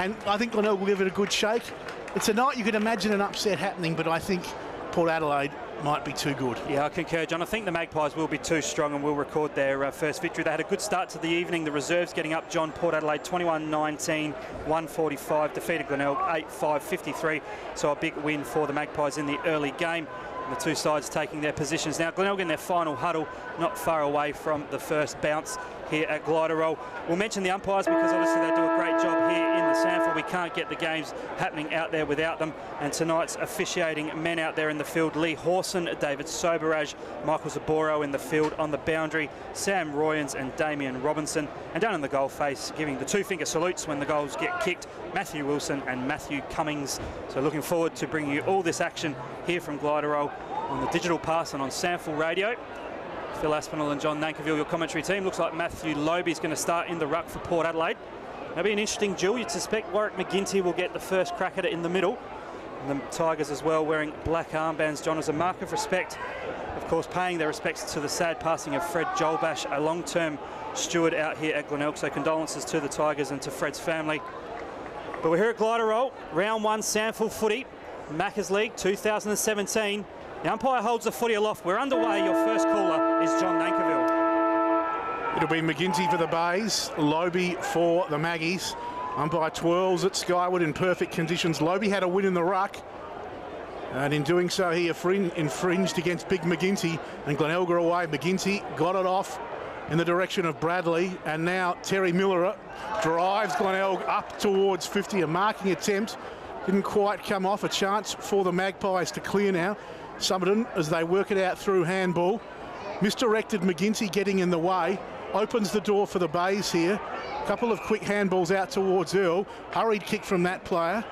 and I think Glenelg will give it a good shake. It's a night you could imagine an upset happening, but I think Port Adelaide might be too good. Yeah, I concur, John. I think the Magpies will be too strong and will record their first victory. They had a good start to the evening. The reserves getting up, John. Port Adelaide 21-19, 145, defeated Glenelg 8-5, 53. So a big win for the Magpies in the early game. And the two sides taking their positions. Now, Glenelg in their final huddle, not far away from the first bounce here at Glenelg. We'll mention the umpires because obviously they do a great job here in the SANFL. We can't get the games happening out there without them. And tonight's officiating men out there in the field: Lee Hawson, David Soberaj, Michael Zaboro in the field on the boundary, Sam Royans and Damien Robinson. And down in the goal face, giving the two-finger salutes when the goals get kicked, Matthew Wilson and Matthew Cummings. So looking forward to bringing you all this action here from Glenelg on the digital pass and on SANFL radio. Phil Aspinall and John Nankerville, your commentary team. Looks like Matthew Lobe is going to start in the ruck for Port Adelaide. That'll be an interesting duel. You'd suspect Warwick McGinty will get the first crack at it in the middle. And the Tigers as well wearing black armbands, John, as a mark of respect. Of course, paying their respects to the sad passing of Fred Jolbash, a long-term steward out here at Glenelg. So condolences to the Tigers and to Fred's family. But we're here at Glenelg, round one SANFL footy, Maccas League 2017. The umpire holds the footy aloft. We're underway. Your first caller is John Nankerville. It'll be McGinty for the Bays, Lobe for the Maggies. Umpire twirls at Skyward in perfect conditions. Lobe had a win in the ruck, and in doing so he infringed against Big McGinty, and Glenelg are away. McGinty got it off in the direction of Bradley, and now Terry Miller drives Glenelg up towards 50. A marking attempt didn't quite come off. A chance for the Magpies to clear now. Somerton, as they work it out through handball. Misdirected McGinty getting in the way. Opens the door for the Bays here. A couple of quick handballs out towards Earl. Hurried kick from that player.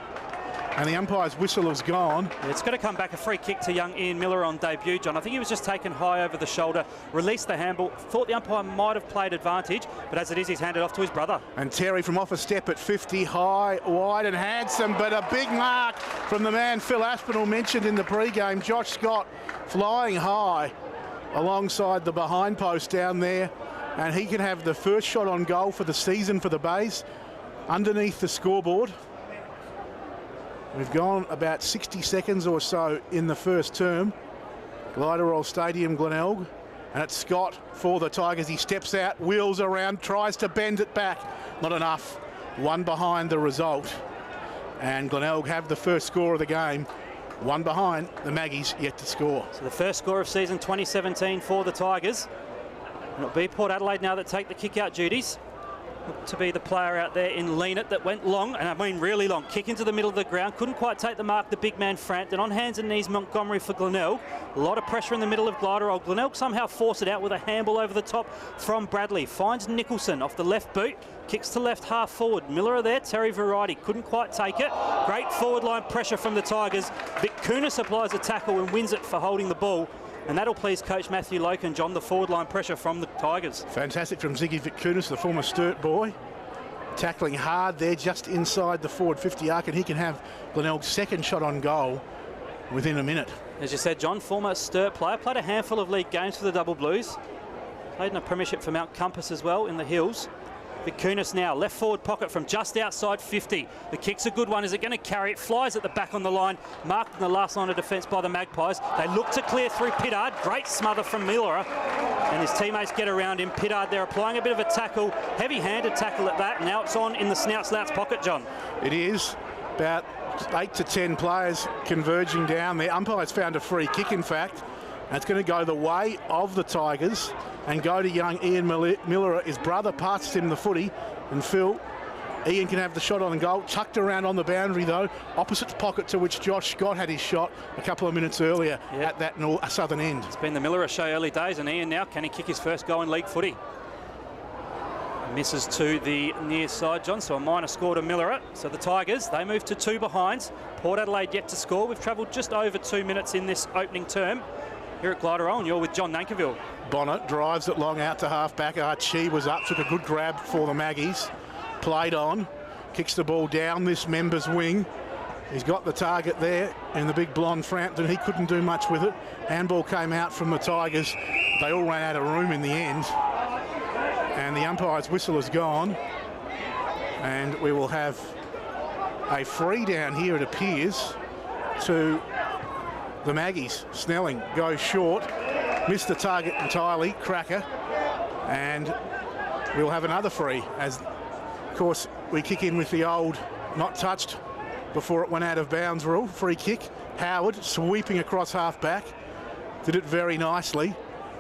And the umpire's whistle has gone. It's going to come back, a free kick to young Ian Miller on debut, John. I think he was just taken high over the shoulder, released the handball, thought the umpire might have played advantage, but as it is, he's handed off to his brother. And Terry from off a step at 50, high, wide and handsome, but a big mark from the man Phil Aspinall mentioned in the pre-game. Josh Scott flying high alongside the behind post down there, and he can have the first shot on goal for the season for the Bays underneath the scoreboard. We've gone about 60 seconds or so in the first term. Glenelg Stadium, Glenelg. And it's Scott for the Tigers. He steps out, wheels around, tries to bend it back. Not enough. One behind the result. And Glenelg have the first score of the game. One behind, the Maggies yet to score. So the first score of season 2017 for the Tigers. And it'll be Port Adelaide now that take the kick-out duties. To be the player out there in Leanett that went long, and I mean really long, kick into the middle of the ground, couldn't quite take the mark, the big man Frampton. On hands and knees, Montgomery for Glenelg. A lot of pressure in the middle of Glenelg. Glenelg somehow forced it out with a handball over the top from Bradley. Finds Nicholson off the left boot, kicks to left half forward. Miller are there, Terry Variety couldn't quite take it. Great forward line pressure from the Tigers. Vic Kunis applies a tackle and wins it for holding the ball. And that'll please coach Matthew Loken, John, the forward line pressure from the Tigers. Fantastic from Ziggy Vickunis, the former Sturt boy. Tackling hard there just inside the forward 50 arc, and he can have Glenelg's second shot on goal within a minute. As you said, John, former Sturt player, played a handful of league games for the Double Blues. Played in a premiership for Mount Compass as well in the Hills. Vickunis now, left forward pocket from just outside 50. The kick's a good one. Is it going to carry it? Flies at the back on the line, marked in the last line of defence by the Magpies. They look to clear through Pittard. Great smother from Miller. And his teammates get around him. Pittard there applying a bit of a tackle, heavy-handed tackle at that. Now it's on in the snout-slouts pocket, John. It is. About 8 to 10 players converging down there. Umpire's found a free kick, in fact. And it's going to go the way of the Tigers and go to young Ian Miller. His brother passes him the footy, and Phil, Ian can have the shot on goal. Chucked around on the boundary, though, opposite pocket to which Josh Scott had his shot a couple of minutes earlier at that southern end. It's been the Miller show early days, and Ian now, can he kick his first goal in league footy? Misses to the near side, John, so a minor score to Miller. So the Tigers, they move to 2 behinds. Port Adelaide yet to score. We've travelled just over 2 minutes in this opening term. Here at Glenelg, and you're with John Nankerville. Bonnet drives it long out to half-back. Archie was up, took a good grab for the Maggies. Played on, kicks the ball down this member's wing. He's got the target there, and the big blonde Frampton, he couldn't do much with it. Handball came out from the Tigers. They all ran out of room in the end. And the umpire's whistle is gone. And we will have a free down here, it appears, to the Maggies. Snelling goes short, missed the target entirely, Cracker, and we'll have another free as, of course, we kick in with the old not touched before it went out of bounds rule. Free kick. Howard sweeping across half-back, did it very nicely,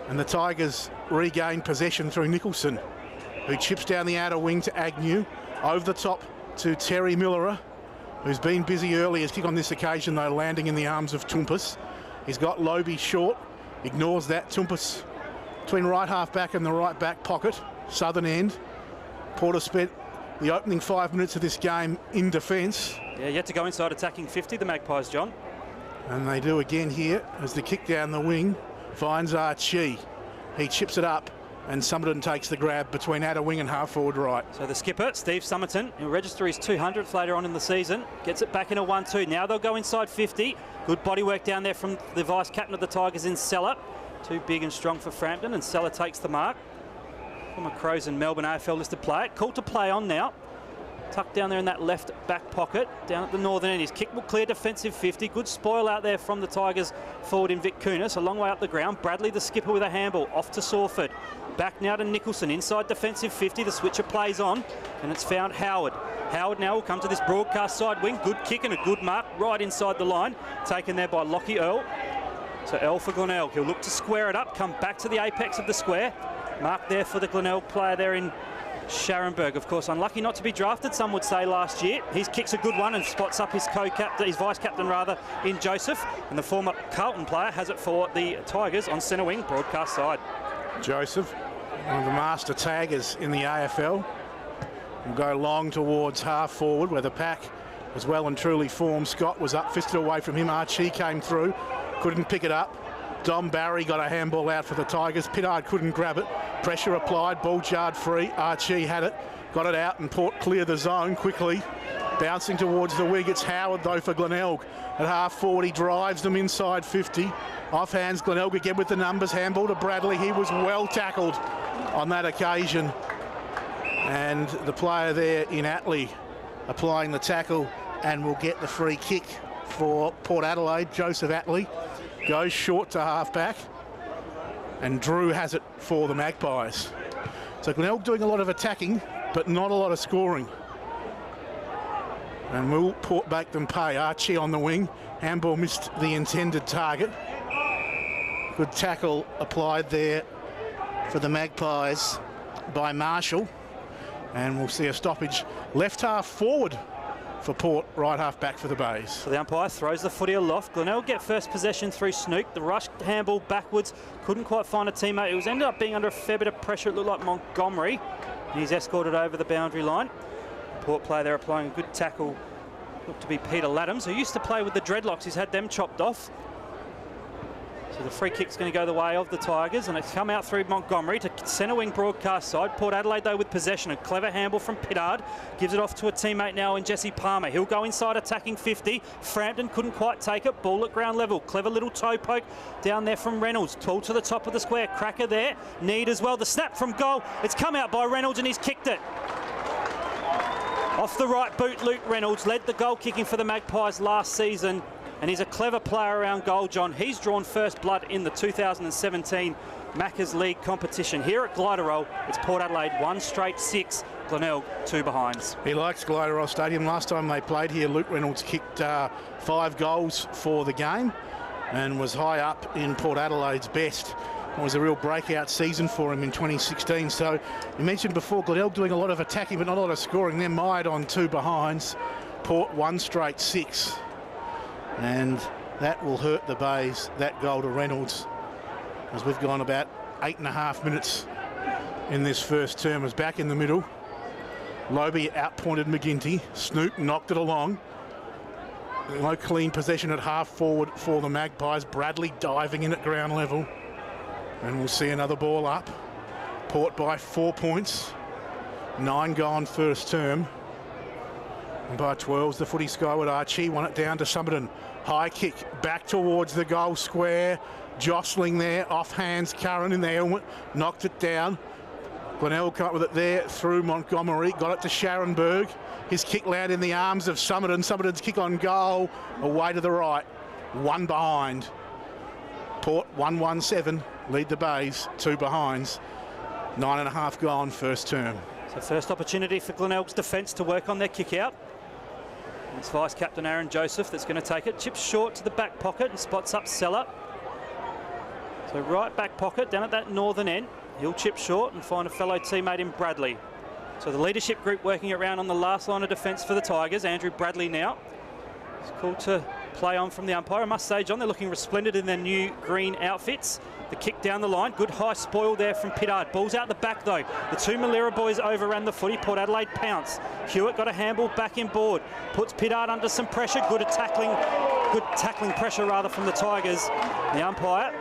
and the Tigers regained possession through Nicholson, who chips down the outer wing to Agnew, over the top to Terry Millerer, who's been busy early. His kick on this occasion, though, landing in the arms of Toumpas. He's got Lobe short, ignores that. Toumpas between right half-back and the right back pocket, southern end. Porter spent the opening 5 minutes of this game in defence. Yeah, yet to go inside attacking 50, the Magpies, John. And they do again here as the kick down the wing finds Archie. He chips it up and Summerton takes the grab between outer wing and half forward right. So the skipper, Steve Summerton, who'll register his 200th later on in the season, gets it back in a 1-2. Now they'll go inside 50. Good body work down there from the vice captain of the Tigers in Seller. Too big and strong for Frampton, and Seller takes the mark. Former Crows and Melbourne AFL listed player. Called to play on now. Tucked down there in that left back pocket, down at the northern end. His kick will clear defensive 50. Good spoil out there from the Tigers forward in Vic Kunis. A long way up the ground. Bradley, the skipper, with a handball. Off to Sawford. Back now to Nicholson. Inside defensive 50. The switcher plays on, and it's found Howard. Howard now will come to this broadcast side wing. Good kick and a good mark right inside the line. Taken there by Lockie Earl. So Earl for Glenelg. He'll look to square it up. Come back to the apex of the square. Mark there for the Glenelg player there in Scharenberg. Of course, unlucky not to be drafted, some would say, last year. His kick's a good one and spots up his co-captain, his vice-captain rather, in Joseph. And the former Carlton player has it for the Tigers on centre wing, broadcast side. Joseph, one of the master taggers in the AFL, will go long towards half forward where the pack was well and truly formed. Scott was up, fisted away from him. Archie came through, couldn't pick it up. Dom Barry got a handball out for the Tigers. Pittard couldn't grab it. Pressure applied, ball jarred free. Archie had it, got it out, and Port clear the zone quickly. Bouncing towards the wing. It's Howard, though, for Glenelg. At half 40, drives them inside 50. Off hands, Glenelg again with the numbers. Handball to Bradley. He was well tackled on that occasion. And the player there in Attlee applying the tackle and will get the free kick for Port Adelaide. Joseph Attlee goes short to half-back, and Drew has it for the Magpies. So Glenelg doing a lot of attacking, but not a lot of scoring. And will Port back them pay. Archie on the wing. Handball missed the intended target. Good tackle applied there for the Magpies by Marshall. And we'll see a stoppage left half forward for Port, right half back for the Bays. So the umpire throws the footy aloft. Glenelg get first possession through Snook. The rush handball backwards. Couldn't quite find a teammate. It was ended up being under a fair bit of pressure. It looked like Montgomery. And he's escorted over the boundary line. Port player there applying a good tackle. Looked to be Peter Laddams, who used to play with the Dreadlocks. He's had them chopped off. So the free kick's going to go the way of the Tigers, and it's come out through Montgomery to centre wing broadcast side. Port Adelaide, though, with possession. A clever handball from Pittard. Gives it off to a teammate now in Jesse Palmer. He'll go inside attacking 50. Frampton couldn't quite take it. Ball at ground level. Clever little toe poke down there from Reynolds. Ball to the top of the square. Cracker there. Need as well. The snap from goal. It's come out by Reynolds and he's kicked it. Off the right boot, Luke Reynolds led the goal kicking for the Magpies last season. And he's a clever player around goal, John. He's drawn first blood in the 2017 Maccas League competition. Here at Gliderol, it's Port Adelaide 1 straight 6, Glenelg 2 behinds. He likes Gliderol Stadium. Last time they played here, Luke Reynolds kicked 5 goals for the game and was high up in Port Adelaide's best. It was a real breakout season for him in 2016. So you mentioned before, Glenelg doing a lot of attacking but not a lot of scoring. They're mired on 2 behinds. Port 1 straight 6. And that will hurt the Bays, that goal to Reynolds, as we've gone about 8.5 minutes in this first term. Was back in the middle. Lobe outpointed McGinty. Snoop knocked it along. No clean possession at half forward for the Magpies. Bradley diving in at ground level. And we'll see another ball up. Port by 4 points. 9 gone first term. And by 12's the footy skyward. Archie won it down to Summerton. High kick back towards the goal square. Jostling there, off hands, Curran in the helmet, knocked it down. Glenelg come up with it there through Montgomery, got it to Scharenberg. His kick landed in the arms of Summerton. Summerton's kick on goal, away to the right, one behind. Port 1-1-7, lead the Bays, 2 behinds. 9.5 gone, first term. So first opportunity for Glenelg's defence to work on their kick out. It's Vice-Captain Aaron Joseph that's going to take it. Chips short to the back pocket and spots up Seller. So right back pocket down at that northern end. He'll chip short and find a fellow teammate in Bradley. So the leadership group working around on the last line of defence for the Tigers. Andrew Bradley now. It's called to play on from the umpire. I must say, John, they're looking resplendent in their new green outfits. The kick down the line. Good high spoil there from Pittard. Ball's out the back, though. The 2 Malira boys overran the footy. Port Adelaide pounce. Hewitt got a handball back in board. Puts Pittard under some pressure. Good tackling pressure, rather, from the Tigers. The umpire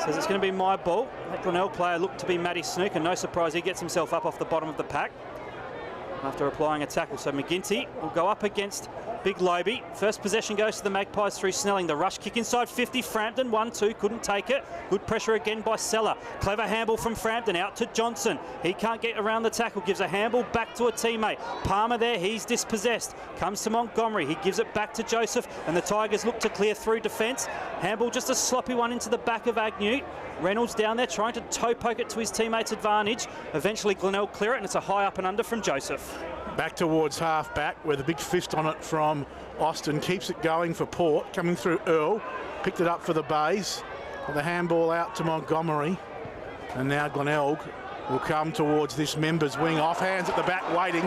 says it's going to be my ball. That Glenelg player looked to be Matty Snook, and no surprise, he gets himself up off the bottom of the pack after applying a tackle. So McGinty will go up against Big Lobe. First possession goes to the Magpies through Snelling. The rush kick inside 50. Frampton 1-2, couldn't take it. Good pressure again by Seller. Clever handball from Frampton out to Johnson. He can't get around the tackle. Gives a handball back to a teammate. Palmer there, he's dispossessed. Comes to Montgomery. He gives it back to Joseph, and the Tigers look to clear through defence. Handball just a sloppy one into the back of Agnew. Reynolds down there trying to toe poke it to his teammate's advantage. Eventually Glenelg clear it, and it's a high up and under from Joseph. Back towards half back, with a big fist on it from Austin. Keeps it going for Port. Coming through Earl. Picked it up for the Bays. The handball out to Montgomery. And now Glenelg will come towards this members wing. Off hands at the back waiting.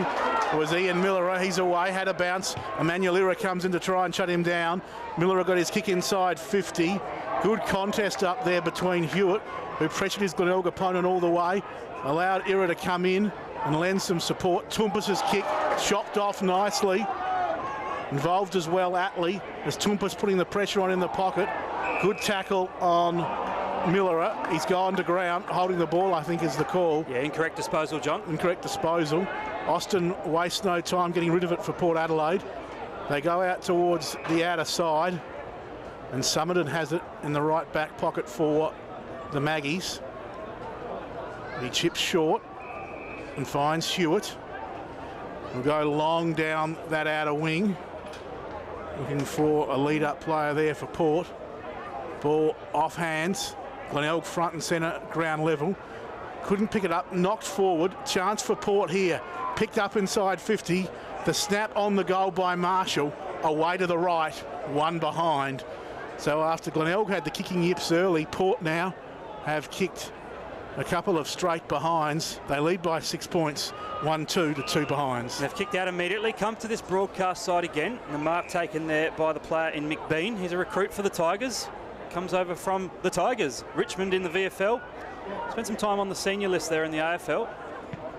It was Ian Miller. He's away. Had a bounce. Emmanuel Ira comes in to try and shut him down. Miller got his kick inside 50. Good contest up there between Hewitt, who pressured his Glenelg opponent all the way. Allowed Ira to come in and lend some support. Tumpus's kick chopped off nicely. Involved as well Atley, as Tumpus putting the pressure on in the pocket. Good tackle on Miller. He's gone to ground. Holding the ball, I think, is the call. Yeah, incorrect disposal, John. Incorrect disposal. Austin wastes no time getting rid of it for Port Adelaide. They go out towards the outer side, and Summerton has it in the right back pocket for the Maggies. He chips short and finds Hewitt. We'll go long down that outer wing, looking for a lead-up player there for Port. Ball off hands. Glenelg front and centre, ground level. Couldn't pick it up, knocked forward. Chance for Port here. Picked up inside 50. The snap on the goal by Marshall. Away to the right, one behind. So after Glenelg had the kicking yips early, Port now have kicked a couple of straight behinds. They lead by 6 points, 1-2 to 2 behinds. They've kicked out immediately. Come to this broadcast side again. The mark taken there by the player in McBean. He's a recruit for the Tigers. Comes over from the Tigers. Richmond in the VFL. Spent some time on the senior list there in the AFL.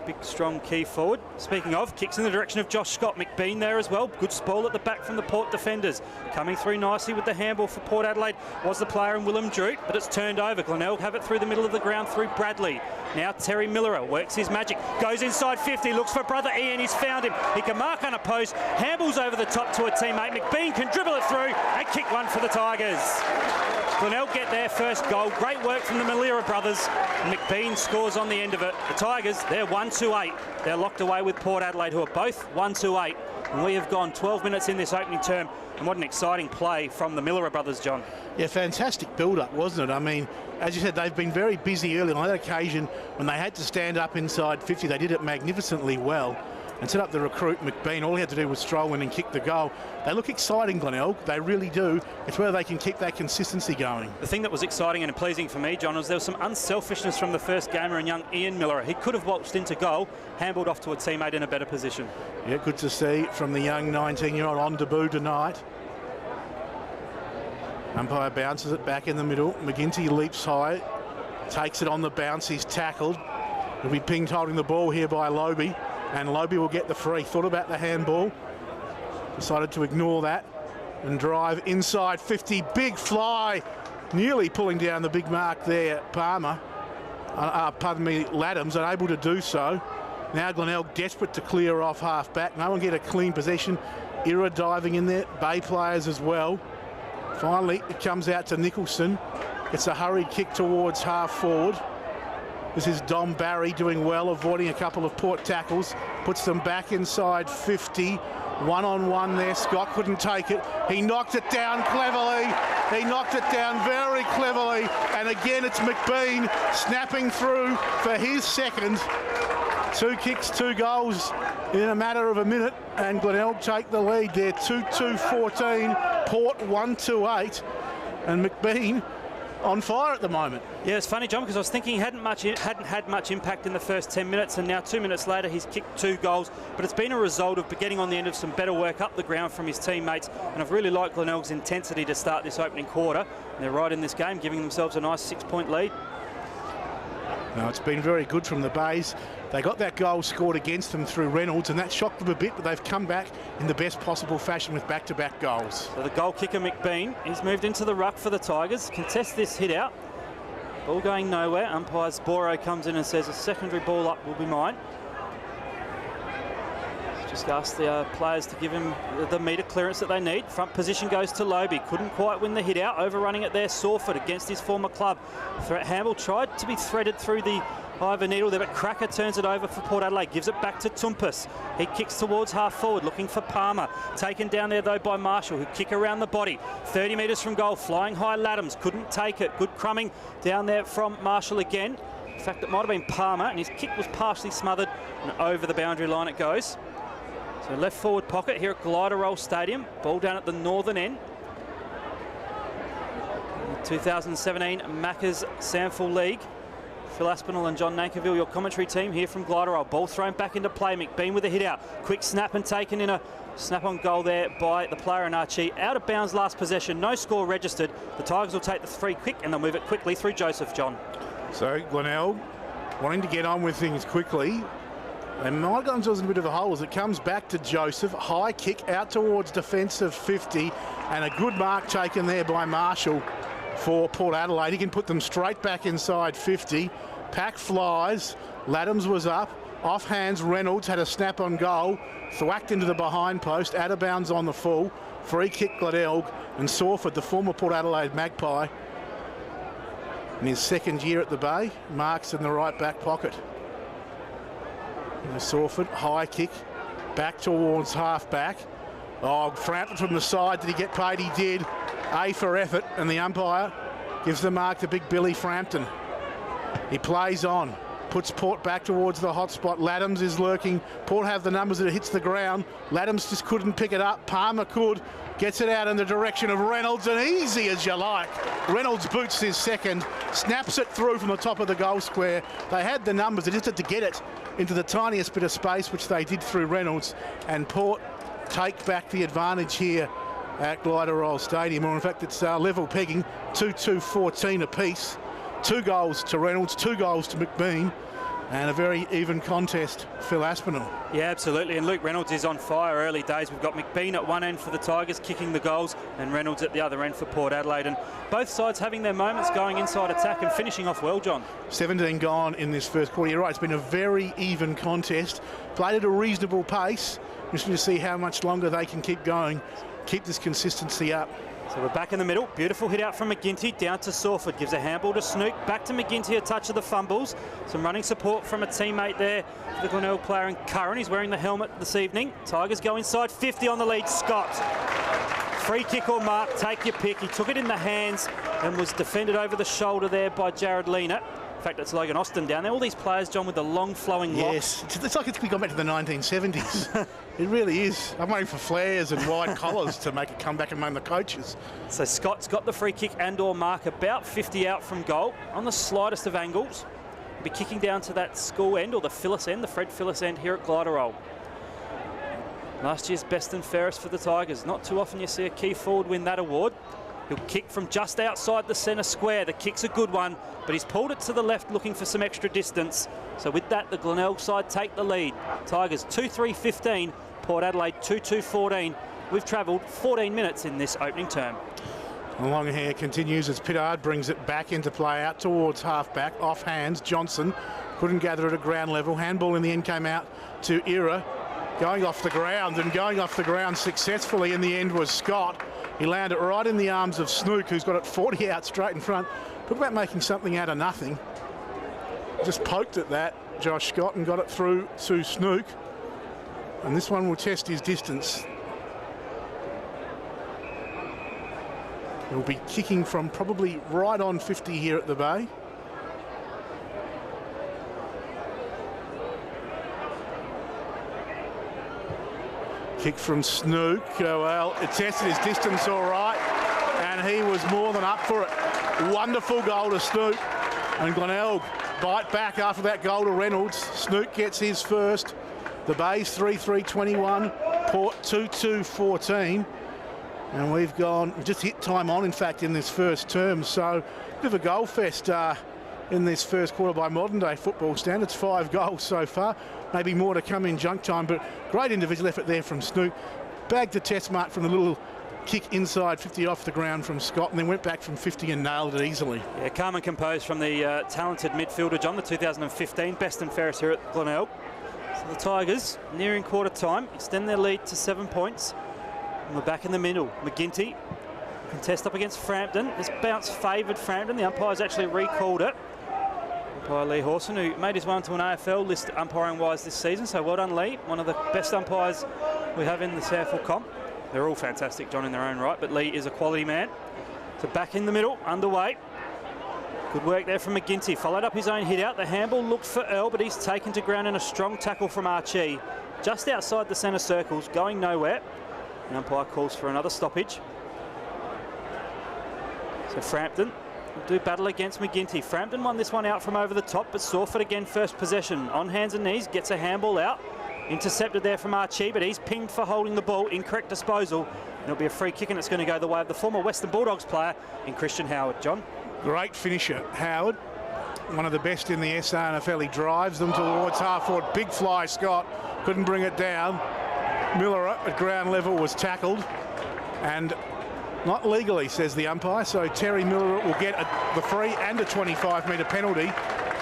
Big, strong key forward. Speaking of, kicks in the direction of Josh Scott. McBean there as well. Good spoil at the back from the Port defenders. Coming through nicely with the handball for Port Adelaide was the player in Willem Drew, but it's turned over. Glenelg have it through the middle of the ground through Bradley. Now Terry Miller works his magic. Goes inside 50, looks for brother Ian. He's found him. He can mark unopposed. Handballs over the top to a teammate. McBean can dribble it through and kick one for the Tigers. Glenelg get their first goal. Great work from the Malira brothers. McBean scores on the end of it. The Tigers, they're 1-2-8. They're locked away with Port Adelaide, who are both 1-2-8. And we have gone 12 minutes in this opening term. And what an exciting play from the Malira brothers, John. Yeah, fantastic build-up, wasn't it? I mean, as you said, they've been very busy early. On that occasion, when they had to stand up inside 50, they did it magnificently well and set up the recruit, McBean. All he had to do was stroll in and kick the goal. They look exciting, Glenelg. They really do. It's whether they can keep that consistency going. The thing that was exciting and pleasing for me, John, was there was some unselfishness from the first gamer and young Ian Miller. He could have waltzed into goal, handballed off to a teammate in a better position. Yeah, good to see from the young 19-year-old on debut tonight. Umpire bounces it back in the middle. McGinty leaps high, takes it on the bounce. He's tackled. He'll be pinged holding the ball here by Lobe, and Lobe will get the free. Thought about the handball, decided to ignore that and drive inside 50. Big fly, nearly pulling down the big mark there. Palmer, Laddams, unable to do so. Now Glenelg desperate to clear off half back. No one get a clean possession. Ira diving in there, Bay players as well. Finally, it comes out to Nicholson. It's a hurried kick towards half forward. This is Dom Barry doing well, avoiding a couple of Port tackles. Puts them back inside 50. One-on-one there. Scott couldn't take it. He knocked it down cleverly. He knocked it down very cleverly. And again, it's McBean snapping through for his second. 2 kicks, 2 goals in a matter of a minute. And Glenelg take the lead there. 2-2-14. Port 1-2-8. And McBean on fire at the moment. Yeah, it's funny, John, because I was thinking he hadn't had much impact in the first 10 minutes, and now 2 minutes later he's kicked 2 goals. But it's been a result of getting on the end of some better work up the ground from his teammates, and I've really liked Glenelg's intensity to start this opening quarter. And they're right in this game, giving themselves a nice 6-point lead. No, it's been very good from the Bays. They got that goal scored against them through Reynolds, and that shocked them a bit, but they've come back in the best possible fashion with back-to-back goals. So the goal kicker, McBean, he's moved into the ruck for the Tigers. Contest this hit out. Ball going nowhere. Umpire Sboro comes in and says a secondary ball up will be mine. Just ask the players to give him the metre clearance that they need. Front position goes to Lobie. Couldn't quite win the hit out. Overrunning it there, Sawford against his former club. Hamble tried to be threaded through the eye of a needle there, but Cracker turns it over for Port Adelaide. Gives it back to Tumpus. He kicks towards half forward, looking for Palmer. Taken down there, though, by Marshall, who kick around the body. 30 metres from goal. Flying high, Laddams. Couldn't take it. Good crumbing down there from Marshall again. In fact, it might have been Palmer, and his kick was partially smothered, and over the boundary line it goes. So left forward pocket here at Glenelg Stadium. Ball down at the northern end. 2017 Macca's SANFL League. Phil Aspinall and John Nankiville, your commentary team here from Glenelg. Ball thrown back into play. McBean with a hit out. Quick snap and taken in a snap-on goal there by the player in Archie. Out of bounds last possession. No score registered. The Tigers will take the free kick and they'll move it quickly through Joseph, John. So Glenelg wanting to get on with things quickly. They might have gone themselves in a bit of a hole as it comes back to Joseph. High kick out towards defensive 50, and a good mark taken there by Marshall for Port Adelaide. He can put them straight back inside 50. Pack flies. Laddams was up. Off hands, Reynolds had a snap on goal. Thwacked into the behind post. Out of bounds on the full. Free kick Glenelg, and Sawford, the former Port Adelaide Magpie, in his second year at the Bay, marks in the right back pocket. Sawford, high kick, back towards half back. Oh, Frampton from the side. Did he get paid? He did. A for effort, and the umpire gives the mark to Big Billy Frampton. He plays on, puts Port back towards the hot spot. Laddams is lurking. Port have the numbers that it hits the ground. Laddams just couldn't pick it up. Palmer could. Gets it out in the direction of Reynolds, and easy as you like. Reynolds boots his second, snaps it through from the top of the goal square. They had the numbers, they just had to get it into the tiniest bit of space, which they did through Reynolds, and Port take back the advantage here at Glenelg Stadium. Or in fact, it's level pegging, 2-2-14 apiece. 2 goals to Reynolds, 2 goals to McBean, and a very even contest, Phil Aspinall. Yeah, absolutely, and Luke Reynolds is on fire early days. We've got McBean at one end for the Tigers, kicking the goals, and Reynolds at the other end for Port Adelaide. And both sides having their moments, going inside attack and finishing off well, John. 17 gone in this first quarter. You're right, it's been a very even contest. Played at a reasonable pace. Just need to see how much longer they can keep going, keep this consistency up. So we're back in the middle. Beautiful hit out from McGinty down to Sawford. Gives a handball to Snook. Back to McGinty, a touch of the fumbles. Some running support from a teammate there for the Glenelg player in Curran. He's wearing the helmet this evening. Tigers go inside 50 on the lead. Scott. Free kick or mark, take your pick. He took it in the hands and was defended over the shoulder there by Jared Lena. In fact, it's Logan Austin down there. All these players, John, with the long flowing locks. Yes, it's like it's gone back to the 1970s. It really is. I'm waiting for flares and wide collars to make a comeback among the coaches. So Scott's got the free kick and or mark about 50 out from goal on the slightest of angles. He'll be kicking down to that school end, or the Phyllis end, the Fred Phyllis end here at Glenelg. Last year's best and fairest for the Tigers. Not too often you see a key forward win that award. He'll kick from just outside the centre square. The kick's a good one, but he's pulled it to the left looking for some extra distance. So with that, the Glenelg side take the lead. Tigers 2-3-15, Port Adelaide 2-2-14. We've travelled 14 minutes in this opening term. The long hair continues as Pittard brings it back into play out towards half-back. Off hands, Johnson couldn't gather it at ground level. Handball in the end came out to Ira. Going off the ground, and going off the ground successfully in the end was Scott. He landed right in the arms of Snook, who's got it 40 out straight in front. Talk about making something out of nothing. just poked at that, Josh Scott, and got it through to Snook. And this one will test his distance. He'll be kicking from probably right on 50 here at the Bay. Kick from Snook. Oh, well, it tested his distance all right, and he was more than up for it. Wonderful goal to Snook. And Glenelg bite back after that goal to Reynolds. Snook gets his first. The Bay's 3-3-21, Port 2-2-14. And we've just hit time on, in fact, in this first term. So, bit of a goal fest in this first quarter by modern day football standards. 5 goals so far. Maybe more to come in junk time, but great individual effort there from Snook. Bagged the test mark from the little kick inside 50 off the ground from Scott, and then went back from 50 and nailed it easily. Yeah, calm and composed from the talented midfielder, John, the 2015 best and fairest here at Glenelg. So the Tigers, nearing quarter time, extend their lead to 7 points. And we're back in the middle. McGinty, contest up against Frampton. This bounce favoured Frampton. The umpire's actually recalled it. Umpire Lee Hawson, who made his way onto an AFL list umpiring-wise this season. So well done, Lee. One of the best umpires we have in the SANFL comp. They're all fantastic, John, in their own right, but Lee is a quality man. So back in the middle, underway. Good work there from McGinty. Followed up his own hit out. The handball looked for Earl, but he's taken to ground in a strong tackle from Archie. Just outside the centre circles, going nowhere. The umpire calls for another stoppage. So Frampton will do battle against McGinty. Frampton won this one out from over the top, but Sawford again first possession. On hands and knees, gets a handball out. Intercepted there from Archie, but he's pinged for holding the ball. Incorrect disposal. And it'll be a free kick, and it's going to go the way of the former Western Bulldogs player in Christian Howard. John? Great finisher, Howard. One of the best in the SANFL. He drives them towards half forward. Big fly, Scott. Couldn't bring it down. Miller at ground level was tackled, and not legally, says the umpire. So Terry Miller will get the free and a 25-metre penalty,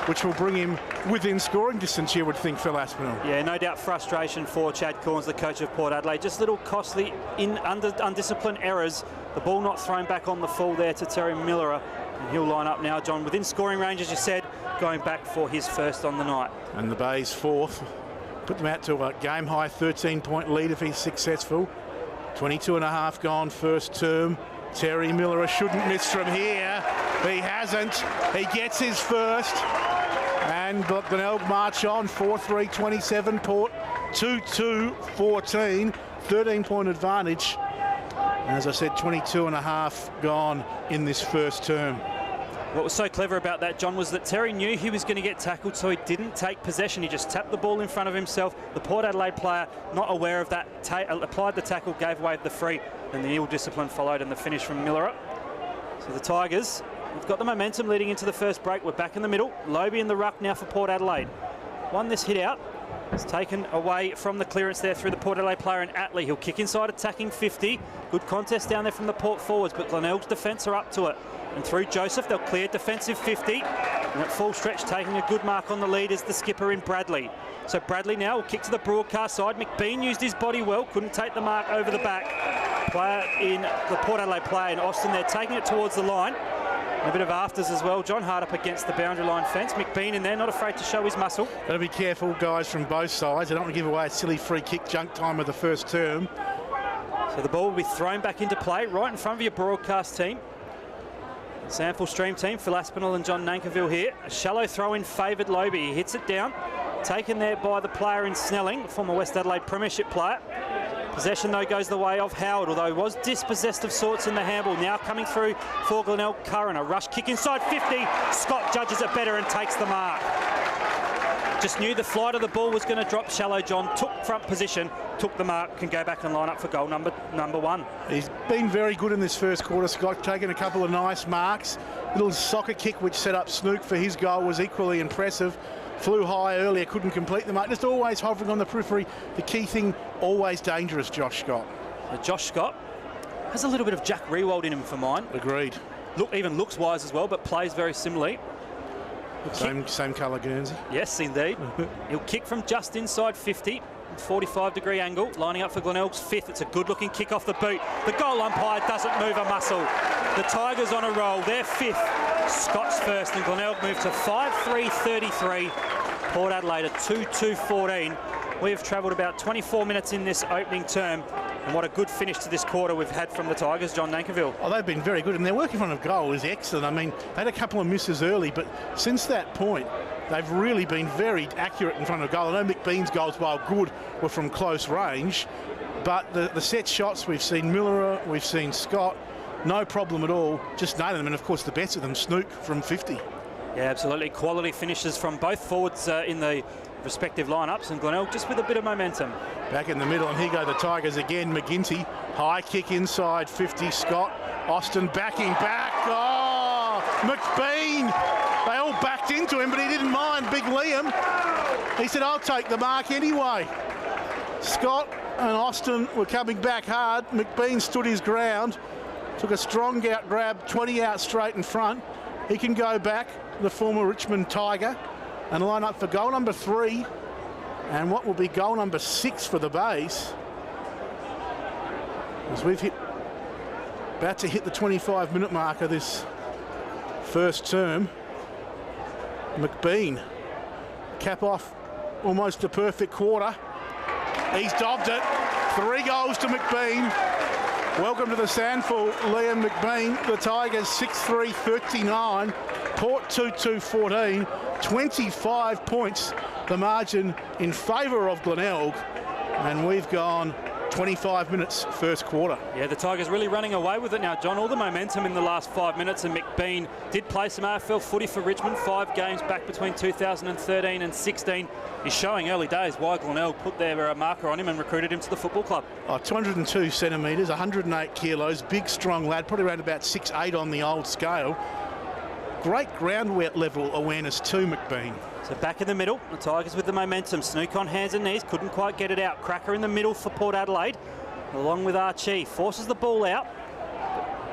which will bring him within scoring distance, you would think, Phil Aspinall. Yeah, no doubt frustration for Chad Corns, the coach of Port Adelaide. Just little costly undisciplined errors. The ball not thrown back on the full there to Terry Miller. And he'll line up now, John, within scoring range, as you said, going back for his first on the night. And the Bay's fourth. Put them out to a game-high 13-point lead if he's successful. 22.5 gone first term. Terry Miller shouldn't miss from here. He hasn't. He gets his first. And Glenelg march on. 4-3-27 Port. 2-2-14. 13-point advantage. As I said, 22.5 gone in this first term. What was so clever about that, John, was that Terry knew he was going to get tackled, so he didn't take possession. He just tapped the ball in front of himself. The Port Adelaide player, not aware of that, applied the tackle, gave away the free, and the ill discipline followed, and the finish from Miller. So the Tigers have got the momentum leading into the first break. We're back in the middle. Lobe in the ruck now for Port Adelaide. Won this hit out. It's taken away from the clearance there through the Port Adelaide player in Attlee. He'll kick inside, attacking 50. Good contest down there from the Port forwards, but Glenelg's defence are up to it. And through Joseph, they'll clear defensive 50. And at full stretch, taking a good mark on the lead is the skipper in Bradley. So Bradley now will kick to the broadcast side. McBean used his body well, couldn't take the mark over the back. Player in the Port Adelaide player in Austin, they're taking it towards the line. And a bit of afters as well. John Hart up against the boundary line fence. McBean in there, not afraid to show his muscle. Got to be careful, guys, from both sides. They don't want to give away a silly free kick junk time of the first term. So the ball will be thrown back into play right in front of your broadcast team. SANFL stream team, Phil Aspinall and John Nankerville here. A shallow throw in favoured Lobe. He hits it down. Taken there by the player in Snelling, former West Adelaide premiership player. Possession, though, goes the way of Howard, although he was dispossessed of sorts in the handball. Now coming through for Glenelg Curran. A rush kick inside 50. Scott judges it better and takes the mark. Just knew the flight of the ball was going to drop shallow, John. Took front position, took the mark, can go back and line up for goal number one. He's been very good in this first quarter, Scott, taking a couple of nice marks. Little soccer kick which set up Snook for his goal was equally impressive. Flew high earlier, couldn't complete the mark. Just always hovering on the periphery. The key thing, always dangerous, Josh Scott. Josh Scott has a little bit of Jack Riewoldt in him for mine. Agreed. Even looks wise as well, but plays very similarly. Same colour Guernsey. Yes, indeed. He'll kick from just inside 50, 45-degree angle, lining up for Glenelg's fifth. It's a good-looking kick off the boot. The goal umpire doesn't move a muscle. The Tigers on a roll. They're fifth. Scott's first, and Glenelg moved to 5-3-33. Port Adelaide at 2-2-14. We have travelled about 24 minutes in this opening term, and what a good finish to this quarter we've had from the Tigers, John Nankerville. Oh, they've been very good, and their work in front of goal is excellent. I mean, they had a couple of misses early, but since that point, they've really been very accurate in front of goal. I know McBean's goals, while good, were from close range, but the set shots, we've seen Miller, we've seen Scott, no problem at all, just nailing them, and of course the best of them, Snook from 50. Yeah, absolutely. Quality finishes from both forwards in the respective lineups, and Glenelg just with a bit of momentum. Back in the middle, and here go the Tigers again. McGinty, high kick inside 50. Scott, Austin backing back. Oh, McBean. They all backed into him, but he didn't mind. Big Liam. He said, I'll take the mark anyway. Scott and Austin were coming back hard. McBean stood his ground, took a strong out grab, 20 out straight in front. He can go back, the former Richmond Tiger, and line up for goal number 3 and what will be goal number 6 for the Bays, as we've about to hit the 25-minute mark of this first term. McBean, cap off almost a perfect quarter. He's dobbed it. 3 goals to McBean. Welcome to the SANFL, Liam McBean. The Tigers 6-3-39. Port 2-2-14. 25 points, the margin in favour of Glenelg. And we've gone 25 minutes first quarter. Yeah, the Tigers really running away with it now, John. All the momentum in the last 5 minutes, and McBean did play some AFL footy for Richmond. 5 games back between 2013 and 16. He's showing early days why Glenelg put their marker on him and recruited him to the football club. 202 centimetres, 108 kilos, big strong lad, probably around about 6'8" on the old scale. Great ground level awareness too, McBean. So back in the middle, the Tigers with the momentum. Snook on hands and knees, couldn't quite get it out. Cracker in the middle for Port Adelaide, along with Archie. Forces the ball out.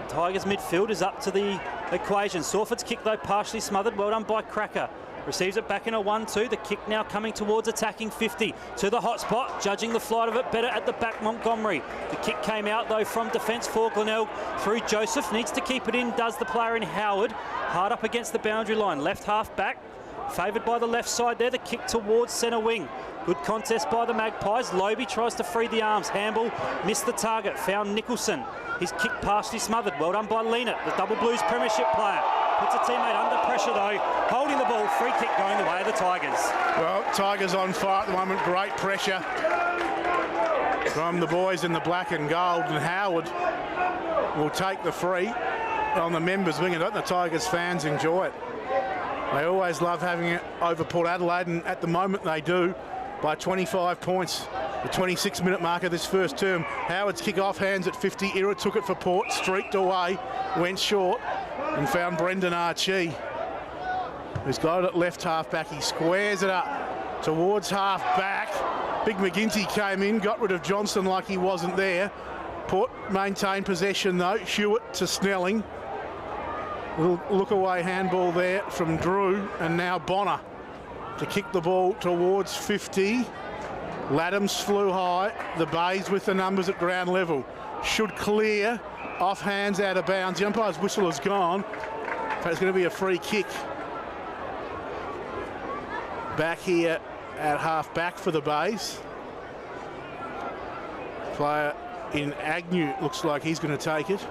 Tigers midfield is up to the equation. Sawford's kick, though, partially smothered. Well done by Cracker. Receives it back in a 1-2. The kick now coming towards attacking 50. To the hot spot, judging the flight of it better at the back, Montgomery. The kick came out, though, from defence for Glenelg. Through Joseph, needs to keep it in, does the player in Howard. Hard up against the boundary line. Left half back. Favoured by the left side there, the kick towards centre wing. Good contest by the Magpies. Lobe tries to free the arms. Hamble missed the target, found Nicholson. His kick partially smothered. Well done by Lena, the Double Blues premiership player. Puts a teammate under pressure though, holding the ball. Free kick going the way of the Tigers. Well, Tigers on fire at the moment. Great pressure from the boys in the black and gold, and Howard will take the free on the members' wing. And the Tigers fans enjoy it. They always love having it over Port Adelaide, and at the moment they do by 25 points. The 26-minute mark of this first term. Howard's kick off hands at 50. Ira took it for Port, streaked away, went short, and found Brendan Archie, who's got it at left half back. He squares it up towards half back. Big McGinty came in, got rid of Johnson like he wasn't there. Port maintained possession though. Hewitt to Snelling. Little look away handball there from Drew, and now Bonner to kick the ball towards 50. Laddams flew high. The Bays with the numbers at ground level. Should clear. Off hands, out of bounds. The umpire's whistle is gone. But it's going to be a free kick. Back here at half back for the Bays. Player in Agnew looks like he's going to take it.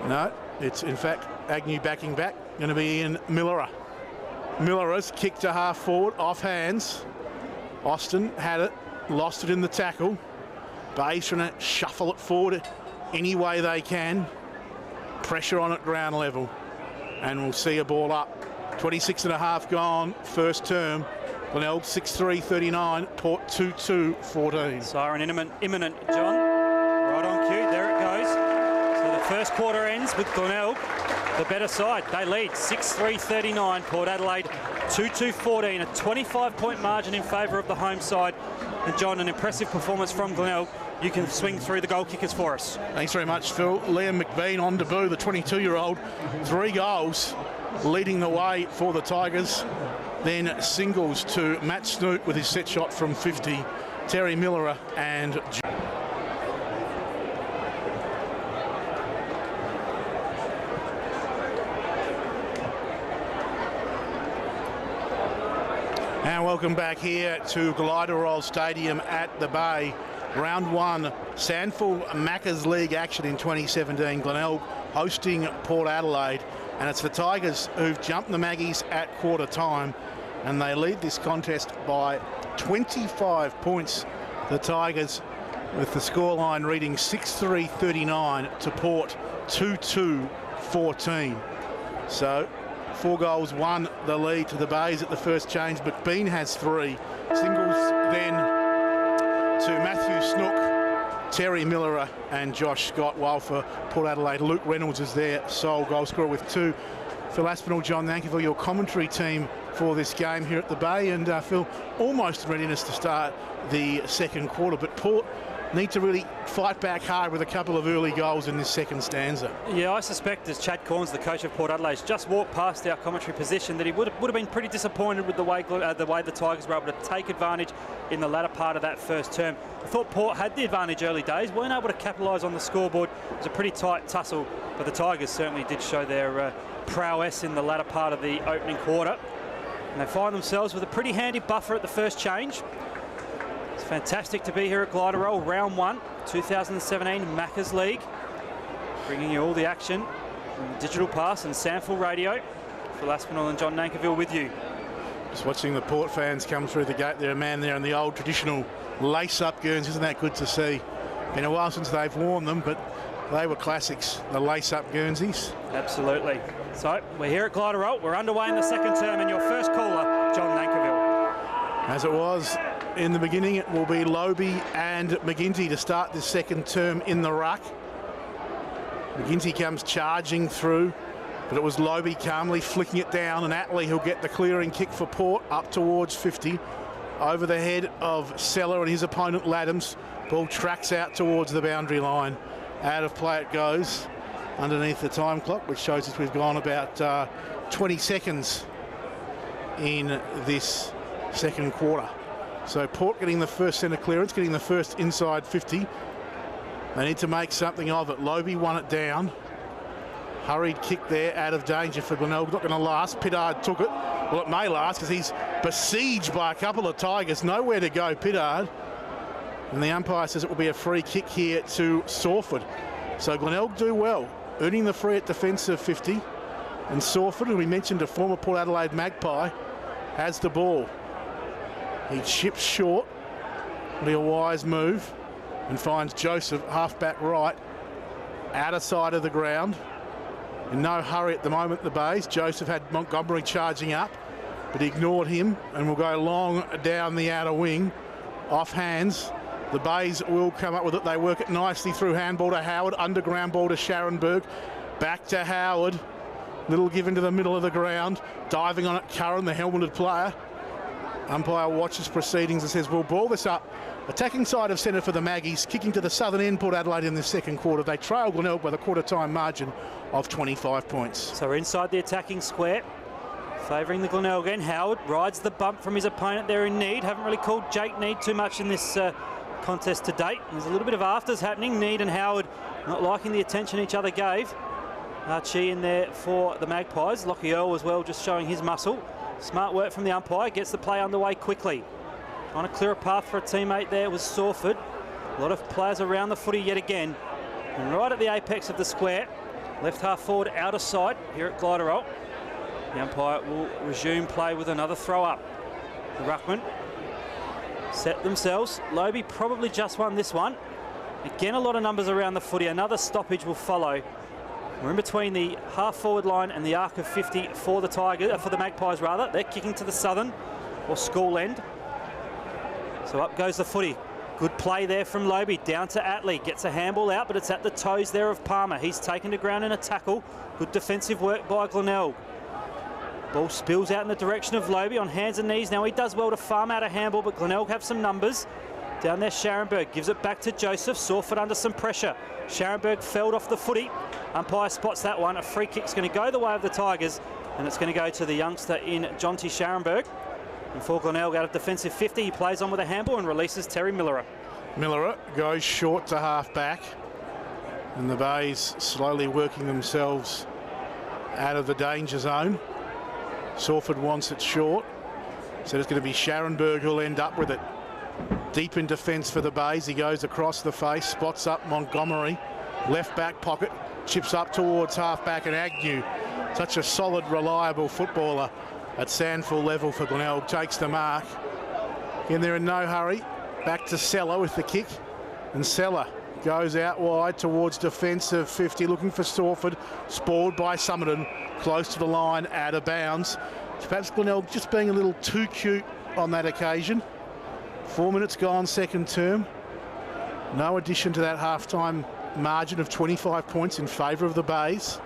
No, it's in fact Agnew backing back. Going to be in Miller. Miller's kick to half forward, off hands. Austin had it, lost it in the tackle. Bays trying to shuffle it forward any way they can. Pressure on at ground level. And we'll see a ball up. 26 and a half gone, first term. Glenelg 6-3-39, Port 2-2-14. Siren imminent, John. Right on cue, there it goes. So the first quarter ends with Glenelg, the better side. They lead 6-3-39, Port Adelaide 2-2-14, a 25-point margin in favour of the home side. And John, an impressive performance from Glenelg. You can swing through the goal kickers for us. Thanks very much, Phil. Liam McBean on debut, the 22-year-old. 3 goals, leading the way for the Tigers. Then singles to Matt Snoot with his set shot from 50. Terry Miller and... And welcome back here to Glenelg Stadium at the Bay. Round one, SANFL Maccas League action in 2017. Glenelg hosting Port Adelaide. And it's the Tigers who've jumped the Maggies at quarter time. And they lead this contest by 25 points. The Tigers with the scoreline reading 6-3-39 to Port 2-2-14. So 4 goals won the lead to the Bays at the first change, but Bean has 3. Singles then to Matthew Snook, Terry Miller and Josh Scott, while for Port Adelaide, Luke Reynolds is their sole goal scorer with 2. Phil Aspinall, John, thank you for your commentary team for this game here at the Bay. And Phil, almost in readiness to start the second quarter, but Port need to really fight back hard with a couple of early goals in this second stanza. Yeah, I suspect as Chad Corns, the coach of Port Adelaide, just walked past our commentary position, that he would have been pretty disappointed with the way the Tigers were able to take advantage in the latter part of that first term. I thought Port had the advantage early days, weren't able to capitalise on the scoreboard. It was a pretty tight tussle, but the Tigers certainly did show their prowess in the latter part of the opening quarter. And they find themselves with a pretty handy buffer at the first change. It's fantastic to be here at Glenelg, round 1, 2017 Maccas League. Bringing you all the action on Digital Pass and SANFL Radio. Phil Aspinall and John Nankerville with you. Just watching the Port fans come through the gate there, a man there in the old traditional lace-up Guernsey. Isn't that good to see? Been a while since they've worn them, but they were classics, the lace-up Guernseys. Absolutely. So we're here at Glenelg. We're underway in the second term, and your first caller, John Nankerville. As it was in the beginning, it will be Lobie and McGinty to start this second term in the ruck. McGinty comes charging through, but it was Lobie calmly flicking it down, and Attlee who'll get the clearing kick for Port up towards 50. Over the head of Seller and his opponent Laddams. Ball tracks out towards the boundary line. Out of play it goes underneath the time clock, which shows us we've gone about 20 seconds in this second quarter. So Port getting the first centre clearance, getting the first inside 50. They need to make something of it. Lobie won it down. Hurried kick there, out of danger for Glenelg. Not going to last. Pittard took it. Well, it may last because he's besieged by a couple of Tigers. Nowhere to go, Pittard. And the umpire says it will be a free kick here to Sawford. So Glenelg do well, earning the free at defensive 50. And Sawford, who we mentioned, a former Port Adelaide Magpie, has the ball. He chips short. Be a wise move, and finds Joseph half-back right, outer side of the ground. In no hurry at the moment, the Bays. Joseph had Montgomery charging up, but he ignored him and will go long down the outer wing. Off hands. The Bays will come up with it. They work it nicely through handball to Howard, underground ball to Scharenberg. Back to Howard. Little give into the middle of the ground. Diving on it, Curran, the helmeted player. Umpire watches proceedings and says, we'll ball this up. Attacking side of centre for the Maggies, kicking to the southern end, Port Adelaide in the second quarter. They trail Glenelg by the quarter-time margin of 25 points. So we're inside the attacking square, favouring the Glenelg end. Howard rides the bump from his opponent there in Need. Haven't really called Jake Need too much in this contest to date. There's a little bit of afters happening. Need and Howard not liking the attention each other gave. Archie in there for the Magpies. Lockie Earl as well, just showing his muscle. Smart work from the umpire, gets the play underway quickly. Trying to clear a path for a teammate there was Sawford. A lot of players around the footy yet again. And right at the apex of the square, left half forward outer side here at Glenelg. The umpire will resume play with another throw up. The ruckman set themselves. Lobie probably just won this one. Again, a lot of numbers around the footy. Another stoppage will follow. We're in between the half-forward line and the arc of 50 for the for the Magpies rather. They're kicking to the southern or school end. So up goes the footy. Good play there from Lobie. Down to Attlee. Gets a handball out, but it's at the toes there of Palmer. He's taken to ground in a tackle. Good defensive work by Glenelg. Ball spills out in the direction of Lobie on hands and knees. Now he does well to farm out a handball, but Glenelg have some numbers. Down there, Scharenberg gives it back to Joseph. Sawford under some pressure. Scharenberg felled off the footy. Umpire spots that one. A free kick's going to go the way of the Tigers, and it's going to go to the youngster in Jonty Scharenberg. And for Glenelg out of defensive 50, he plays on with a handball and releases Terry Miller. Miller goes short to half-back, and the Bays slowly working themselves out of the danger zone. Sawford wants it short. So it's going to be Scharenberg who'll end up with it. Deep in defence for the Bays. He goes across the face, spots up Montgomery. Left back pocket, chips up towards half-back, and Agnew, such a solid, reliable footballer at SANFL level for Glenelg, takes the mark. Again, they're in no hurry. Back to Seller with the kick, and Seller goes out wide towards defensive 50, looking for Sawford, spoiled by Summerton, close to the line, out of bounds. Perhaps Glenelg just being a little too cute on that occasion. 4 minutes gone, second term. No addition to that half-time margin of 25 points in favour of the Bays.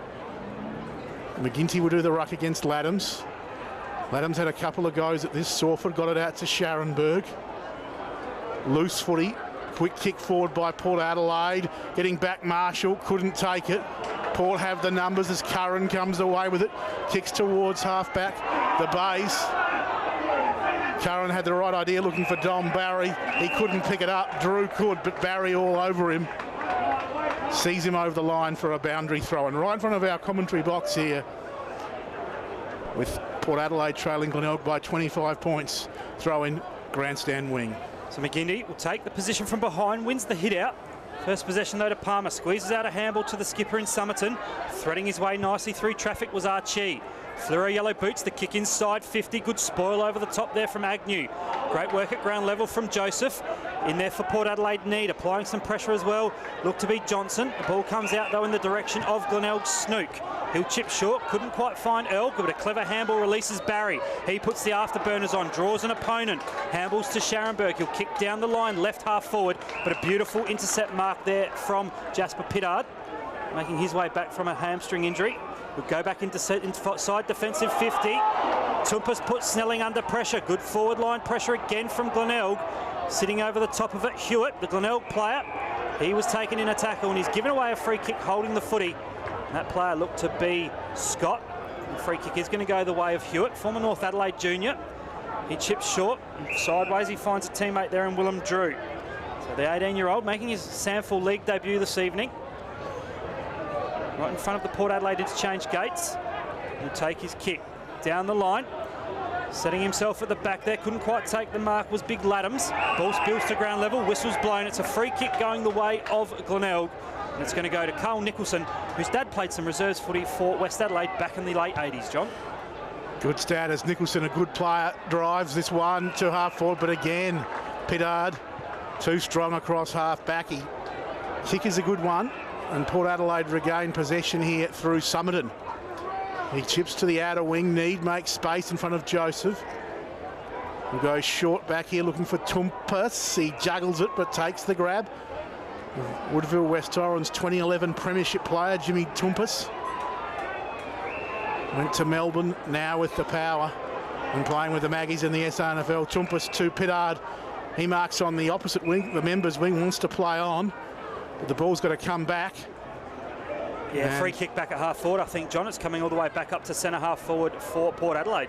McGinty will do the ruck against Laddams. Laddams had a couple of goes at this. Sawford got it out to Scharenberg. Loose footy. Quick kick forward by Port Adelaide. Getting back Marshall. Couldn't take it. Port have the numbers as Curran comes away with it. Kicks towards half-back. The Bays. Curran had the right idea, looking for Dom Barry. He couldn't pick it up. Drew could, but Barry all over him. Sees him over the line for a boundary throw. And right in front of our commentary box here, with Port Adelaide trailing Glenelg by 25 points, throw in grandstand wing. So McGinty will take the position from behind, wins the hit out. First possession though to Palmer, squeezes out a handball to the skipper in Summerton. Threading his way nicely through traffic was Archie. Fleur yellow boots, the kick inside 50, good spoil over the top there from Agnew. Great work at ground level from Joseph. In there for Port Adelaide Need, applying some pressure as well. Look to be Johnson. The ball comes out though in the direction of Glenelg Snook. He'll chip short, couldn't quite find Elg, but a clever handball releases Barry. He puts the afterburners on, draws an opponent. Handballs to Scharenberg, he'll kick down the line, left half forward, but a beautiful intercept mark there from Jasper Pittard, making his way back from a hamstring injury. We'll go back into side defensive 50. Tumpus puts Snelling under pressure. Good forward line pressure again from Glenelg. Sitting over the top of it, Hewitt, the Glenelg player. He was taken in a tackle and he's given away a free kick holding the footy. And that player looked to be Scott. The free kick is going to go the way of Hewitt, former North Adelaide junior. He chips short. Sideways he finds a teammate there in Willem Drew. So the 18-year-old making his SANFL League debut this evening. Right in front of the Port Adelaide interchange gates. He'll take his kick down the line. Setting himself at the back there, couldn't quite take the mark, was Big Laddams. Ball spills to ground level, whistle's blown. It's a free kick going the way of Glenelg. And it's going to go to Carl Nicholson, whose dad played some reserves footy for West Adelaide back in the late 80s, John. Good start as Nicholson, a good player, drives this one to half forward, but again, Pittard too strong across half back. Kick is a good one, and Port Adelaide regain possession here through Summerton. He chips to the outer wing. Need makes space in front of Joseph. Will go short back here looking for Tumpus. He juggles it but takes the grab. Woodville West Torrens 2011 Premiership player Jimmy Tumpus. Went to Melbourne now with the power and playing with the Maggies in the SANFL. Tumpus to Pittard. He marks on the opposite wing. The members wing wants to play on, but the ball's got to come back. Yeah, and free kick back at half forward, I think, John. It's coming all the way back up to centre half forward for Port Adelaide.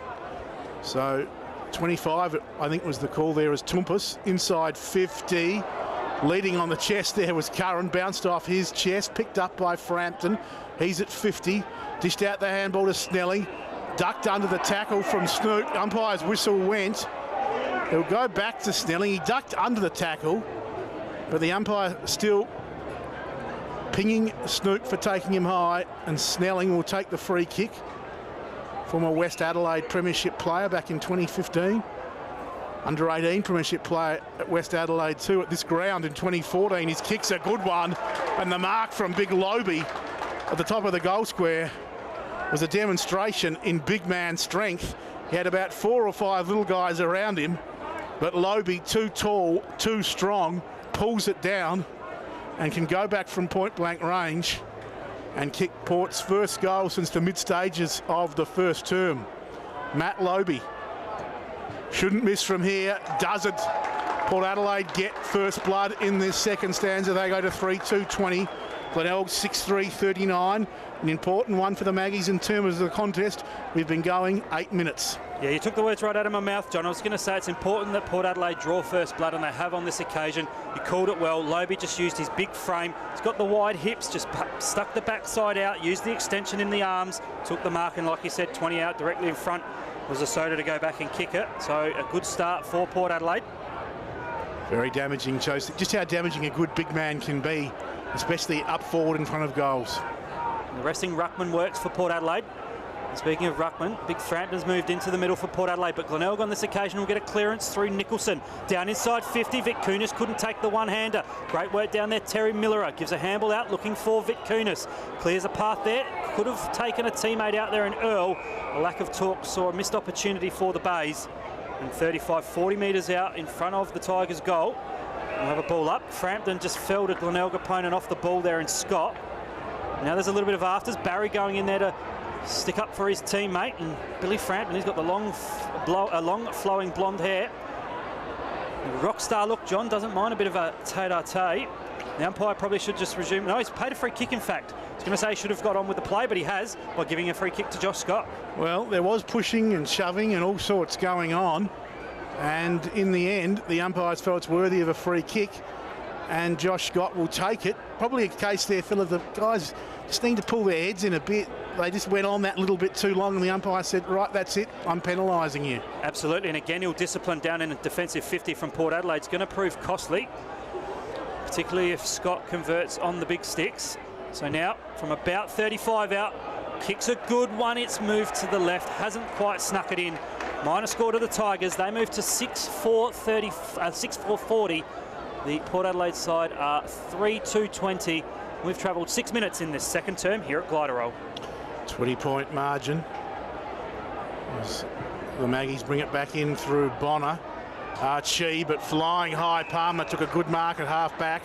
So 25, I think, was the call there as Tumpus. Inside 50. Leading on the chest there was Curran. Bounced off his chest. Picked up by Frampton. He's at 50. Dished out the handball to Snelling. Ducked under the tackle from Snook. Umpire's whistle went. He'll go back to Snelling. He ducked under the tackle, but the umpire still pinging Snook for taking him high, and Snelling will take the free kick. Former West Adelaide Premiership player back in 2015. Under 18 Premiership player at West Adelaide too at this ground in 2014. His kick's a good one, and the mark from Big Lobie at the top of the goal square was a demonstration in big man strength. He had about 4 or 5 little guys around him, but Lobie, too tall, too strong, pulls it down and can go back from point-blank range and kick Port's first goal since the mid-stages of the first term. Matt Lobie shouldn't miss from here, doesn't. Port Adelaide get first blood in this second stanza. They go to 3-2-20. Glenelg 6-3-39. An important one for the Maggies in terms of the contest. We've been going 8 minutes. Yeah, you took the words right out of my mouth, John. I was going to say it's important that Port Adelaide draw first blood, and they have on this occasion. You called it well. Lobie just used his big frame. He's got the wide hips, just stuck the backside out, used the extension in the arms, took the mark, and like you said, 20 out directly in front was a soda to go back and kick it. So a good start for Port Adelaide. Very damaging, Joseph. Just how damaging a good big man can be, especially up forward in front of goals. And the resting ruckman works for Port Adelaide. And speaking of ruckman, Big Frampton's moved into the middle for Port Adelaide, but Glenelg on this occasion will get a clearance through Nicholson. Down inside 50, Vic Kunis couldn't take the one-hander. Great work down there, Terry Miller gives a handball out, looking for Vic Kunis. Clears a path there, could have taken a teammate out there in Earl. A lack of talk saw a missed opportunity for the Bays. And 35, 40 metres out in front of the Tigers' goal. We'll have a ball up. Frampton just felled a Glenelg opponent off the ball there in Scott. Now there's a little bit of afters. Barry going in there to stick up for his teammate, and Billy Frampton, he's got the long flowing blonde hair. Rock star look, John doesn't mind a bit of a tete-a-tete. The umpire probably should just resume. No, he's paid a free kick, in fact. I was going to say he should have got on with the play, but he has by giving a free kick to Josh Scott. Well, there was pushing and shoving and all sorts going on, and in the end, the umpires felt it's worthy of a free kick, and Josh Scott will take it. Probably a case there, Phil, of the guys just need to pull their heads in a bit. They just went on that little bit too long, and the umpire said, right, that's it, I'm penalising you. Absolutely, and again, he'll discipline down in a defensive 50 from Port Adelaide. It's going to prove costly, particularly if Scott converts on the big sticks. So now, from about 35 out, kicks a good one. It's moved to the left, hasn't quite snuck it in. Minor score to the Tigers. They move to 6-4-40. The Port Adelaide side are 3-2-20. We've travelled 6 minutes in this second term here at Gliderol. 20-point margin. As the Maggies bring it back in through Bonner. Archie, but flying high. Palmer took a good mark at half-back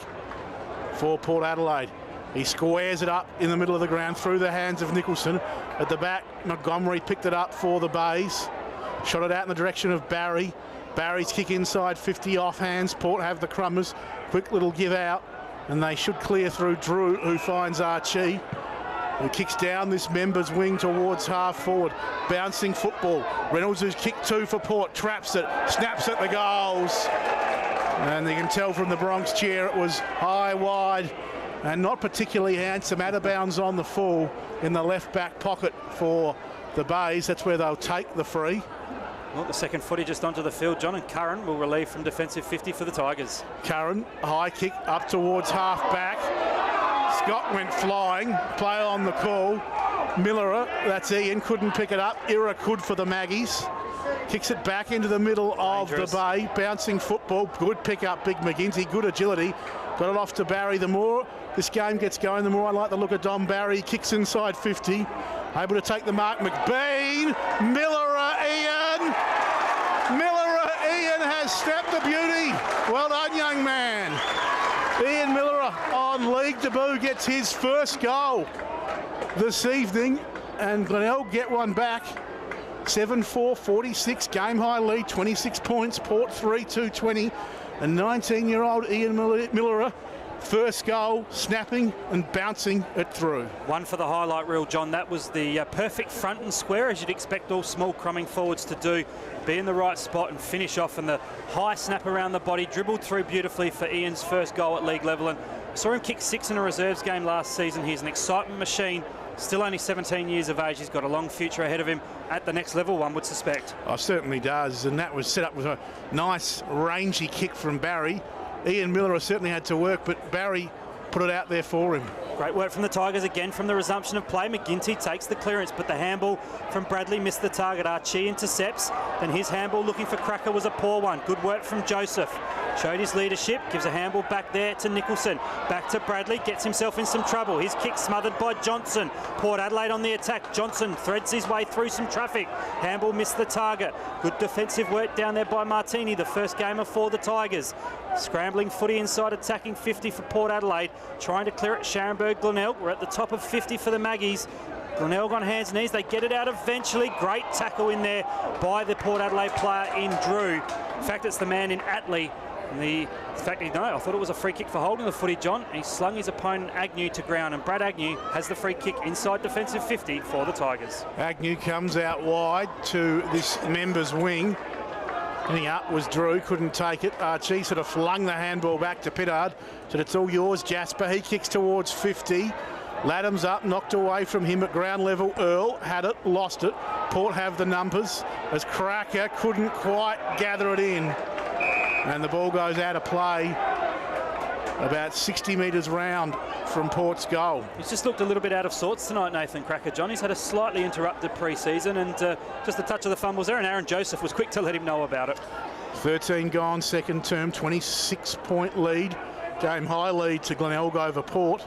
for Port Adelaide. He squares it up in the middle of the ground through the hands of Nicholson. At the back, Montgomery picked it up for the Bays. Shot it out in the direction of Barry. Barry's kick inside 50 off hands. Port have the crummers. Quick little give out, and they should clear through Drew, who finds Archie, who kicks down this member's wing towards half forward. Bouncing football. Reynolds, who's kicked two for Port, traps it, snaps at the goals. And you can tell from the Bronx chair it was high, wide, and not particularly handsome. Out of bounds on the full in the left back pocket for the Bays. That's where they'll take the free. Well, the second footy just onto the field. John and Curran will relieve from defensive 50 for the Tigers. Curran, high kick up towards half back. Scott went flying, play on the call. Miller, that's Ian, couldn't pick it up. Ira could for the Maggies. Kicks it back into the middle of the Bay. Bouncing football, good pick up, Big McGinty, good agility. Got it off to Barry. The more this game gets going, the more I like the look of Dom Barry. Kicks inside 50. Able to take the mark. McBean, Miller, Ian. Miller, Ian has snapped the beauty. Well done, young man. Ian Miller on league debut gets his first goal this evening, and Glenelg get one back. 7-4-46, game high lead, 26 points, Port 3-2-20. And 19-year-old Ian Miller, first goal, snapping and bouncing it through. One for the highlight reel, John. That was the perfect front and square, as you'd expect all small crumbing forwards to do. Be in the right spot and finish off, and the high snap around the body, dribbled through beautifully for Ian's first goal at league level. And saw him kick 6 in a reserves game last season. He's an excitement machine. Still only 17 years of age. He's got a long future ahead of him at the next level, one would suspect. Oh, certainly does, and that was set up with a nice rangy kick from Barry. Ian Miller certainly had to work, but Barry put it out there for him. Great work from the Tigers again from the resumption of play. McGinty takes the clearance, but the handball from Bradley missed the target. Archie intercepts, then his handball looking for Cracker was a poor one. Good work from Joseph. Showed his leadership, gives a handball back there to Nicholson. Back to Bradley, gets himself in some trouble. His kick smothered by Johnson. Port Adelaide on the attack. Johnson threads his way through some traffic. Handball missed the target. Good defensive work down there by Martini, the first gamer for the Tigers. Scrambling footy inside, attacking 50 for Port Adelaide. Trying to clear it, Scharenberg, Glenelg. We're at the top of 50 for the Maggies. Glenelg on hands and knees, they get it out eventually. Great tackle in there by the Port Adelaide player in Drew. In fact, it's the man in Attlee. And I thought it was a free kick for holding the footy, John. He slung his opponent Agnew to ground, and Brad Agnew has the free kick inside defensive 50 for the Tigers. Agnew comes out wide to this member's wing. Hitting up was Drew, couldn't take it. Archie sort of flung the handball back to Pittard. Said, it's all yours, Jasper. He kicks towards 50. Laddam's up, knocked away from him at ground level. Earl had it, lost it. Port have the numbers as Cracker couldn't quite gather it in. And the ball goes out of play about 60 metres round from Port's goal. He's just looked a little bit out of sorts tonight, Nathan Cracker. John, he's had a slightly interrupted pre-season and just a touch of the fumbles there, and Aaron Joseph was quick to let him know about it. 13 gone, second term, 26-point lead. Game high lead to Glenelg over Port.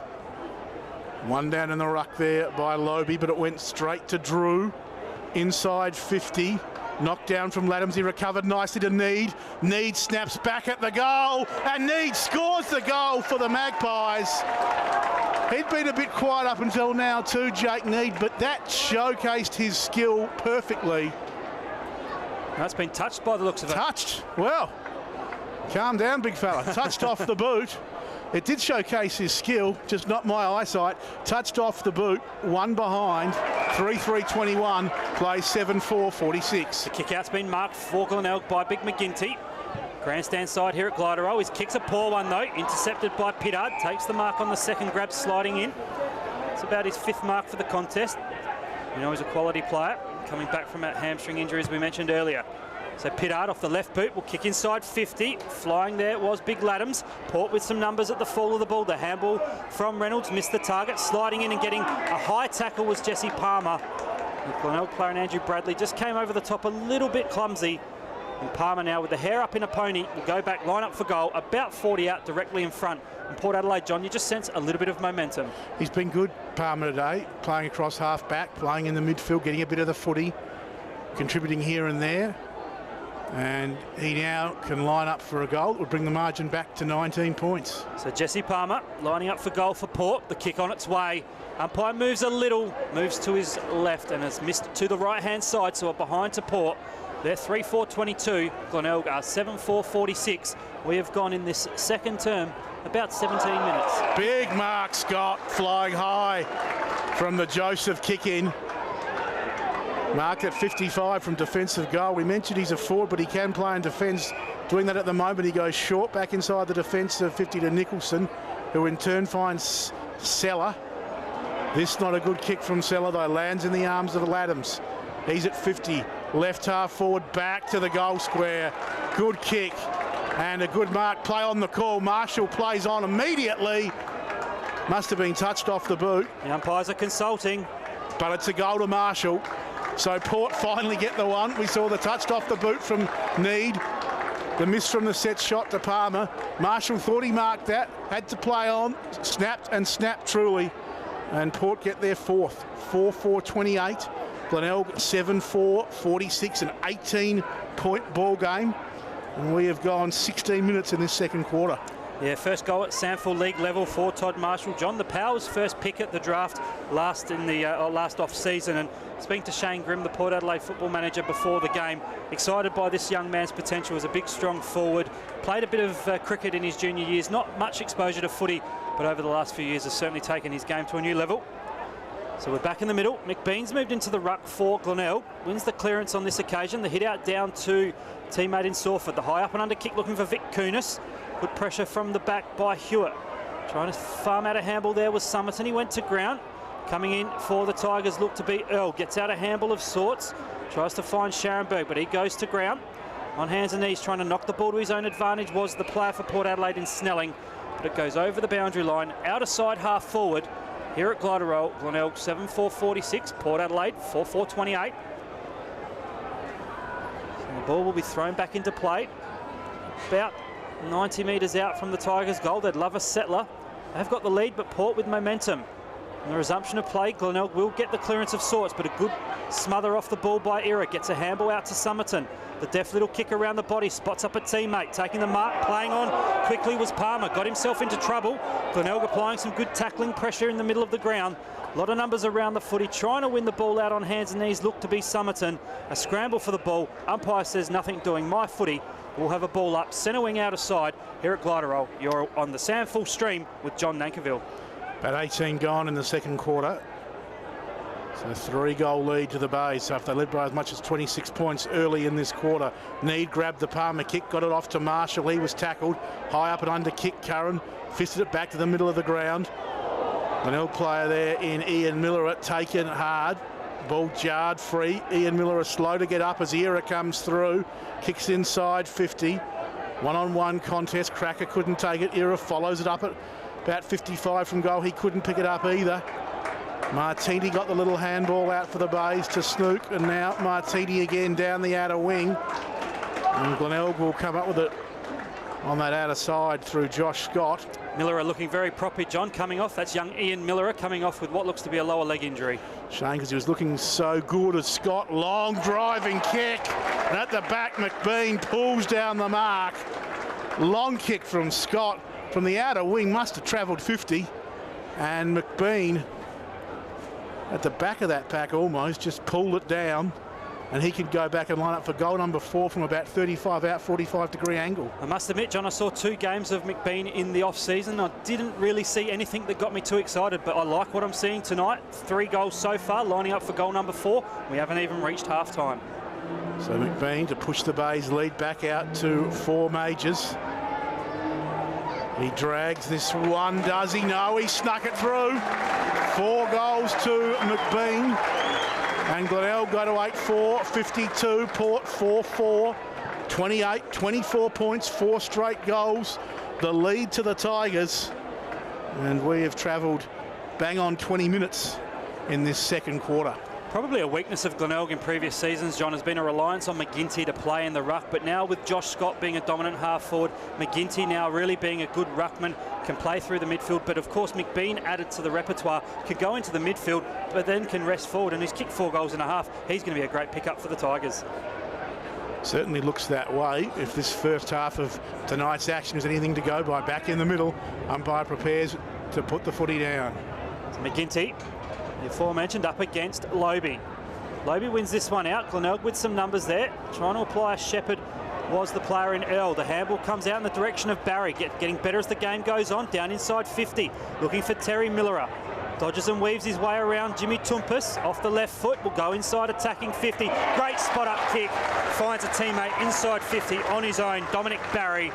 One down in the ruck there by Lobie, but it went straight to Drew. Inside 50. Knocked down from Laddams. He recovered nicely to Need. Need snaps back at the goal, and Need scores the goal for the Magpies. He'd been a bit quiet up until now too, Jake Need, but that showcased his skill perfectly. That's been touched by the looks of it. Touched? Well, calm down, big fella. Touched off the boot. It did showcase his skill, just not my eyesight. Touched off the boot, one behind, 3-3-21, plays 7-4-46. The kick-out's been marked for Glenelg by Big McGinty. Grandstand side here at Glyderol. His kick's a poor one though, intercepted by Pittard. Takes the mark on the second grab, sliding in. It's about his 5th mark for the contest. You know he's a quality player, coming back from that hamstring injury as we mentioned earlier. So Pittard off the left boot will kick inside 50. Flying there was Big Laddams. Port with some numbers at the fall of the ball. The handball from Reynolds missed the target. Sliding in and getting a high tackle was Jesse Palmer. The Glenelg player and Andrew Bradley just came over the top a little bit clumsy. And Palmer now with the hair up in a pony will go back, line up for goal. About 40 out directly in front. And Port Adelaide, John, you just sense a little bit of momentum. He's been good, Palmer, today. Playing across half back, playing in the midfield, getting a bit of the footy. Contributing here and there. And he now can line up for a goal. It would bring the margin back to 19 points. So Jesse Palmer lining up for goal for Port. The kick on its way. Umpire moves a little, moves to his left and has missed to the right-hand side, so behind to Port. They're 3-4-22. Glenelg are 7-4-46. We have gone in this second term about 17 minutes. Big mark, Scott, flying high from the Joseph kick-in. Marked at 55 from defensive goal. We mentioned he's a forward, but he can play in defence. Doing that at the moment, he goes short back inside the defence of 50 to Nicholson, who in turn finds Seller. This not a good kick from Seller, though. Lands in the arms of Laddams. He's at 50. Left half forward, back to the goal square. Good kick and a good mark. Play on the call. Marshall plays on immediately. Must have been touched off the boot. The umpires are consulting. But it's a goal to Marshall. So Port finally get the one. We saw the touched off the boot from Need. The miss from the set shot to Palmer. Marshall thought he marked that. Had to play on. Snapped and snapped truly. And Port get their 4th. 4-4-28. Glenelg 7-4-46. An 18-point ball game. And we have gone 16 minutes in this second quarter. Yeah, first goal at SANFL League level for Todd Marshall. John, the Powers' first pick at the draft last off-season. And speaking to Shane Grimm, the Port Adelaide football manager, before the game, excited by this young man's potential as a big, strong forward. Played a bit of cricket in his junior years, not much exposure to footy, but over the last few years has certainly taken his game to a new level. So we're back in the middle. McBean's moved into the ruck for Glenelg. Wins the clearance on this occasion. The hit out down to teammate in Sawford. The high up and under kick looking for Vic Kunis. Good pressure from the back by Hewitt. Trying to farm out a handball there was Summerton. He went to ground. Coming in for the Tigers look to be Earl. Gets out a handball of sorts. Tries to find Scharenberg, but he goes to ground. On hands and knees, trying to knock the ball to his own advantage was the player for Port Adelaide in Snelling. But it goes over the boundary line. Outer side half forward. Here at Glyderol, Glenelg 7-4-46. Port Adelaide 4-4-28. So the ball will be thrown back into play. About 90 metres out from the Tigers' goal. They'd love a settler. They've got the lead, but Port with momentum. And the resumption of play, Glenelg will get the clearance of sorts, but a good smother off the ball by Era. Gets a handball out to Summerton. The deft little kick around the body, spots up a teammate. Taking the mark, playing on quickly was Palmer. Got himself into trouble. Glenelg applying some good tackling pressure in the middle of the ground. A lot of numbers around the footy, trying to win the ball out on hands and knees. Look to be Summerton. A scramble for the ball. Umpire says nothing doing. My footy will have a ball up. Centre wing out of side here at Glyderol. You're on the SANFL stream with John Nankerville. About 18 gone in the second quarter. So 3-goal lead to the Bays. So if they led by as much as 26 points early in this quarter. Need grabbed the Palmer kick, got it off to Marshall. He was tackled. High up and under kick, Curran. Fisted it back to the middle of the ground. An L player there in Ian Miller taken hard Ball jarred free. Ian Miller is slow to get up as Era comes through. Kicks inside 50. One-on-one contest. Cracker couldn't take it. Era follows it up at about 55 from goal. He couldn't pick it up either. Martini got the little handball out for the Bays to Snook, and now Martini again down the outer wing. And Glenelg will come up with it on that outer side through Josh Scott. Miller looking very proppy, John, coming off. That's young Ian Miller coming off with what looks to be a lower leg injury. Shame, because he was looking so good as Scott. Long driving kick. And at the back, McBean pulls down the mark. Long kick from Scott from the outer wing. Must have travelled 50. And McBean at the back of that pack almost just pulled it down. And he could go back and line up for goal number 4 from about 35 out, 45-degree angle. I must admit, John, I saw 2 games of McBean in the off-season. I didn't really see anything that got me too excited, but I like what I'm seeing tonight. 3 goals so far, lining up for goal number 4. We haven't even reached half-time. So McBean to push the Bays lead back out to 4 majors. He drags this one, does he? No, he snuck it through. 4 goals to McBean. And Glenelg go to 8-4, 52, Port 4-4, 28, 24 points, 4 straight goals. The lead to the Tigers. And we have travelled bang on 20 minutes in this second quarter. Probably a weakness of Glenelg in previous seasons, John, has been a reliance on McGinty to play in the ruck, but now with Josh Scott being a dominant half forward, McGinty now really being a good ruckman, can play through the midfield, but of course McBean added to the repertoire, could go into the midfield, but then can rest forward, and he's kicked 4 goals and a half. He's going to be a great pickup for the Tigers. Certainly looks that way. If this first half of tonight's action is anything to go by, back in the middle, umpire prepares to put the footy down. So McGinty, the aforementioned, up against Lobe. Lobe wins this one out. Glenelg with some numbers there. Trying to apply a Shepherd was the player in Earl. The handball comes out in the direction of Barry. Getting better as the game goes on. Down inside 50. Looking for Terry Miller. Dodges and weaves his way around Jimmy Tumpus. Off the left foot. Will go inside attacking 50. Great spot up kick. Finds a teammate inside 50 on his own. Dominic Barry.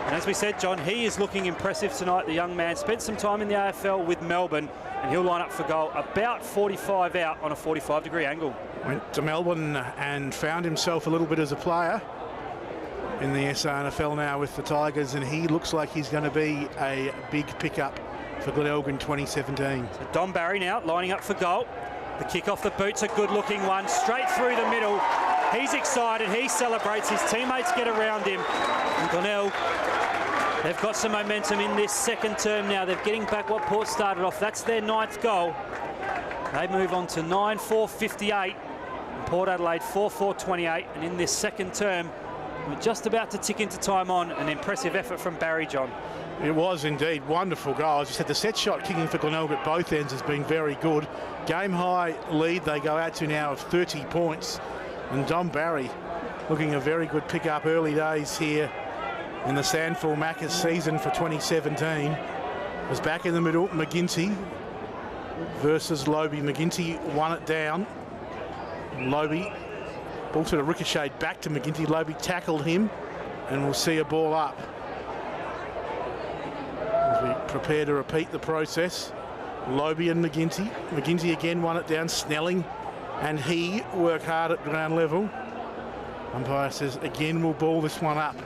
And as we said, John, he is looking impressive tonight. The young man spent some time in the AFL with Melbourne, and he'll line up for goal about 45 out on a 45-degree angle. Went to Melbourne and found himself a little bit as a player in the SANFL now with the Tigers, and he looks like he's going to be a big pickup for Glenelg in 2017. So Dom Barry now lining up for goal. The kick off the boot's a good-looking one, straight through the middle. He's excited, he celebrates, his teammates get around him. And Glenelg, they've got some momentum in this second term now. They're getting back what Port started off. That's their 9th goal. They move on to 9-4-58. And Port Adelaide 4-4-28. And in this second term, we're just about to tick into time on. An impressive effort from Barry, John. It was indeed wonderful goal. As I said, the set shot kicking for Glenelg at both ends has been very good. Game high lead they go out to now of 30 points. And Dom Barry looking a very good pickup early days here in the SANFL Macca's season for 2017. Was back in the middle, McGinty versus Lobe. McGinty won it down. Lobe, ball sort of ricocheted back to McGinty. Lobe tackled him, and we'll see a ball up. As we prepare to repeat the process, Lobe and McGinty. McGinty again won it down. Snelling and he work hard at ground level. Umpire says again we'll ball this one up.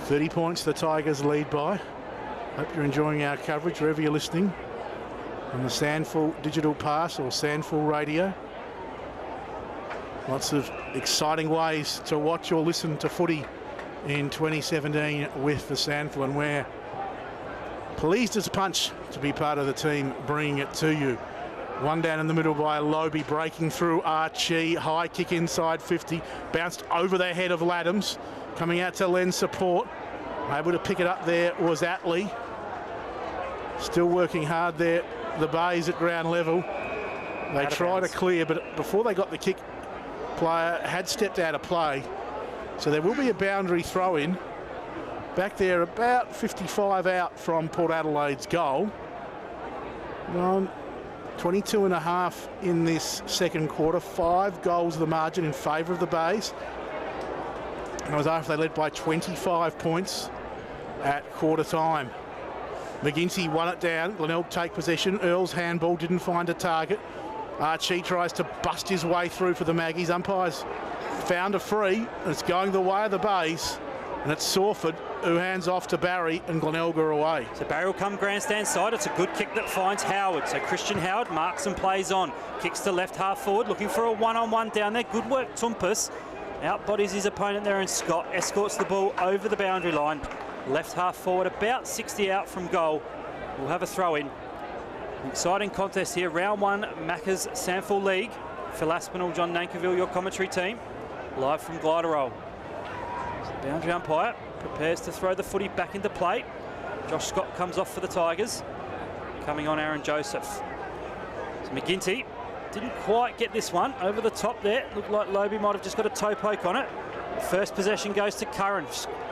30 points the Tigers lead by. Hope you're enjoying our coverage wherever you're listening on the SANFL Digital Pass or SANFL Radio. Lots of exciting ways to watch or listen to footy in 2017 with the SANFL, and we're pleased as punch to be part of the team bringing it to you. One down in the middle by Lobe, breaking through Archie. High kick inside 50. Bounced over the head of Laddams. Coming out to lend support. Able to pick it up there was Atley. Still working hard there. The Bays at ground level. They try to clear, but before they got the kick, player had stepped out of play. So there will be a boundary throw in. Back there about 55 out from Port Adelaide's goal. 22 and a half in this second quarter. 5 goals the margin in favour of the Bays. And it was after they led by 25 points at quarter time. McGinty won it down. Glenelg take possession. Earl's handball didn't find a target. Archie tries to bust his way through for the Maggies. Umpires found a free, and it's going the way of the base, and it's Sawford who hands off to Barry, and Glenelg are away. So Barry will come grandstand side. It's a good kick that finds Howard. So Christian Howard marks and plays on. Kicks to left half forward, looking for a one-on-one down there. Good work, Tumpus. Outbodies his opponent there, and Scott escorts the ball over the boundary line. Left half forward, about 60 out from goal. We'll have a throw in. Exciting contest here, round one, Macca's SANFL League. Phil Aspinall, John Nankerville, your commentary team, live from Gliderol. So boundary umpire prepares to throw the footy back into play. Josh Scott comes off for the Tigers. Coming on Aaron Joseph. So McGinty didn't quite get this one over the top there. Looked like Lobie might have just got a toe poke on it. First possession goes to Curran.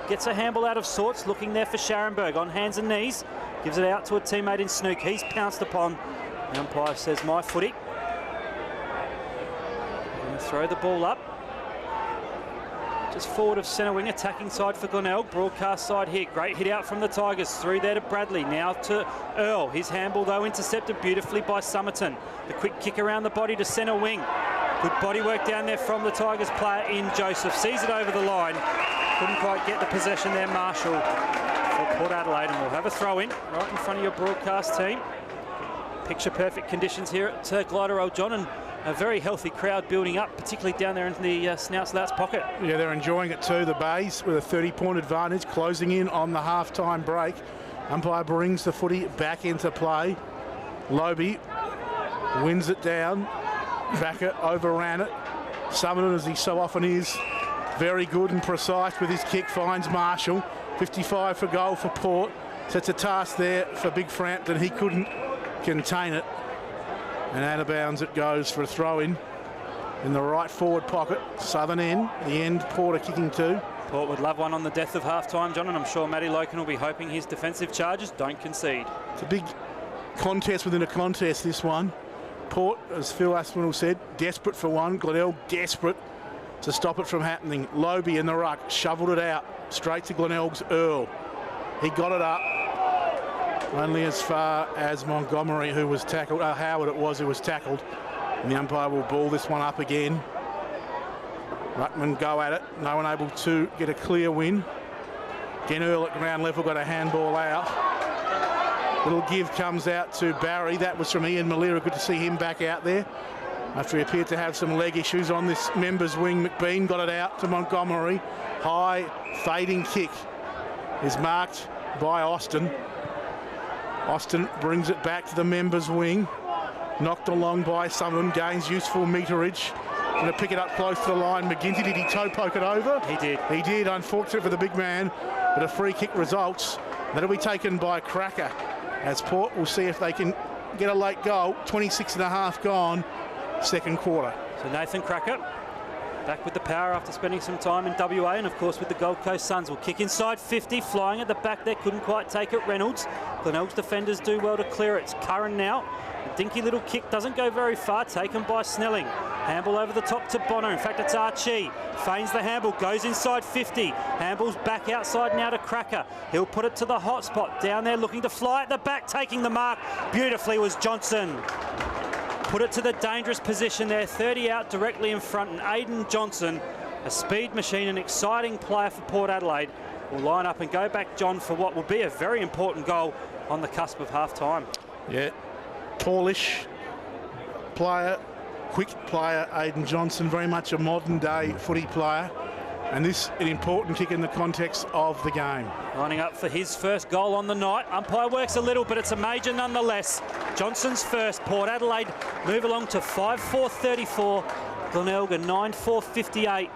Gets a handball out of sorts, looking there for Scharenberg on hands and knees. Gives it out to a teammate in Snook. He's pounced upon. The umpire says, my footy. Going to throw the ball up. Just forward of centre wing, attacking side for Glenelg. Broadcast side here. Great hit out from the Tigers. Through there to Bradley. Now to Earl. His handball, though, intercepted beautifully by Somerton. The quick kick around the body to centre wing. Good body work down there from the Tigers player in Joseph. Sees it over the line. Couldn't quite get the possession there, Marshall, for Port Adelaide. And we'll have a throw in right in front of your broadcast team. Picture perfect conditions here at Gliderol, John, and a very healthy crowd building up, particularly down there in the Snouts Louts pocket. Yeah, they're enjoying it too. The Bays with a 30-point advantage, closing in on the half-time break. Umpire brings the footy back into play. Lobie wins it down. Backer overran it. Summerton, as he so often is, very good and precise with his kick, finds Marshall. 55 for goal for Port. Sets a task there for Big Frampton. He couldn't contain it. And out of bounds it goes for a throw-in in the right forward pocket. Southern end. The end, Port are kicking to. Port would love one on the death of half-time, John, and I'm sure Matty Loken will be hoping his defensive charges don't concede. It's a big contest within a contest, this one. Port, as Phil Aspinall said, desperate for one. Glenelg desperate to stop it from happening. Lobie in the ruck, shoveled it out, straight to Glenelg's Earl. He got it up, only as far as Montgomery, who was tackled, Howard it was who was tackled. And the umpire will ball this one up again. Ruckman go at it, no one able to get a clear win. Again, Earl at ground level got a handball out. Little give comes out to Barry. That was from Ian Malera. Good to see him back out there after he appeared to have some leg issues on this members wing. McBean got it out to Montgomery. High fading kick is marked by Austin. Austin brings it back to the members wing. Knocked along by someone, gains useful meterage. Going to pick it up close to the line. McGinty, did he toe poke it over? He did. He did, unfortunate for the big man, but a free kick results. That'll be taken by Cracker, as Port will see if they can get a late goal. 26 and a half gone, second quarter. So Nathan Cracker back with the power after spending some time in WA, and of course with the Gold Coast Suns. Will kick inside 50, flying at the back there, couldn't quite take it. Reynolds. Glenelg's defenders do well to clear it. It's Curran now. A dinky little kick, doesn't go very far, taken by Snelling. Handball over the top to Bonner. In fact, it's Archie. Feigns the handball, goes inside 50. Handball's back outside now to Cracker. He'll put it to the hot spot. Down there looking to fly at the back, taking the mark beautifully was Johnson. Put it to the dangerous position there, 30 out directly in front, and Aidan Johnson, a speed machine, an exciting player for Port Adelaide, will line up and go back, John, for what will be a very important goal on the cusp of half-time. Yeah, tallish player, quick player, Aidan Johnson, very much a modern-day footy player. And this an important kick in the context of the game. Lining up for his first goal on the night. Umpire works a little, but it's a major nonetheless. Johnson's first. Port Adelaide move along to 5-4-34. Glenelg 9-4-58.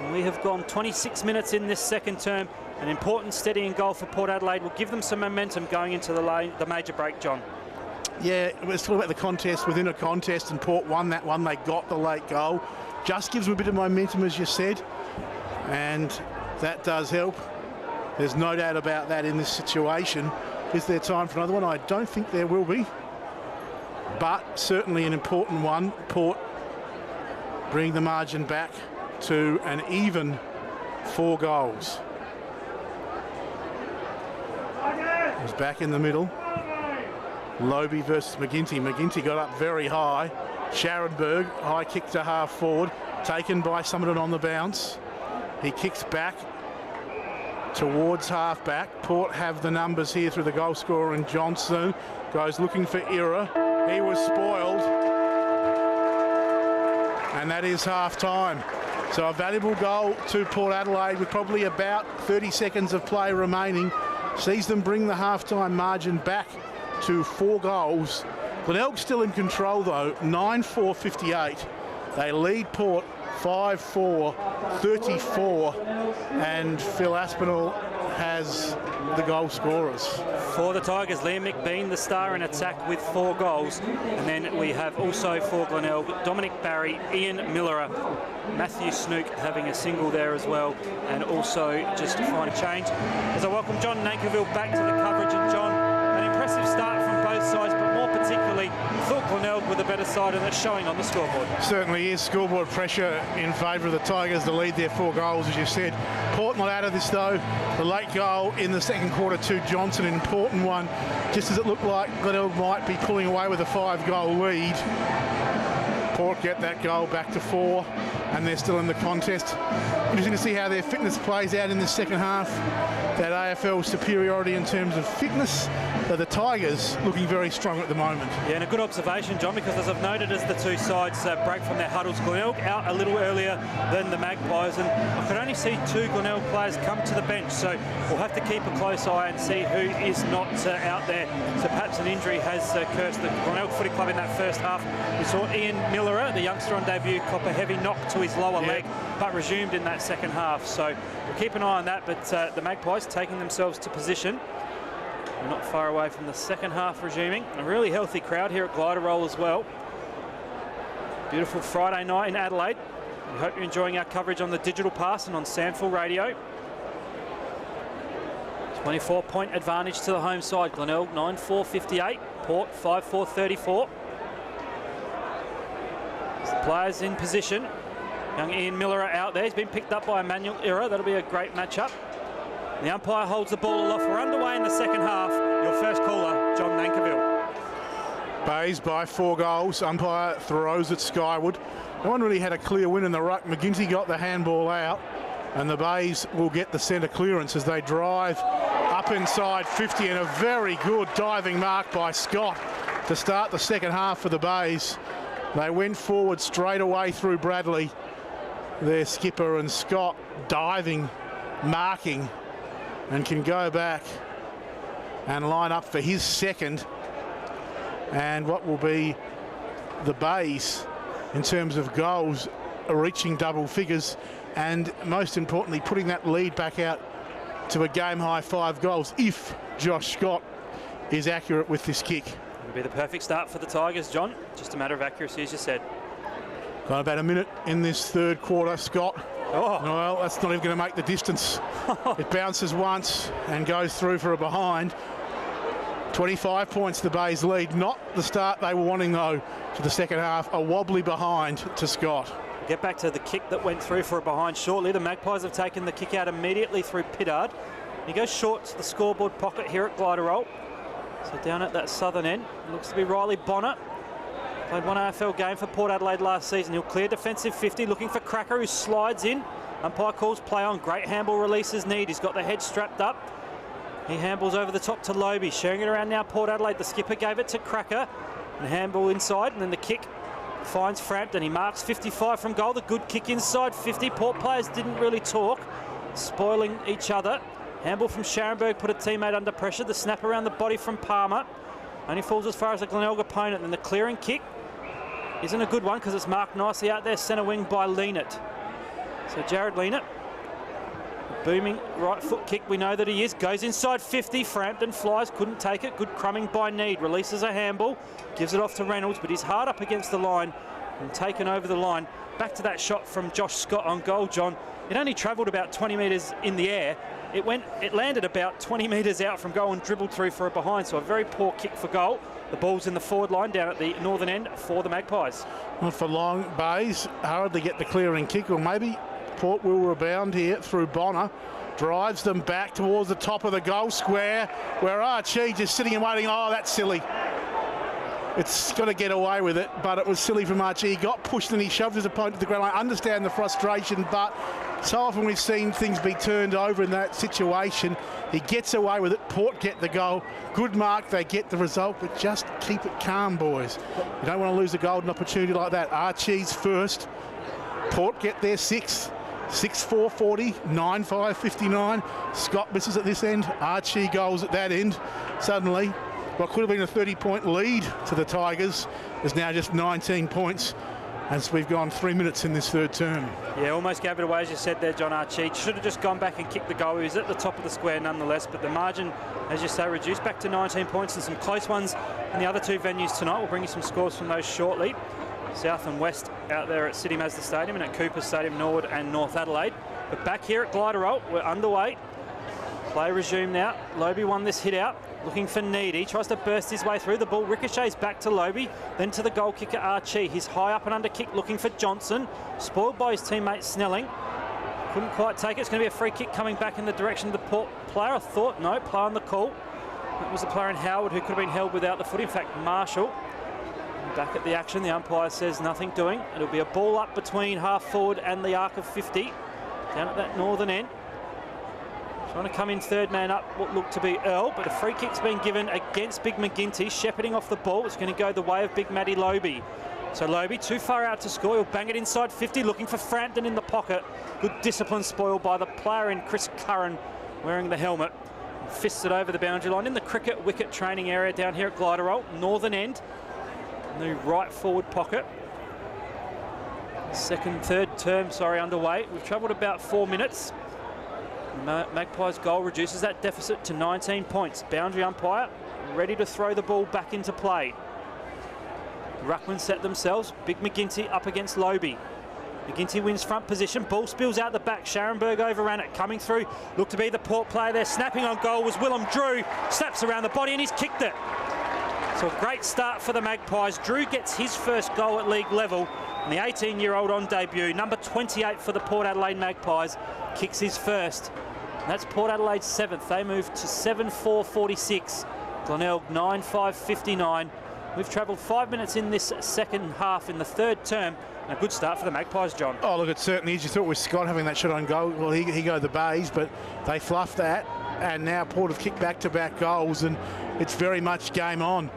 And we have gone 26 minutes in this second term. An important steadying goal for Port Adelaide will give them some momentum going into the major break, John. Yeah, let's talk about the contest within a contest, and Port won that one. They got the late goal. Just gives them a bit of momentum, as you said. And that does help. There's no doubt about that in this situation. Is there time for another one? I don't think there will be. But certainly an important one. Port bring the margin back to an even 4 goals. He's back in the middle. Lobie versus McGinty. McGinty got up very high. Scharenberg, high kick to half forward, taken by Summerton on the bounce. He kicks back towards half back. Port have the numbers here through the goal scorer, and Johnson goes looking for Ira. He was spoiled, and that is half time. So a valuable goal to Port Adelaide with probably about 30 seconds of play remaining. Sees them bring the half-time margin back to 4 goals. Glenelg still in control though, 9-4-58. They lead Port 5-4-34, and Phil Aspinall has the goal scorers. For the Tigers, Liam McBean, the star in attack with 4 goals. And then we have also for Glenelg, Dominic Barry, Ian Miller, Matthew Snook having a single there as well. And also, just to find a change, as I welcome John Nankerville back to the coverage. And John, an impressive start from both sides, but more particularly, thought Glenelg were the better side, and that's showing on the scoreboard. Certainly is. Scoreboard pressure in favour of the Tigers to lead their 4 goals, as you said. Port not out of this though. The late goal in the second quarter to Johnson, an important one, just as it looked like Glenelg might be pulling away with a 5-goal lead. Port get that goal back to 4, and they're still in the contest. Interesting to see how their fitness plays out in the second half. That AFL superiority in terms of fitness, but the Tigers looking very strong at the moment. Yeah, and a good observation, John, because as I've noted, as the two sides break from their huddles, Glenelg out a little earlier than the Magpies, and I could only see 2 Glenelg players come to the bench, so we'll have to keep a close eye and see who is not out there. So perhaps an injury has cursed the Glenelg Footy Club in that first half. We saw Ian Miller, the youngster on debut, cop a heavy knock to his lower leg, but resumed in that second half. So we'll keep an eye on that, but the Magpies taking themselves to position. We're not far away from the second half resuming. A really healthy crowd here at Glider Roll as well. Beautiful Friday night in Adelaide. We hope you're enjoying our coverage on the digital pass and on SANFL radio. 24-point advantage to the home side. Glenelg 9-4-58. Port 5-4-34. Players in position. Young Ian Miller out there. He's been picked up by Emmanuel Ira. That'll be a great matchup. The umpire holds the ball aloft. We're underway in the second half. Your first caller, John Nankerville. Bays by 4 goals. Umpire throws it skyward. No one really had a clear win in the ruck. McGinty got the handball out, and the Bays will get the centre clearance as they drive up inside 50, and a very good diving mark by Scott to start the second half for the Bays. They went forward straight away through Bradley, their skipper, and Scott diving, marking, and can go back and line up for his second, and what will be the Bays in terms of goals reaching double figures, and most importantly putting that lead back out to a game high 5 goals if Josh Scott is accurate with this kick. It'll be the perfect start for the Tigers, John. Just a matter of accuracy, as you said. Got about a minute in this third quarter. Scott, oh, well, that's not even going to make the distance. It bounces once and goes through for a behind. 25 points the Bays lead. Not the start they were wanting though to the second half. A wobbly behind to Scott. Get back to the kick that went through for a behind shortly. The Magpies have taken the kick out immediately through Pittard. He goes short to the scoreboard pocket here at Glider Roll. So down at that southern end, it looks to be Riley Bonner. Played one AFL game for Port Adelaide last season. He'll clear defensive 50, looking for Cracker, who slides in. Umpire calls play on. Great handball releases need. He's got the head strapped up. He handballs over the top to Lobe, sharing it around now Port Adelaide. The skipper gave it to Cracker, and handball inside, and then the kick finds Frampton. He marks 55 from goal. The good kick inside 50. Port players didn't really talk, spoiling each other. Handball from Scharenberg put a teammate under pressure. The snap around the body from Palmer only falls as far as the Glenelg opponent. And the clearing kick isn't a good one because it's marked nicely out there centre wing by Leanett. So Jared Leanett, booming right foot kick, we know that he is, goes inside 50. Frampton flies, couldn't take it. Good crumbing by Need, releases a handball, gives it off to Reynolds, but he's hard up against the line and taken over the line. Back to that shot from Josh Scott on goal, John. It only travelled about 20 metres in the air. It landed about 20 metres out from goal and dribbled through for a behind, so a very poor kick for goal. The ball's in the forward line down at the northern end for the Magpies. Not for long. Bays hardly get the clearing kick, or maybe Port will rebound here through Bonner. Drives them back towards the top of the goal square, where Archie just sitting and waiting. Oh, that's silly. it's got to get away with it, but it was silly from Archie. He got pushed and he shoved his opponent to the ground. I understand the frustration, but so often we've seen things be turned over in that situation. He gets away with it. Port get the goal. Good mark, they get the result, but just keep it calm, boys. You don't want to lose a golden opportunity like that. Archie's first. Port get their sixth. 6-4 40, 9-5 59. Scott misses at this end. Archie goals at that end. Suddenly, what could have been a 30-point lead to the Tigers is now just 19 points as we've gone 3 minutes in this third term. Yeah, almost gave it away, as you said there, John Archie. Should have just gone back and kicked the goal. He was at the top of the square nonetheless, but the margin, as you say, reduced back to 19 points and some close ones in the other two venues tonight. We'll bring you some scores from those shortly. South and West out there at City Mazda Stadium and at Cooper Stadium, Norwood and North Adelaide. But back here at Gliderol, we're underway. Play resumed now. Lobie won this hit out, looking for Needy. Tries to burst his way through. The ball ricochets back to Lobie, then to the goal kicker Archie. He's high up and under kick, looking for Johnson. Spoiled by his teammate Snelling. Couldn't quite take it. It's going to be a free kick coming back in the direction of the Port player. I thought, no, player on the call. It was a player in Howard who could have been held without the foot. In fact, Marshall. Back at the action, the umpire says nothing doing. It'll be a ball up between half forward and the arc of 50. Down at that northern end. Trying to come in third man up, what looked to be Earl, but a free kick's been given against Big McGinty, shepherding off the ball. It's going to go the way of Big Matty Lobie. So Lobie too far out to score. He'll bang it inside 50, looking for Frampton in the pocket. Good discipline spoiled by the player in Chris Curran wearing the helmet. Fists it over the boundary line in the cricket wicket training area down here at Gliderol, northern end. The right forward pocket. Third term underway. We've travelled about 4 minutes. Magpies goal reduces that deficit to 19 points. Boundary umpire ready to throw the ball back into play. Ruckman set themselves. Big McGinty up against Lobie. McGinty wins front position. Ball spills out the back. Scharenberg overran it. Coming through. Looked to be the Port player there. Snapping on goal was Willem Drew. Snaps around the body and he's kicked it. So a great start for the Magpies. Drew gets his first goal at league level. And the 18-year-old on debut, number 28 for the Port Adelaide Magpies, kicks his first. And that's Port Adelaide's seventh. They move to 7-4 46. Glenelg 9-5 59. We've travelled 5 minutes in this second half in the third term. And a good start for the Magpies, John. Oh, look, it certainly is. You thought with Scott having that shot on goal, well, he go the bays, but they fluffed that. And now Port have kicked back-to-back goals, and it's very much game on.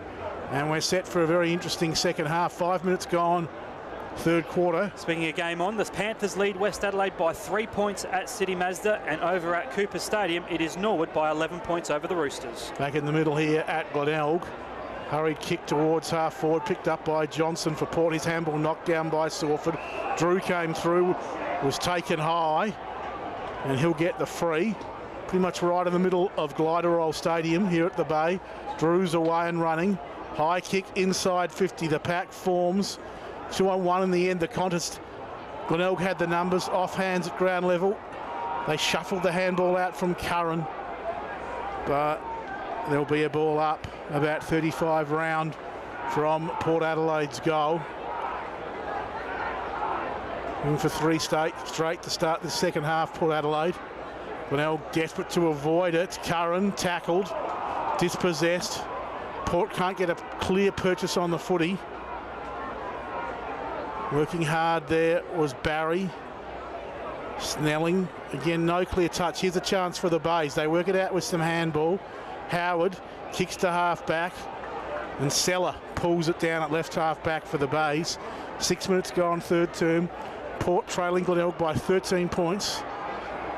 And we're set for a very interesting second half. 5 minutes gone, third quarter. Speaking of game on, the Panthers lead West Adelaide by 3 points at City Mazda, and over at Cooper Stadium, it is Norwood by 11 points over the Roosters. Back in the middle here at Glenelg. Hurried kick towards half forward, picked up by Johnson for Port. His handball knocked down by Sawford. Drew came through, was taken high, and he'll get the free. Pretty much right in the middle of Gliderol Stadium here at the Bay. Drew's away and running. High kick inside 50. The pack forms 2-on-1 in the end. The contest, Glenelg had the numbers, off hands at ground level. They shuffled the handball out from Curran, but there'll be a ball up about 35 round from Port Adelaide's goal. In for three straight to start the second half, Port Adelaide. Glenelg desperate to avoid it. Curran tackled, dispossessed. Port can't get a clear purchase on the footy. Working hard there was Barry. Snelling, again, no clear touch. Here's a chance for the Bays. They work it out with some handball. Howard kicks to half back, and Seller pulls it down at left half back for the Bays. 6 minutes gone, third term. Port trailing Glenelg by 13 points.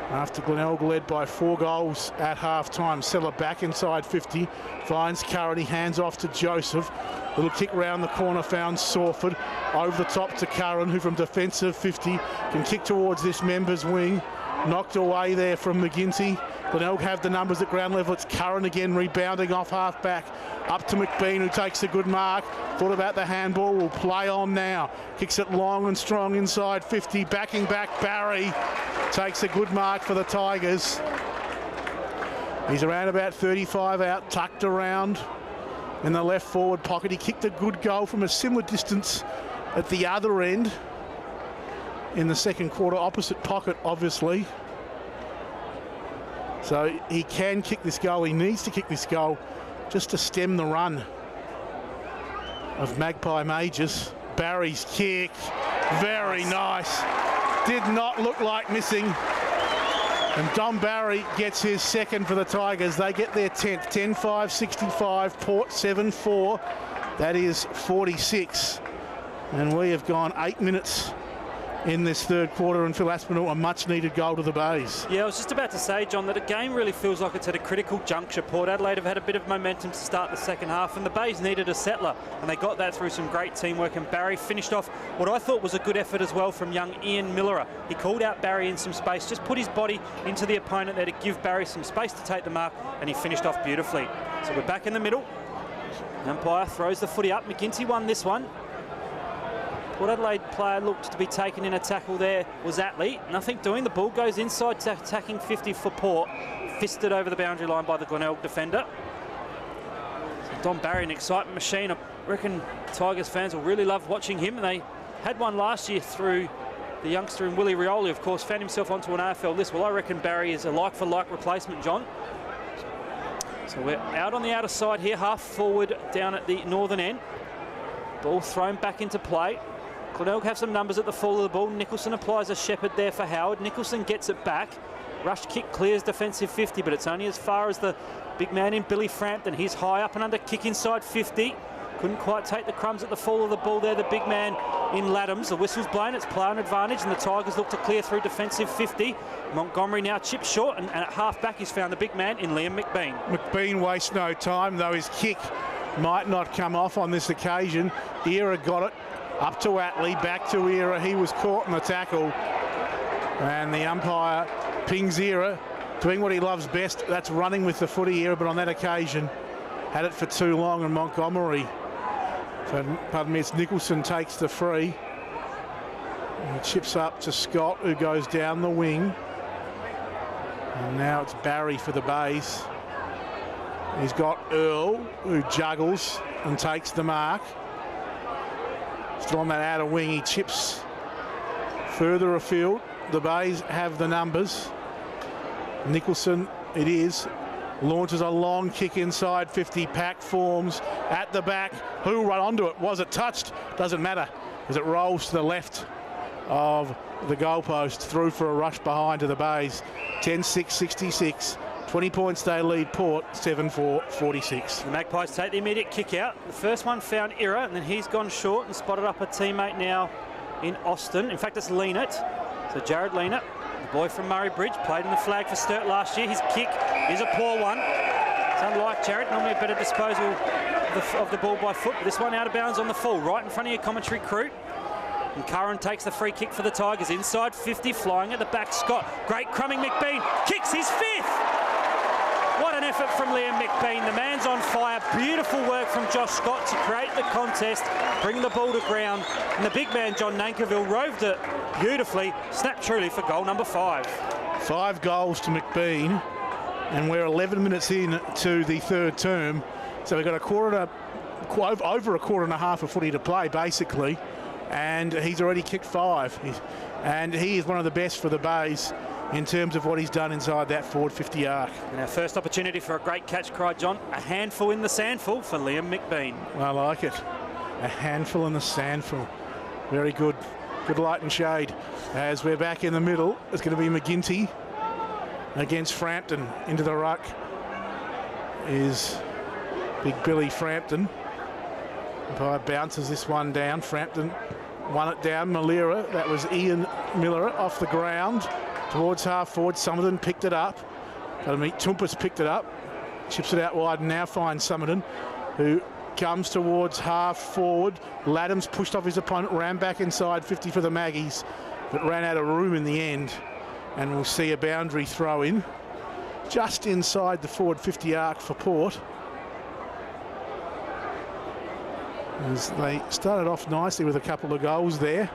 After Glenelg led by 4 goals at half-time. Seller back inside 50, finds Curran, he hands off to Joseph. Little kick round the corner, found Sawford. Over the top to Curran, who from defensive 50 can kick towards this member's wing. Knocked away there from McGinty. Glenelg have the numbers at ground level. It's Curran again rebounding off half-back. Up to McBean, who takes a good mark. Thought about the handball, will play on now. Kicks it long and strong inside 50. Backing back, Barry takes a good mark for the Tigers. He's around about 35 out, tucked around in the left forward pocket. He kicked a good goal from a similar distance at the other end in the second quarter, opposite pocket, obviously. So he can kick this goal. He needs to kick this goal just to stem the run. of Magpie Majors. Barry's kick, very nice. Did not look like missing. And Dom Barry gets his second for the Tigers. They get their 10th, 10-5-65, Port 7-4. That is 46. And we have gone 8 minutes in this third quarter, and Phil Aspinall, a much-needed goal to the Bays. Yeah, I was just about to say, John, that the game really feels like it's at a critical juncture. Port Adelaide have had a bit of momentum to start the second half, and the Bays needed a settler, and they got that through some great teamwork, and Barry finished off what I thought was a good effort as well from young Ian Millerer. He called out Barry in some space, just put his body into the opponent there to give Barry some space to take the mark, and he finished off beautifully. So we're back in the middle. Umpire throws the footy up. McGinty won this one. Port Adelaide player looked to be taken in a tackle there was Atley. Nothing doing. The ball goes inside, attacking 50 for Port. Fisted over the boundary line by the Glenelg defender. So Don Barry, an excitement machine. I reckon Tigers fans will really love watching him. And they had one last year through the youngster in Willie Rioli, of course, found himself onto an AFL list. Well, I reckon Barry is a like-for-like replacement, John. So we're out on the outer side here, half forward down at the northern end. Ball thrown back into play. Glenelg have some numbers at the fall of the ball. Nicholson applies a shepherd there for Howard. Nicholson gets it back. Rush kick clears defensive 50, but it's only as far as the big man in Billy Frampton. He's high up and under, kick inside 50. Couldn't quite take the crumbs at the fall of the ball there, the big man in Laddams. The whistle's blown, it's player advantage, and the Tigers look to clear through defensive 50. Montgomery now chips short, and at half back he's found the big man in Liam McBean. McBean wastes no time, though his kick might not come off on this occasion. Era got it. Up to Atley, back to Era. He was caught in the tackle. And the umpire pings Era, doing what he loves best. That's running with the footy, Era, but on that occasion, had it for too long, and Montgomery, pardon me, it's Nicholson takes the free. And chips up to Scott, who goes down the wing. And now it's Barry for the Bays. He's got Earl, who juggles and takes the mark. Still on that outer wing, he chips further afield. The Bays have the numbers. Nicholson, it is, launches a long kick inside 50. Pack forms at the back. Who run onto it? Was it touched? Doesn't matter, as it rolls to the left of the goalpost, through for a rush behind to the Bays. 10-6-66. 20 points they lead Port, 7-4-46. The Magpies take the immediate kick out. The first one found Era, and then he's gone short and spotted up a teammate now in Austin. In fact, it's Leonard. So Jared Leonard, the boy from Murray Bridge, played in the flag for Sturt last year. His kick is a poor one. It's unlike Jared, normally a better disposal of the ball by foot. But this one out of bounds on the full, right in front of your commentary crew. And Curran takes the free kick for the Tigers. Inside 50, flying at the back, Scott. Great crumbing McBean, kicks his fifth! What an effort from Liam McBean. The man's on fire. Beautiful work from Josh Scott to create the contest, bring the ball to ground. And the big man, John Nankerville, roved it beautifully. Snapped truly for goal number 5. 5 goals to McBean, and we're 11 minutes in to the third term. So we've got over a quarter and a half of footy to play, basically. And he's already kicked 5. And he is one of the best for the Bays in terms of what he's done inside that forward 50 arc. And our first opportunity for a great catch cry, John. A handful in the SANFL for Liam McBean. I like it. A handful in the SANFL. Very good. Good light and shade. As we're back in the middle, it's going to be McGinty against Frampton. Into the ruck is big Billy Frampton. Umpire bounces this one down. Frampton won it down. Malera, that was Ian Miller off the ground. Towards half forward, Summerton picked it up. Tumpus picked it up, chips it out wide, and now finds Summerton, who comes towards half forward. Laddams pushed off his opponent, ran back inside 50 for the Maggies, but ran out of room in the end. And we'll see a boundary throw in just inside the forward 50 arc for Port. As they started off nicely with a couple of goals there.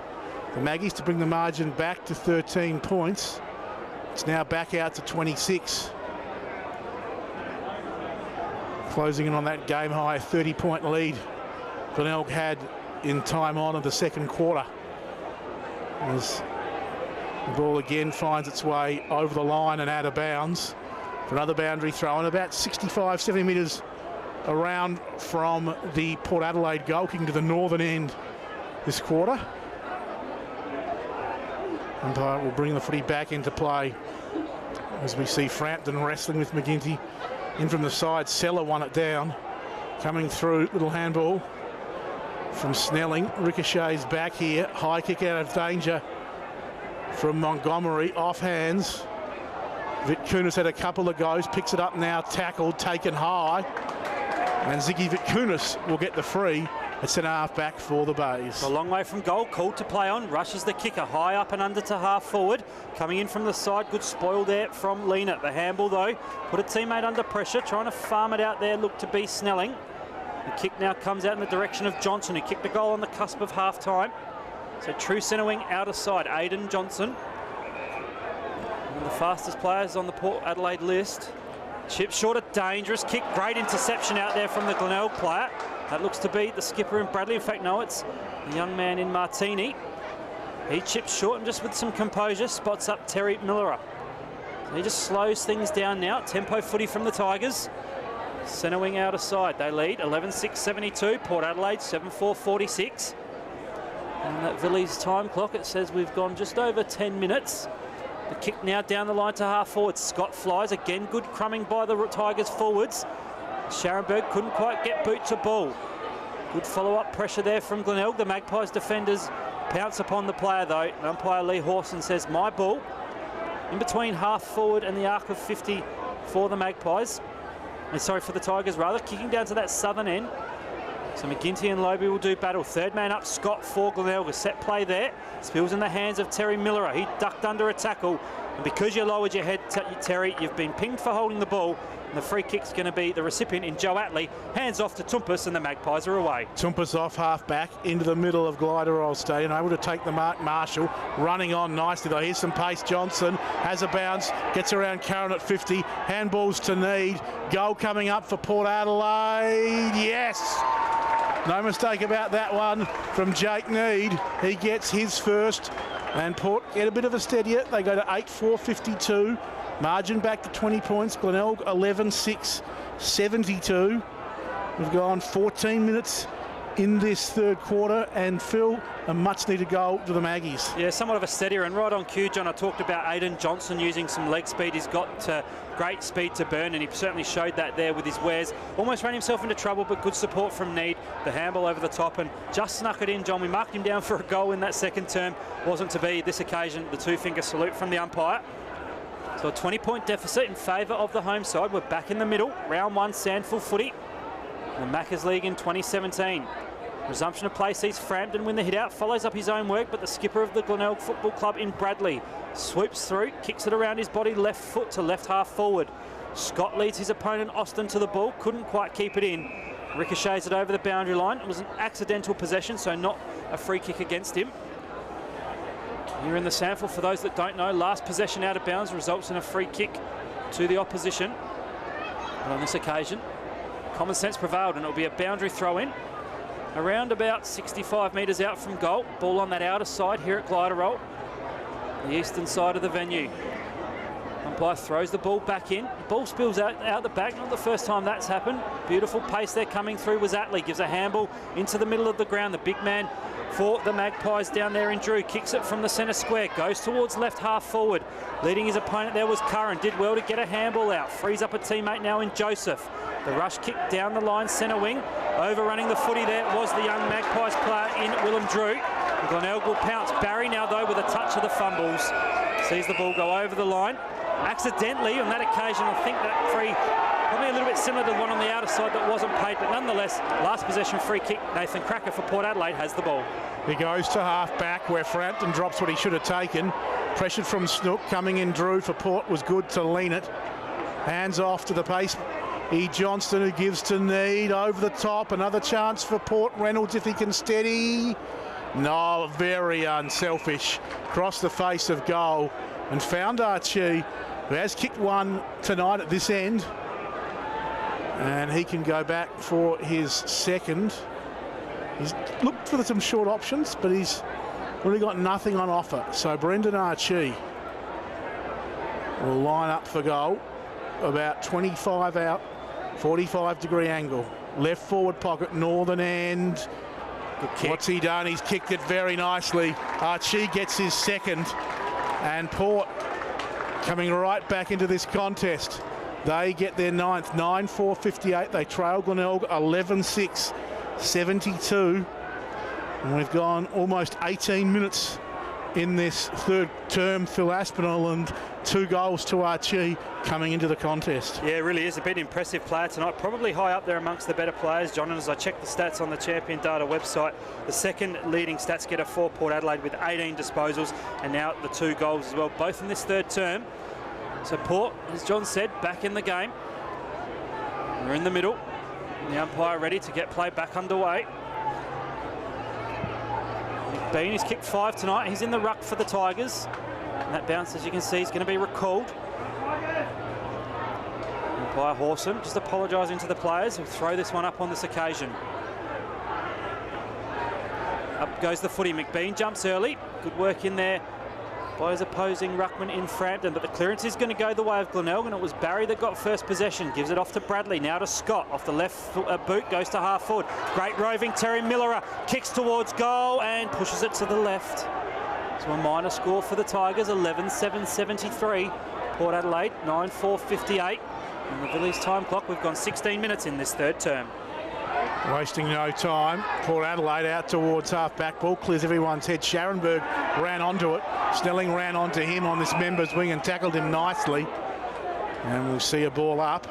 The Maggies to bring the margin back to 13 points. It's now back out to 26. Closing in on that game high 30-point lead Glenelg had in time on of the second quarter. As the ball again finds its way over the line and out of bounds for another boundary throw, and about 65, 70 metres around from the Port Adelaide goal, kicking to the northern end this quarter. And we'll bring the footy back into play as we see Frampton wrestling with McGinty. In from the side, Seller won it down. Coming through, little handball from Snelling. Ricochets back here. High kick out of danger from Montgomery. Off hands. Vitkunas had a couple of goes. Picks it up now. Tackled. Taken high. And Ziggy Vitkunas will get the free at centre half back for the Bays. A long way from goal. Called to play on. Rushes the kicker. High up and under to half forward. Coming in from the side. Good spoil there from Lena. The handball though. Put a teammate under pressure. Trying to farm it out there. Looked to be Snelling. The kick now comes out in the direction of Johnson, who kicked the goal on the cusp of half-time. So true centre wing outer side, Aidan Johnson. One of the fastest players on the Port Adelaide list. Chip short, a dangerous kick. Great interception out there from the Glenelg player. That looks to be the skipper in Bradley. In fact, no, it's the young man in Martini. He chips short and just with some composure spots up Terry Miller. So he just slows things down now. Tempo footy from the Tigers. Centre wing outer side. They lead 11-6-72. Port Adelaide 7-4-46. And that Villiers time clock, it says we've gone just over 10 minutes. The kick now down the line to half forward. Scott flies again. Good crumbing by the Tigers forwards. Scharenberg couldn't quite get boot to ball. Good follow-up pressure there from Glenelg. The Magpies defenders pounce upon the player though. And umpire Lee Hawson says my ball. In between half forward and the arc of 50 for the Magpies. Sorry, for the Tigers rather, kicking down to that southern end. So McGinty and Lobie will do battle. Third man up, Scott for Glenelg. A set play there. Spills in the hands of Terry Miller. He ducked under a tackle. And because you lowered your head, Terry, you've been pinged for holding the ball. And the free kick's going to be the recipient in Joe Atley. Hands off to Toompas and the Magpies are away. Toompas off half back into the middle of Gliderol Stadium. Able to take the mark. Marshall running on nicely though. Here's some pace. Johnson has a bounce. Gets around Curran at 50. Handballs to Need. Goal coming up for Port Adelaide. Yes! No mistake about that one from Jake Need. He gets his first. And Port get a bit of a steadier. They go to 8-4-52. Margin back to 20 points. Glenelg 11-6-72. We've gone 14 minutes in this third quarter, and Phil, a much needed goal to the Maggies. Yeah, somewhat of a steadier, and right on cue, John, I talked about Aidan Johnson using some leg speed. He's got great speed to burn, and he certainly showed that there with his wares. Almost ran himself into trouble, but good support from Need. The handball over the top and just snuck it in, John. We marked him down for a goal in that second term. Wasn't to be this occasion. The two-finger salute from the umpire. So a 20-point deficit in favour of the home side. We're back in the middle. Round one, SANFL footy. The Maccas League in 2017. Resumption of play sees Frampton win the hit out. Follows up his own work, but the skipper of the Glenelg Football Club in Bradley swoops through, kicks it around his body, left foot to left half forward. Scott leads his opponent Austin to the ball. Couldn't quite keep it in. Ricochets it over the boundary line. It was an accidental possession, so not a free kick against him. Here in the SANFL, for those that don't know, last possession out of bounds results in a free kick to the opposition. But on this occasion, common sense prevailed, and it'll be a boundary throw-in. Around about 65 metres out from goal. Ball on that outer side here at Gliderol, the eastern side of the venue. Umpire throws the ball back in. Ball spills out the back. Not the first time that's happened. Beautiful pace there coming through was Atley. Gives a handball into the middle of the ground. The big man for the Magpies down there in Drew. Kicks it from the centre square. Goes towards left half forward. Leading his opponent there was Curran. Did well to get a handball out. Frees up a teammate now in Joseph. The rush kick down the line, centre wing. Overrunning the footy there was the young Magpies player in Willem Drew. Glenelg will pounce. Barry now though with a touch of the fumbles. Sees the ball go over the line. Accidentally on that occasion, I think that free, probably a little bit similar to the one on the outer side that wasn't paid, but nonetheless, last possession free kick. Nathan Cracker for Port Adelaide has the ball. He goes to half back where Frampton drops what he should have taken. Pressured from Snook, coming in Drew for Port was good to lean it. Hands off to the pace. E. Johnston who gives to Need over the top. Another chance for Port. Reynolds if he can steady. No, very unselfish. Across the face of goal. And found Archie, who has kicked one tonight at this end. And he can go back for his second. He's looked for some short options, but he's really got nothing on offer. So Brendan Archie will line up for goal. About 25 out 45-degree angle. Left forward pocket, northern end. What's he done? He's kicked it very nicely. Archie gets his second. And Port coming right back into this contest. They get their ninth, 9-4-58. They trail Glenelg 11-6, 72. And we've gone almost 18 minutes in this third term. Phil Aspinall and 2 goals to Archie coming into the contest. Yeah, it really is a bit impressive player tonight. Probably high up there amongst the better players, John. And as I check the stats on the Champion Data website, the second leading stats getter for Port Adelaide with 18 disposals and now the 2 goals as well, both in this third term. So Port, as John said, back in the game. We're in the middle. The umpire ready to get play back underway. McBean has kicked 5 tonight. He's in the ruck for the Tigers. And that bounce, as you can see, is going to be recalled. Umpire Horsam just apologising to the players who throw this one up on this occasion. Up goes the footy. McBean jumps early. Good work in there by his opposing ruckman in Frampton, but the clearance is going to go the way of Glenelg, and it was Barry that got first possession. Gives it off to Bradley, now to Scott. Off the left boot, goes to half forward. Great roving Terry Millerer, kicks towards goal and pushes it to the left. So a minor score for the Tigers, 11-7-73. Port Adelaide, 9-4-58. And the Villiers time clock, we've gone 16 minutes in this third term. Wasting no time. Port Adelaide out towards half-back. Ball clears everyone's head. Scharenberg ran onto it. Snelling ran onto him on this member's wing and tackled him nicely. And we'll see a ball up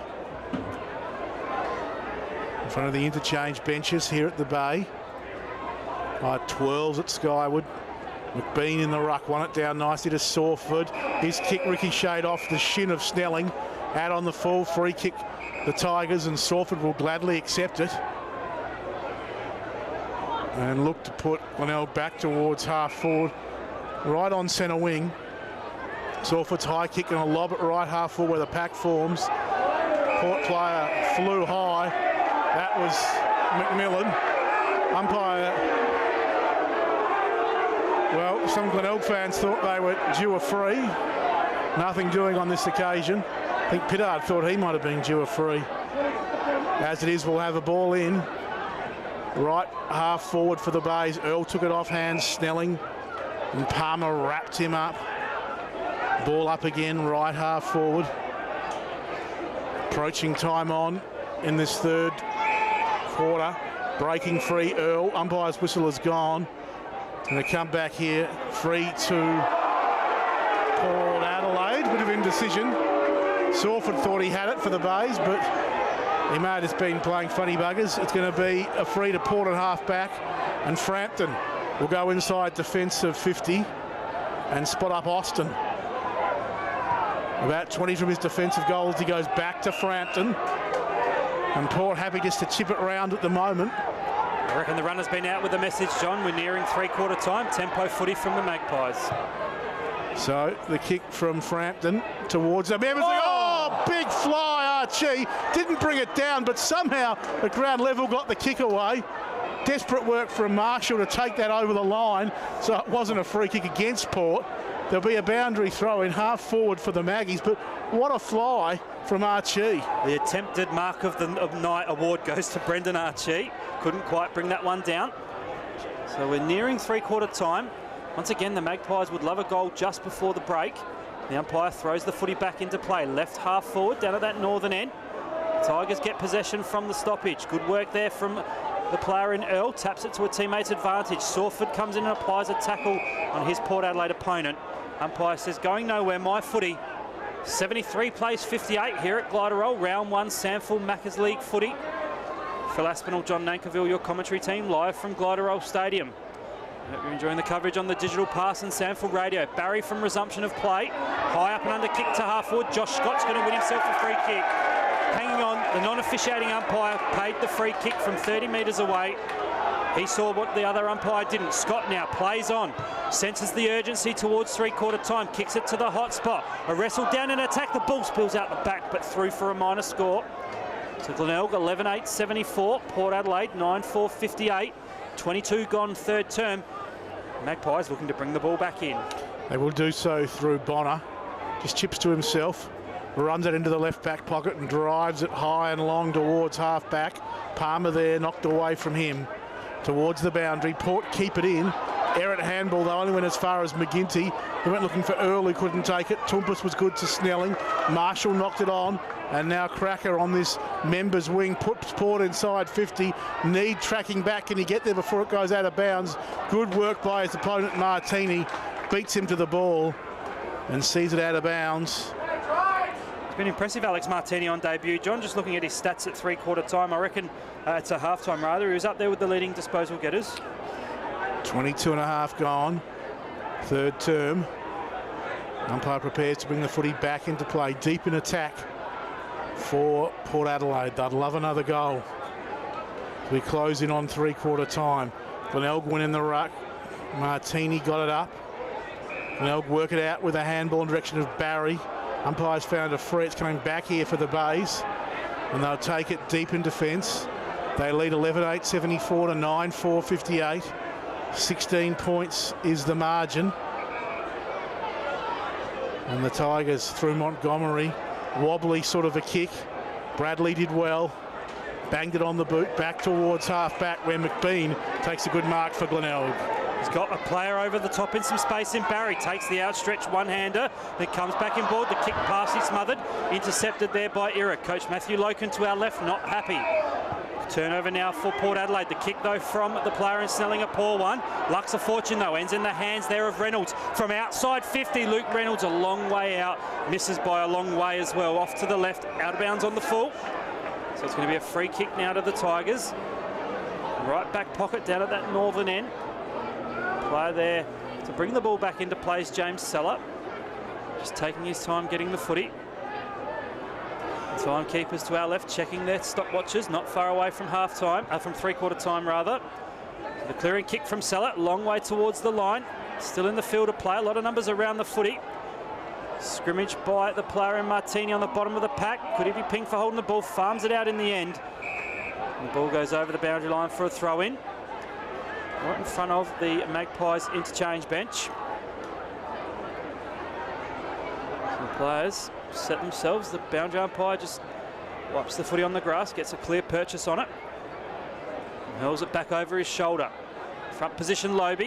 in front of the interchange benches here at the Bay. 12s at Skyward. McBean in the ruck, won it down nicely to Sawford. His kick ricocheted off the shin of Snelling. Out on the full, free kick the Tigers, and Sawford will gladly accept it. And look to put Glenelg back towards half forward, right on centre wing. Sawford's high kick and a lob at right half forward where the pack forms. Port player flew high. That was McMillan. Umpire, well, some Glenelg fans thought they were due a free. Nothing doing on this occasion. I think Pittard thought he might have been due a free. As it is, we'll have a ball in. Right half forward for the Bays. Earl took it off hands, Snelling, and Palmer wrapped him up. Ball up again, right half forward. Approaching time on in this third quarter. Breaking free, Earl. Umpire's whistle is gone. Going to come back here, free to Port Adelaide. Bit of indecision. Sawford thought he had it for the Bays, but he may have just been playing funny buggers. It's going to be a free to Port at half-back, and Frampton will go inside defence of 50 and spot up Austin. About 20 from his defensive goals, he goes back to Frampton. And Port happy just to chip it round at the moment. I reckon the runner's been out with the message, John. We're nearing three-quarter time. Tempo footy from the Magpies. So the kick from Frampton towards the members. Oh, big fly, Archie. Didn't bring it down, but somehow at ground level got the kick away. Desperate work from Marshall to take that over the line, so it wasn't a free kick against Port. There'll be a boundary throw in half forward for the Maggies, but what a fly from Archie. The attempted mark of the night award goes to Brendan Archie. Couldn't quite bring that one down. So we're nearing three-quarter time. Once again, the Magpies would love a goal just before the break. The umpire throws the footy back into play. Left half forward, down at that northern end. Tigers get possession from the stoppage. Good work there from the player in Earl. Taps it to a teammate's advantage. Sawford comes in and applies a tackle on his Port Adelaide opponent. Umpire says, going nowhere, my footy. 73 plays 58 here at Glenelg. Round 1, SANFL Maccas League footy. Phil Aspinall, John Nankerville, your commentary team, live from Glenelg Stadium. Hope you're enjoying the coverage on the digital pass and SANFL radio. Barry from resumption of play. High up and under kick to half forward. Josh Scott's going to win himself a free kick. Hanging on, the non-officiating umpire paid the free kick from 30 metres away. He saw what the other umpire didn't. Scott now plays on. Senses the urgency towards three-quarter time. Kicks it to the hot spot. A wrestle down and attack. The ball spills out the back, but through for a minor score. So Glenelg 11-8-74. Port Adelaide 9-4-58. 22 gone third term. Magpies looking to bring the ball back in. They will do so through Bonner. Just chips to himself. runs it into the left back pocket and drives it high and long towards half back. Palmer there, knocked away from him towards the boundary. Port keep it in. Errant handball, they only went as far as McGinty. They went looking for Earl, who couldn't take it. Toompas was good to Snelling. Marshall knocked it on. And now Cracker on this members wing puts Port inside 50. Need tracking back. Can he get there before it goes out of bounds? Good work by his opponent Martini. Beats him to the ball and sees it out of bounds. It's been impressive, Alex Martini on debut. John, just looking at his stats at three-quarter time, I reckon it's a half-time rather. He was up there with the leading disposal getters. 22 and a half gone, third term. Umpire prepares to bring the footy back into play, deep in attack for Port Adelaide. They'd love another goal. We close in on three-quarter time. Glenelg went in the ruck. Martini got it up. Glenelg work it out with a handball in direction of Barry. Umpire's found a free. It's coming back here for the Bays, and they'll take it deep in defence. They lead 11-8, 74 to 9-4, 58. 16 points is the margin. And the Tigers through Montgomery. Wobbly sort of a kick. Bradley did well. Banged it on the boot back towards half back where McBean takes a good mark for Glenelg. He's got a player over the top in some space in Barry. Takes the outstretched one-hander. Then comes back inboard. The kick pass is smothered. Intercepted there by Ira. Coach Matthew Loken to our left, not happy. Turnover now for Port Adelaide. The kick, though, from the player in Snelling, a poor one. Lucks of fortune, though, ends in the hands there of Reynolds. From outside 50, Luke Reynolds a long way out. Misses by a long way as well. Off to the left, out of bounds on the full. So it's going to be a free kick now to the Tigers. Right back pocket down at that northern end. Player there to bring the ball back into play is James Seller. Just taking his time getting the footy. Timekeepers to our left checking their stopwatches, not far away from half-time, from three-quarter time rather. The clearing kick from Seller, long way towards the line. Still in the field of play, a lot of numbers around the footy. Scrimmage by the player in Martini on the bottom of the pack. Could he be pinged for holding the ball? Farms it out in the end. And the ball goes over the boundary line for a throw-in. Right in front of the Magpies interchange bench. The players set themselves. The boundary umpire just wipes the footy on the grass, gets a clear purchase on it, and hurls it back over his shoulder. Front position, Lobe.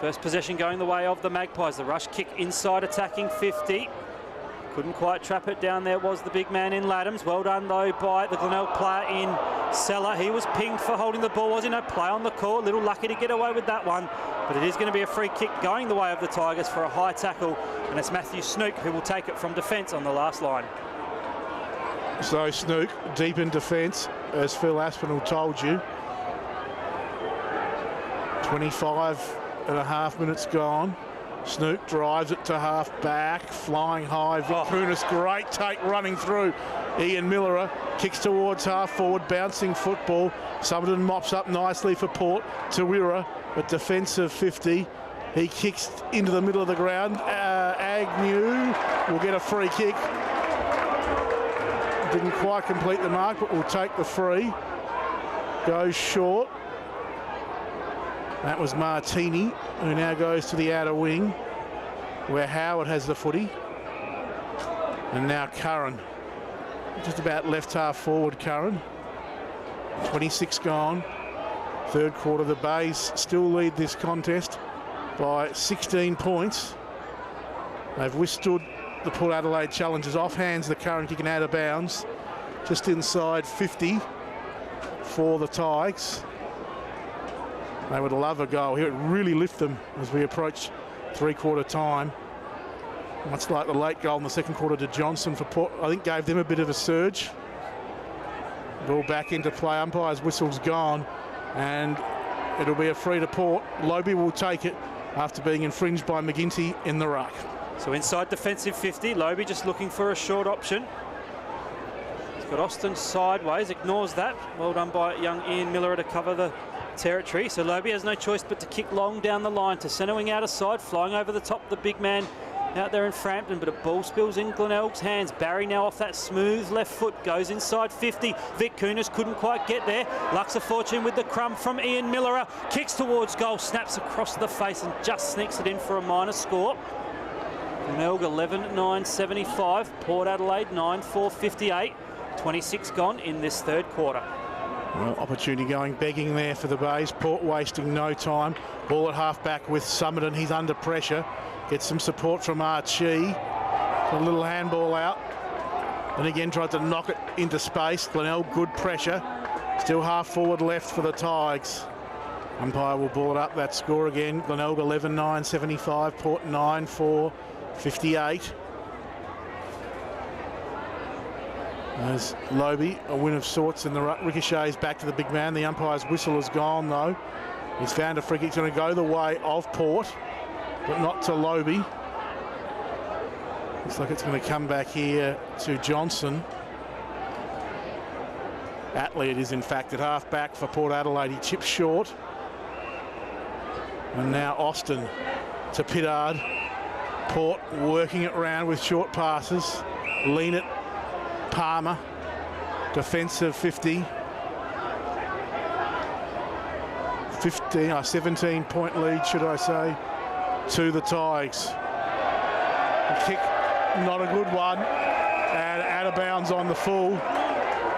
First possession going the way of the Magpies. The rush kick inside, attacking 50. Couldn't quite trap it down there, was the big man in Laddams. Well done, though, by the Glenelg player in Seller. He was pinged for holding the ball, was he? No play on the court. Little lucky to get away with that one. But it is going to be a free kick going the way of the Tigers for a high tackle. And it's Matthew Snook who will take it from defence on the last line. So Snook deep in defence, as Phil Aspinall told you. 25 and a half minutes gone. Snook drives it to half back, flying high. Vic Kunis, great take running through. Ian Miller kicks towards half forward, bouncing football. Summerton mops up nicely for Port. Tawira, but defensive 50. He kicks into the middle of the ground. Agnew will get a free kick. Didn't quite complete the mark, but will take the free. Goes short. That was Martini, who now goes to the outer wing, where Howard has the footy. And now Curran. Just about left half forward, Curran. 26 gone. Third quarter, the Bays still lead this contest by 16 points. They've withstood the Port Adelaide challenges. Off hands, the Curran kicking out of bounds. Just inside 50 for the Tigers. They would love a goal. He would really lift them as we approach three-quarter time. Much like the late goal in the second quarter to Johnson for Port, I think gave them a bit of a surge. Ball back into play. Umpire's whistle's gone, and it'll be a free to Port. Lobe will take it after being infringed by McGinty in the ruck. So inside defensive 50, Lobe just looking for a short option. He's got Austin sideways, ignores that. Well done by young Ian Miller to cover the territory. So Lobe has no choice but to kick long down the line to centre wing outer side, flying over the top, the big man out there in Frampton, but a ball spills in Glenelg's hands. Barry now off that smooth left foot, goes inside 50. Vic Kunis couldn't quite get there. Lucks of fortune with the crumb from Ian Miller. Kicks towards goal, snaps across the face and just sneaks it in for a minor score. Glenelg 11.975. Port Adelaide 9.458. 26 gone in this third quarter. Well, opportunity going begging there for the Bays. Port wasting no time. Ball at half-back with Summerton. He's under pressure. Gets some support from Archie. A little handball out. And again tried to knock it into space. Glenelg, good pressure. Still half forward left for the Tigers. Umpire will ball it up that score again. Glenelg 11.975. Port 9.458. There's Lobe, a win of sorts in the ricochets back to the big man. The umpire's whistle has gone though. He's found a free kick. It's going to go the way of Port, but not to Lobe. Looks like it's going to come back here to Johnson. Atley it is in fact at half back for Port Adelaide. He chips short. And now Austin to Pittard. Port working it round with short passes. Lean it. Palmer, defensive 50. 17-point lead, should I say, to the Tigers. A kick, not a good one, and out of bounds on the full.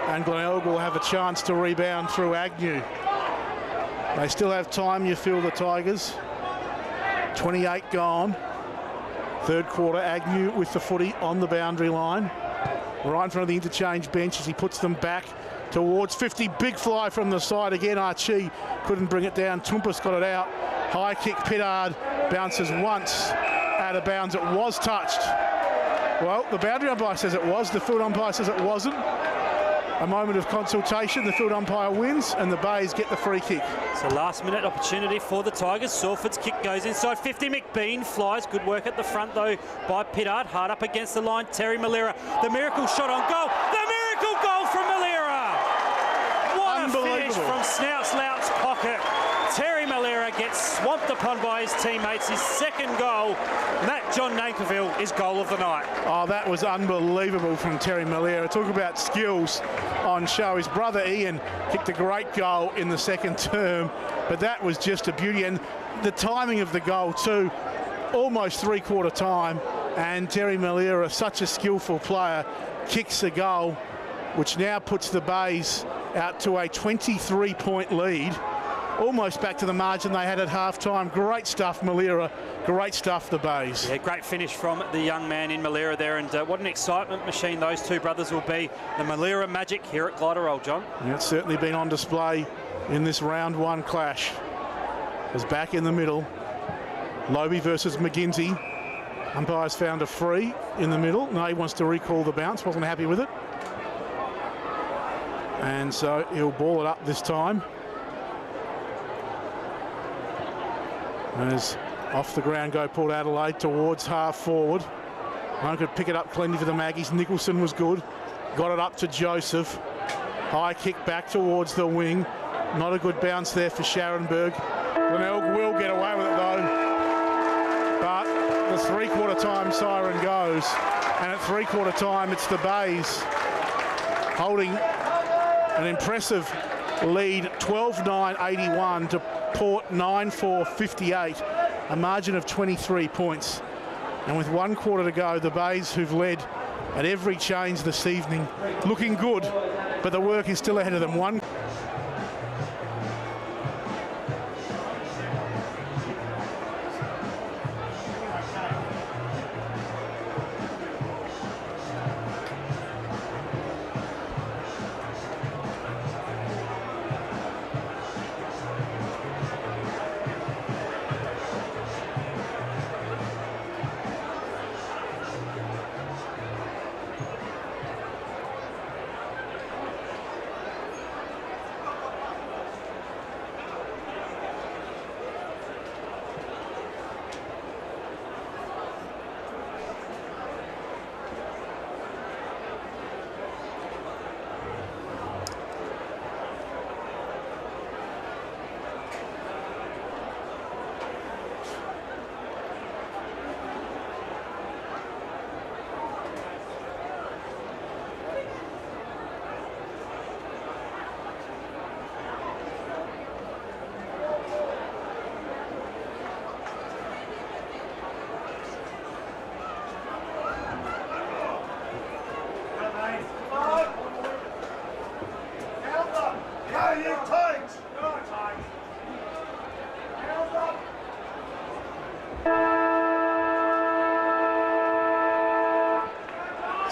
And Glenelg will have a chance to rebound through Agnew. They still have time, you feel, the Tigers. 28 gone. Third quarter, Agnew with the footy on the boundary line. Right in front of the interchange bench as he puts them back towards 50. Big fly from the side again. Archie couldn't bring it down. Toompas got it out. High kick. Pittard bounces once out of bounds. It was touched. Well, the boundary umpire says it was. The field umpire says it wasn't. A moment of consultation. The field umpire wins and the Bays get the free kick. It's a last-minute opportunity for the Tigers. Sawford's kick goes inside 50. McBean flies. Good work at the front, though, by Pittard. Hard up against the line. Terry Malera. The miracle shot on goal. The miracle goal from Malera. What a finish from Snout Slout's pocket. Terry Malera gets swamped upon by his teammates. His second goal. And that, John Naperville, is goal of the night. Oh, that was unbelievable from Terry Malera. Talk about skills on show. His brother Ian kicked a great goal in the second term, but that was just a beauty. And the timing of the goal too, almost three-quarter time, and Terry Malera, such a skillful player, kicks a goal, which now puts the Bays out to a 23-point lead. Almost back to the margin they had at half-time. Great stuff, Malera. Great stuff, the Bays. Yeah, great finish from the young man in Malera there, and what an excitement machine those two brothers will be. The Malera magic here at Gliderroll, John. Yeah, it's certainly been on display in this round one clash. It's back in the middle. Lobe versus McGinty. Umpire's found a free in the middle. No, he wants to recall the bounce. Wasn't happy with it. And so he'll ball it up this time. As off the ground go Port Adelaide towards half forward. One could pick it up cleanly for the Maggies. Nicholson was good. Got it up to Joseph. High kick back towards the wing. Not a good bounce there for Scharenberg. Glenelg will get away with it though. But the three-quarter time siren goes. And at three-quarter time it's the Bays holding an impressive lead, 12-9-81 to Port 9-4-58, a margin of 23 points. And with 1 quarter to go, the Bays, who've led at every change this evening, looking good, but the work is still ahead of them.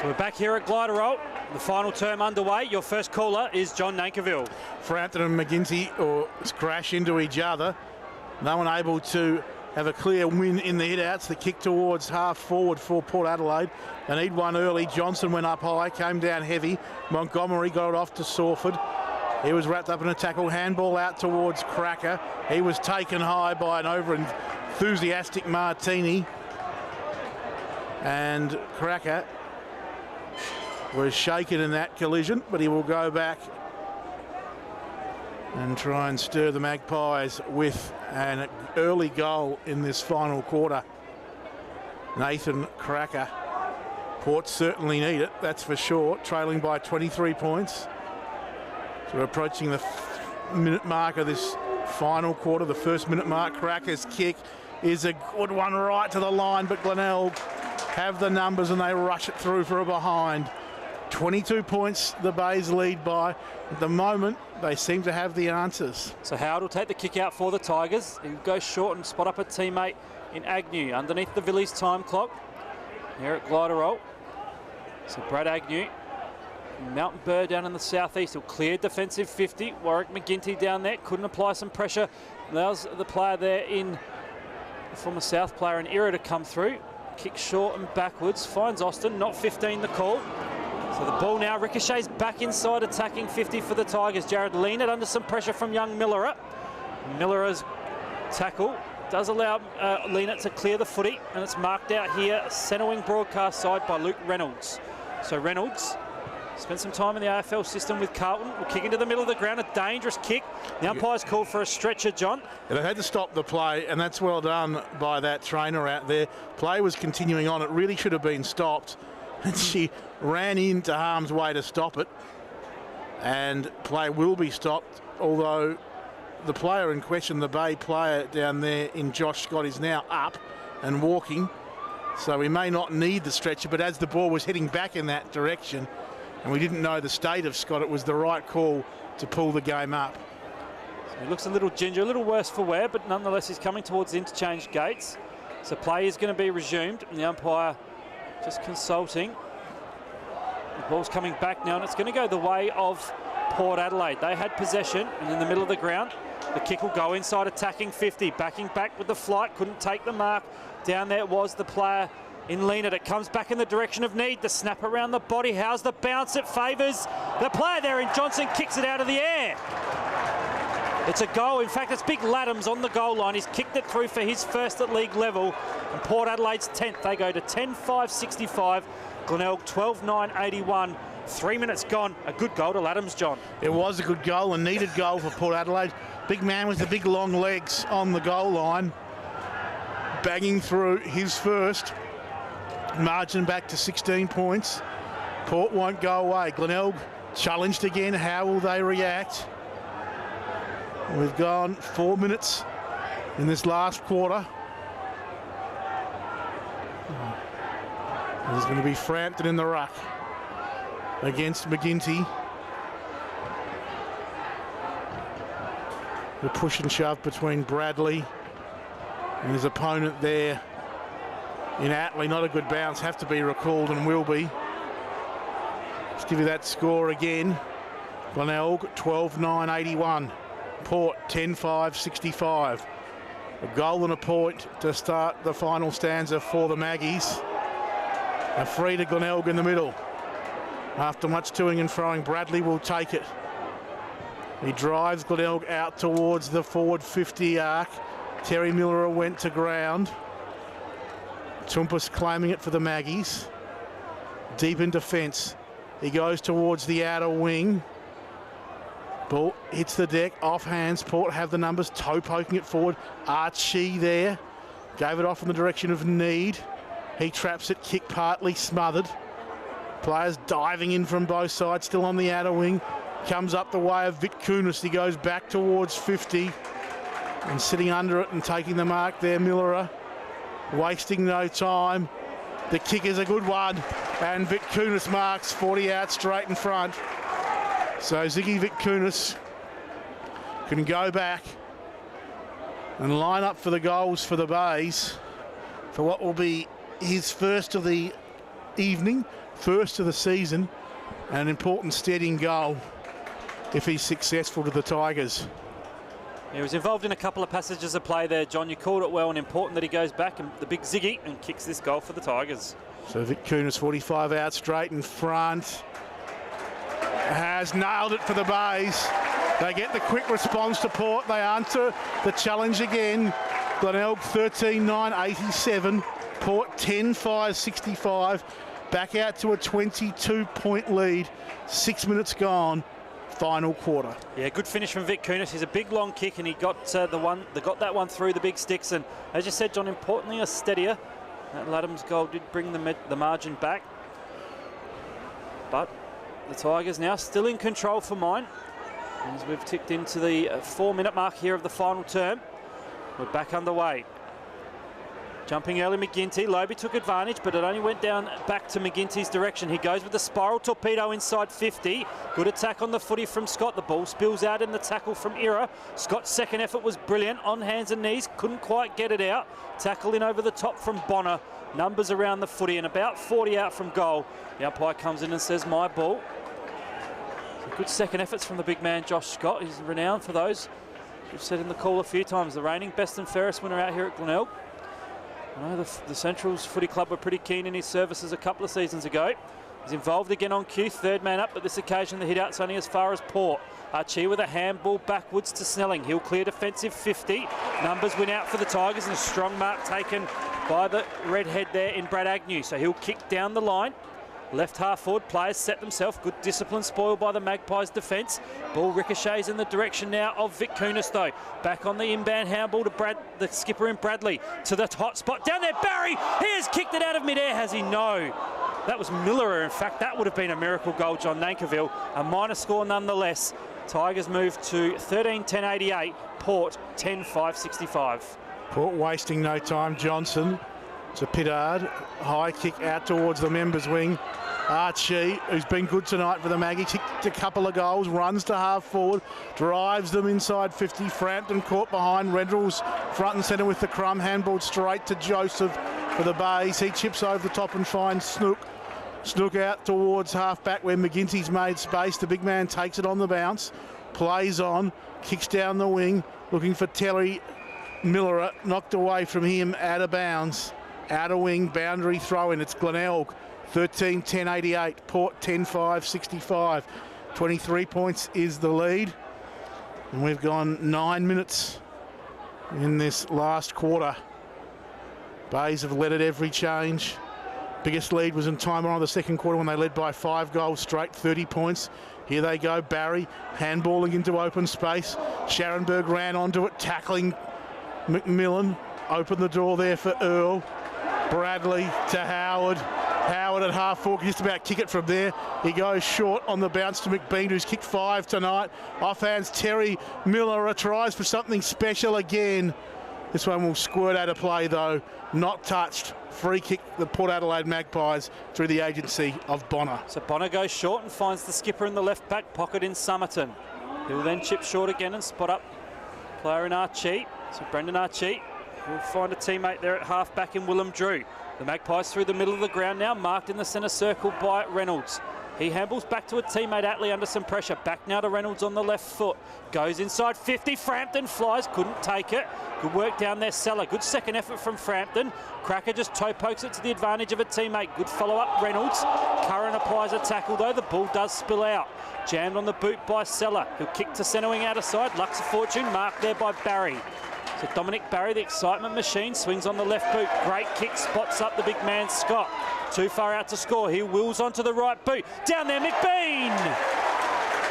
So we're back here at Glenelg. The final term underway. Your first caller is John Nankerville. Frampton and McGinty crash into each other. No one able to have a clear win in the hit-outs. The kick towards half forward for Port Adelaide. They need one early. Johnson went up high, came down heavy. Montgomery got it off to Sawford. He was wrapped up in a tackle. Handball out towards Cracker. He was taken high by an over-enthusiastic Martini. And Cracker was shaken in that collision, but he will go back and try and stir the Magpies with an early goal in this final quarter. Nathan Cracker. Port certainly need it, that's for sure. Trailing by 23 points. So we're approaching the minute mark of this final quarter, the first minute mark. Cracker's kick is a good one right to the line, but Glenelg have the numbers and they rush it through for a behind. 22 points the Bays lead by. At the moment, they seem to have the answers. So Howard will take the kick out for the Tigers. He'll go short and spot up a teammate in Agnew underneath the Villiers time clock here at Glenelg. So Brad Agnew, Mountain Bird down in the southeast. He'll clear defensive 50. Warwick McGinty down there. Couldn't apply some pressure. Allows the player there in, from a South player, an Era to come through. Kick short and backwards. Finds Austin, not 15 the call. So the ball now ricochets back inside, attacking 50 for the Tigers. Jared Leonard under some pressure from young Millerer. Miller's tackle does allow Leonard to clear the footy, and it's marked out here, centre wing broadcast side by Luke Reynolds. So Reynolds spent some time in the AFL system with Carlton. Will kick into the middle of the ground, a dangerous kick. The umpire's called for a stretcher, John. And they had to stop the play, and that's well done by that trainer out there. Play was continuing on. It really should have been stopped. And she ran into harm's way to stop it. And play will be stopped, although the player in question, the Bay player down there in Josh Scott, is now up and walking. So we may not need the stretcher, but as the ball was heading back in that direction, and we didn't know the state of Scott, it was the right call to pull the game up. So he looks a little ginger, a little worse for wear, but nonetheless he's coming towards the interchange gates. So play is going to be resumed, and the umpire just consulting. The ball's coming back now, and it's going to go the way of Port Adelaide. They had possession, and in the middle of the ground, the kick will go inside, attacking 50, backing back with the flight, couldn't take the mark. Down there was the player in Leonard. It comes back in the direction of need. The snap around the body. How's the bounce? It favours the player there in Johnson, kicks it out of the air. It's a goal. In fact, it's Big Laddams on the goal line. He's kicked it through for his first at league level. And Port Adelaide's 10th. They go to 10-5-65. Glenelg 12-9-81. 3 minutes gone. A good goal to Laddams, John. It was a good goal, a needed goal for Port Adelaide. Big man with the big long legs on the goal line. Banging through his first. Margin back to 16 points. Port won't go away. Glenelg challenged again. How will they react? We've gone 4 minutes in this last quarter. There's going to be Frampton in the ruck against McGinty. The push and shove between Bradley and his opponent there in Attlee. Not a good bounce, have to be recalled and will be. Let's give you that score again. Glenelg 12-9-81. Port 10-5-65. A goal and a point to start the final stanza for the Maggies. A free to Glenelg in the middle. After much toing and froing, Bradley will take it. He drives Glenelg out towards the forward 50 arc. Terry Miller went to ground. Tumpus claiming it for the Maggies. Deep in defence. He goes towards the outer wing. Ball hits the deck, off hands. Port have the numbers, toe poking it forward. Archie there. Gave it off in the direction of need. He traps it, kick partly smothered. Players diving in from both sides, still on the outer wing. Comes up the way of Vic Kunis. He goes back towards 50. And sitting under it and taking the mark there, Miller. Wasting no time. The kick is a good one. And Vic Kunis marks 40 out straight in front. So Ziggy Vic Kunis can go back and line up for the goals for the Bays for what will be his first of the evening first of the season, and an important steadying goal if he's successful to the Tigers. He was involved in a couple of passages of play there, John. You called it well, and important that he goes back and the big ziggy and kicks this goal for the Tigers. So Vic Kunis, 45 out straight in front. Has nailed it for the Bays. They get the quick response to Port. They answer the challenge again. Glenelg 13-9-87. Port 10-5-65. Back out to a 22-point lead. 6 minutes gone. Final quarter. Yeah, good finish from Vic Kunis. He's a big long kick, and he got that one through the big sticks. And as you said, John, importantly a steadier. That Laddam's goal did bring the margin back. But the Tigers now still in control for mine. As we've ticked into the 4-minute mark here of the final term. We're back underway. Jumping early McGinty. Lobe took advantage, but it only went down back to McGinty's direction. He goes with the spiral torpedo inside 50. Good attack on the footy from Scott. The ball spills out in the tackle from Ira. Scott's second effort was brilliant. On hands and knees. Couldn't quite get it out. Tackle in over the top from Bonner. Numbers around the footy and about 40 out from goal. The umpire comes in and says, my ball. Good second efforts from the big man, Josh Scott. He's renowned for those. We've said in the call a few times, the reigning best and fairest winner out here at Glenelg. I know the Central's footy club were pretty keen in his services a couple of seasons ago. He's involved again on cue, third man up, but this occasion the hit-out's only as far as Port. Archie with a handball backwards to Snelling. He'll clear defensive 50. Numbers win out for the Tigers, and a strong mark taken by the redhead there in Brad Agnew. So he'll kick down the line. Left half forward, players set themselves. Good discipline spoiled by the Magpies' defence. Ball ricochets in the direction now of Vic Kunis, though. Back on the inbound handball to the skipper in Bradley. To the hot spot. Down there, Barry! He has kicked it out of midair, has he? No. That was Miller. In fact, that would have been a miracle goal, John Nankerville. A minor score nonetheless. Tigers move to 13-10-88. Port 10-5-65. Port wasting no time. Johnson to Pittard. High kick out towards the members' wing. Archie, who's been good tonight for the Maggie, kicked a couple of goals, runs to half forward, drives them inside 50. Frampton caught behind. Reynolds front and centre with the crumb. Handball straight to Joseph for the Bays. He chips over the top and finds Snook. Snook out towards half-back where McGinty's made space. The big man takes it on the bounce, plays on, kicks down the wing, looking for Terry Miller. Knocked away from him, out of bounds. Outer wing, boundary throw-in. It's Glenelg, 13-10-88. Port 10-5-65. 23 points is the lead. And we've gone 9 minutes in this last quarter. Bays have led at every change. Biggest lead was in time on the second quarter when they led by 5 goals straight, 30 points. Here they go, Barry handballing into open space. Scharenberg ran onto it, tackling McMillan. Opened the door there for Earl. Bradley to Howard. Howard at half forward, just about kick it from there. He goes short on the bounce to McBean, who's kicked 5 tonight. Offhands Terry Miller tries for something special again. This one will squirt out of play though. Not touched. Free kick, the Port Adelaide Magpies through the agency of Bonner. So Bonner goes short and finds the skipper in the left back pocket in Summerton. He'll then chip short again and spot up player in Archie. So Brendan Archie will find a teammate there at half back in Willem Drew. The Magpies through the middle of the ground now, marked in the centre circle by Reynolds. He handballs back to a teammate, Atley, under some pressure. Back now to Reynolds on the left foot. Goes inside 50. Frampton flies, couldn't take it. Good work down there, Seller. Good second effort from Frampton. Cracker just toe pokes it to the advantage of a teammate. Good follow-up, Reynolds. Curran applies a tackle, though. The ball does spill out. Jammed on the boot by Seller. He'll kick to centre wing outer side. Lux of Fortune marked there by Barry. So Dominic Barry, the excitement machine, swings on the left boot. Great kick, spots up the big man, Scott. Too far out to score. He wheels onto the right boot. Down there, McBean.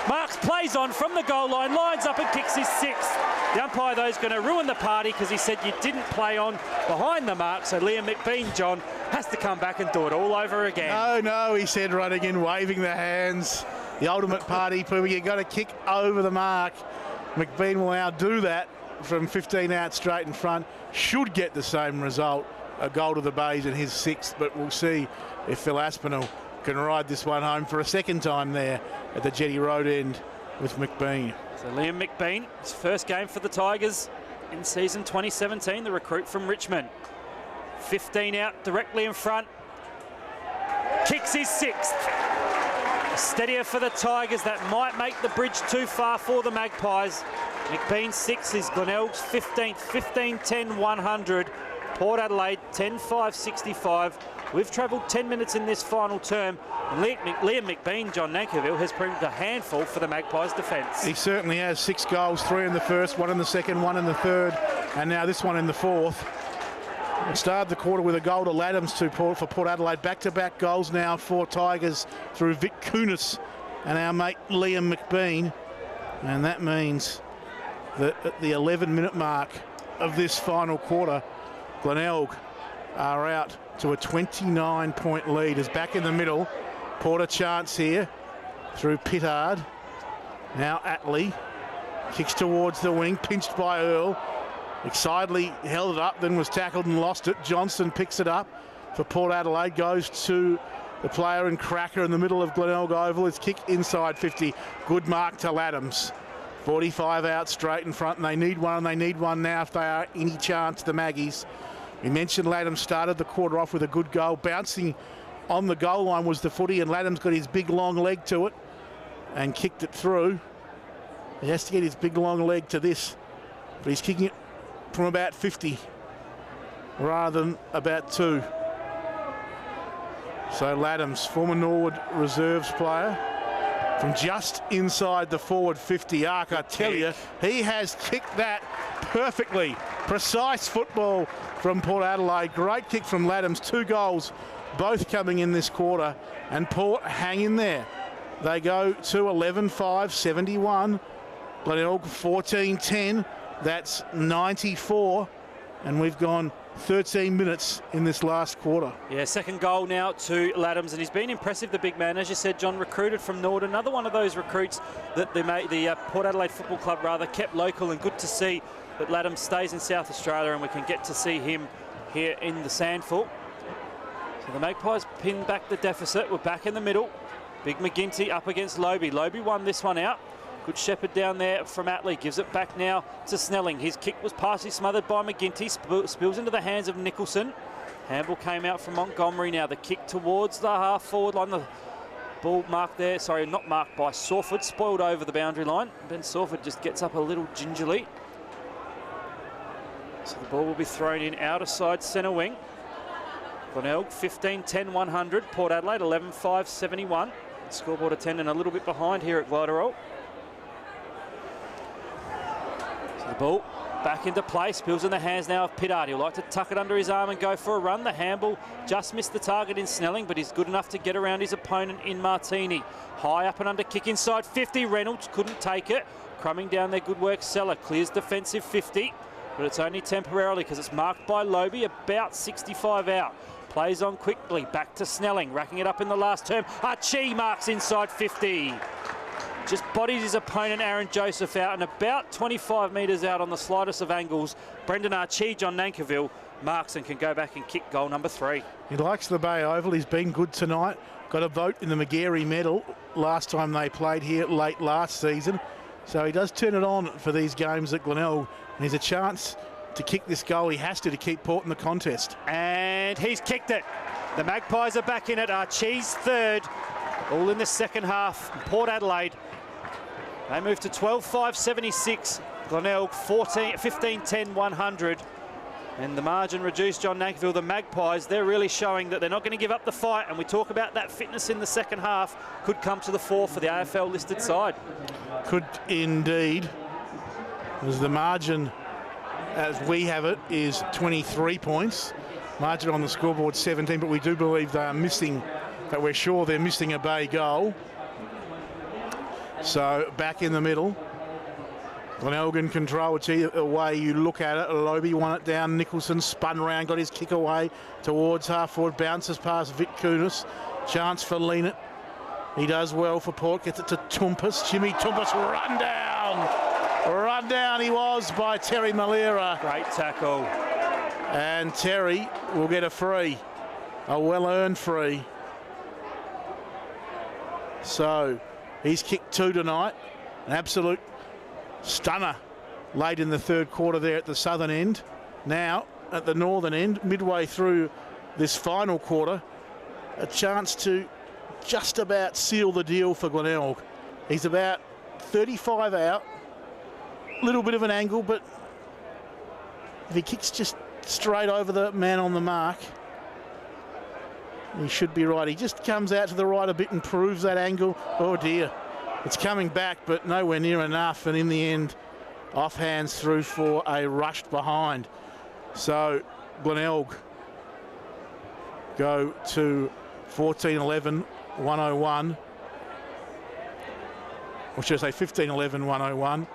Marks plays on from the goal line, lines up and kicks his 6th. The umpire, though, is going to ruin the party because he said you didn't play on behind the mark. So Liam McBean, John, has to come back and do it all over again. No, he said right again, waving the hands. The ultimate party pooper. You've got to kick over the mark. McBean will now do that from 15 out straight in front. Should get the same result. A goal to the Bays in his 6th, but we'll see if Phil Aspinall can ride this one home for a second time there at the Jetty Road end with McBean. So Liam McBean, his first game for the Tigers in season 2017, the recruit from Richmond. 15 out directly in front. Kicks his 6th. Steadier for the Tigers. That might make the bridge too far for the Magpies. McBean's 6 is Glenelg's 15th, 15-10-100. Port Adelaide 10-5-65. We've travelled 10 minutes in this final term. And Liam McBean, John Nankerville, has proved a handful for the Magpies' defence. He certainly has. 6 goals, 3 in the first, 1 in the second, 1 in the third, and now this one in the fourth. It started the quarter with a goal to Laddams for Port Adelaide. Back-to-back goals now for Tigers through Vic Kunis and our mate Liam McBean. And that means that at the 11-minute mark of this final quarter, Glenelg are out to a 29-point lead. Is back in the middle. Port a chance here through Pittard. Now Atley kicks towards the wing, pinched by Earl. Excitedly held it up, then was tackled and lost it. Johnson picks it up for Port Adelaide, goes to the player and cracker in the middle of Glenelg Oval. It's kick inside 50. Good mark to Laddams. 45 out straight in front, and they need one now if they are any chance, the Maggies. We mentioned Laddams started the quarter off with a good goal. Bouncing on the goal line was the footy, and Laddams got his big long leg to it and kicked it through. He has to get his big long leg to this, but he's kicking it from about 50 rather than about 2. So Laddams, former Norwood reserves player, from just inside the forward 50 arc. I tell you, he has kicked that perfectly. Precise football from Port Adelaide. Great kick from Laddams. 2 goals, both coming in this quarter, and Port hang in there. They go to 11-5-71. Glenelg 14-10. That's 94, and we've gone 13 minutes in this last quarter. Yeah, second goal now to Laddams, and he's been impressive, the big man. As you said, John, recruited from Nord. Another one of those recruits that the Port Adelaide Football Club kept local, and good to see that Laddams stays in South Australia and we can get to see him here in the SANFL. So the Magpies pin back the deficit. We're back in the middle. Big McGinty up against Lobie. Lobie won this one out. Good shepherd down there from Atley. Gives it back now to Snelling. His kick was partially smothered by McGinty. Spills into the hands of Nicholson. Handball came out from Montgomery now. The kick towards the half-forward line. The ball marked there. Sorry, not marked by Sawford. Spoiled over the boundary line. Ben Sawford just gets up a little gingerly. So the ball will be thrown in outer side centre wing. Glenelg 15-10-100. Port Adelaide 11-5-71. Scoreboard attendant a little bit behind here at Glyderol. The ball back into play, spills in the hands now of Pittard. He'll like to tuck it under his arm and go for a run. The handball just missed the target in Snelling, but he's good enough to get around his opponent in Martini. High up and under kick inside 50. Reynolds couldn't take it. Crumbing down there, good work. Seller clears defensive 50, but it's only temporarily because it's marked by Lobie, about 65 out. Plays on quickly, back to Snelling, racking it up in the last term. Archie marks inside 50. Just bodies his opponent, Aaron Joseph, out and about 25 metres out on the slightest of angles. Brendan Archie, John Nankerville, marks and can go back and kick goal number 3. He likes the Bay Oval. He's been good tonight. Got a vote in the McGarry medal last time they played here late last season. So he does turn it on for these games at Glenelg. And he's a chance to kick this goal. He has to keep Port in the contest. And he's kicked it. The Magpies are back in it. Archie's third. All in the second half. Port Adelaide. They move to 12-5-76. Glenelg 15-10-100. And the margin reduced, John Nankerville. The Magpies, they're really showing that they're not going to give up the fight. And we talk about that fitness in the second half. Could come to the fore for the AFL listed side. Could indeed. As the margin, as we have it, is 23 points. Margin on the scoreboard 17, but we do believe they are missing, that we're sure they're missing a Bay goal. So back in the middle. Glenelg in control, which either way you look at it. Lobie won it down. Nicholson spun around, got his kick away towards half forward, bounces past Vic Kunis. Chance for Leanett. He does well for Port, gets it to Tumpus. Jimmy Tumpus, run down. Run down he was by Terry Malera. Great tackle. And Terry will get a free, a well-earned free. So he's kicked 2 tonight. An absolute stunner late in the third quarter there at the southern end. Now at the northern end, midway through this final quarter, a chance to just about seal the deal for Glenelg. He's about 35 out. Little bit of an angle, but if he kicks just straight over the man on the mark, he should be right. He just comes out to the right a bit and proves that angle. Oh dear. It's coming back, but nowhere near enough. And in the end, off hands through for a rushed behind. So Glenelg go to 14-11, 101. Or should I say 15-11, 101.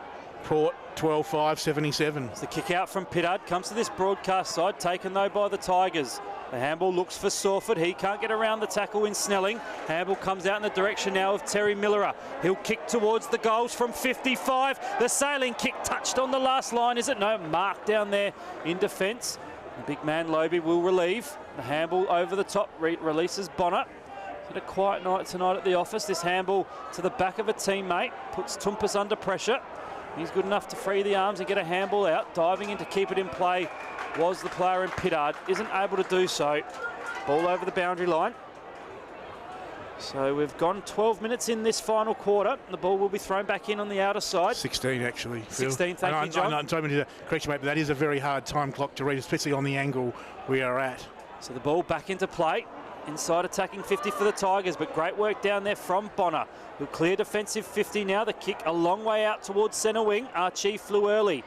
Port 12-5, 77. It's the kick out from Pittard. Comes to this broadcast side, taken though by the Tigers. The handball looks for Sawford. He can't get around the tackle in Snelling. Handball comes out in the direction now of Terry Millerer. He'll kick towards the goals from 55. The sailing kick touched on the last line, is it? No, mark down there in defence. The big man Lobe will relieve. The handball over the top releases Bonner. Had a quiet night tonight at the office. This handball to the back of a teammate puts Toumpas under pressure. He's good enough to free the arms and get a handball out. Diving in to keep it in play was the player in Pittard. Isn't able to do so. Ball over the boundary line. So we've gone 12 minutes in this final quarter. The ball will be thrown back in on the outer side. 16 actually, Phil. 16, thank you, John. I don't mean to correct you, mate, but that is a very hard time clock to read, especially on the angle we are at. So the ball back into play. Inside attacking 50 for the Tigers, but great work down there from Bonner. He'll clear defensive 50 now. The kick a long way out towards centre wing. Archie flew early.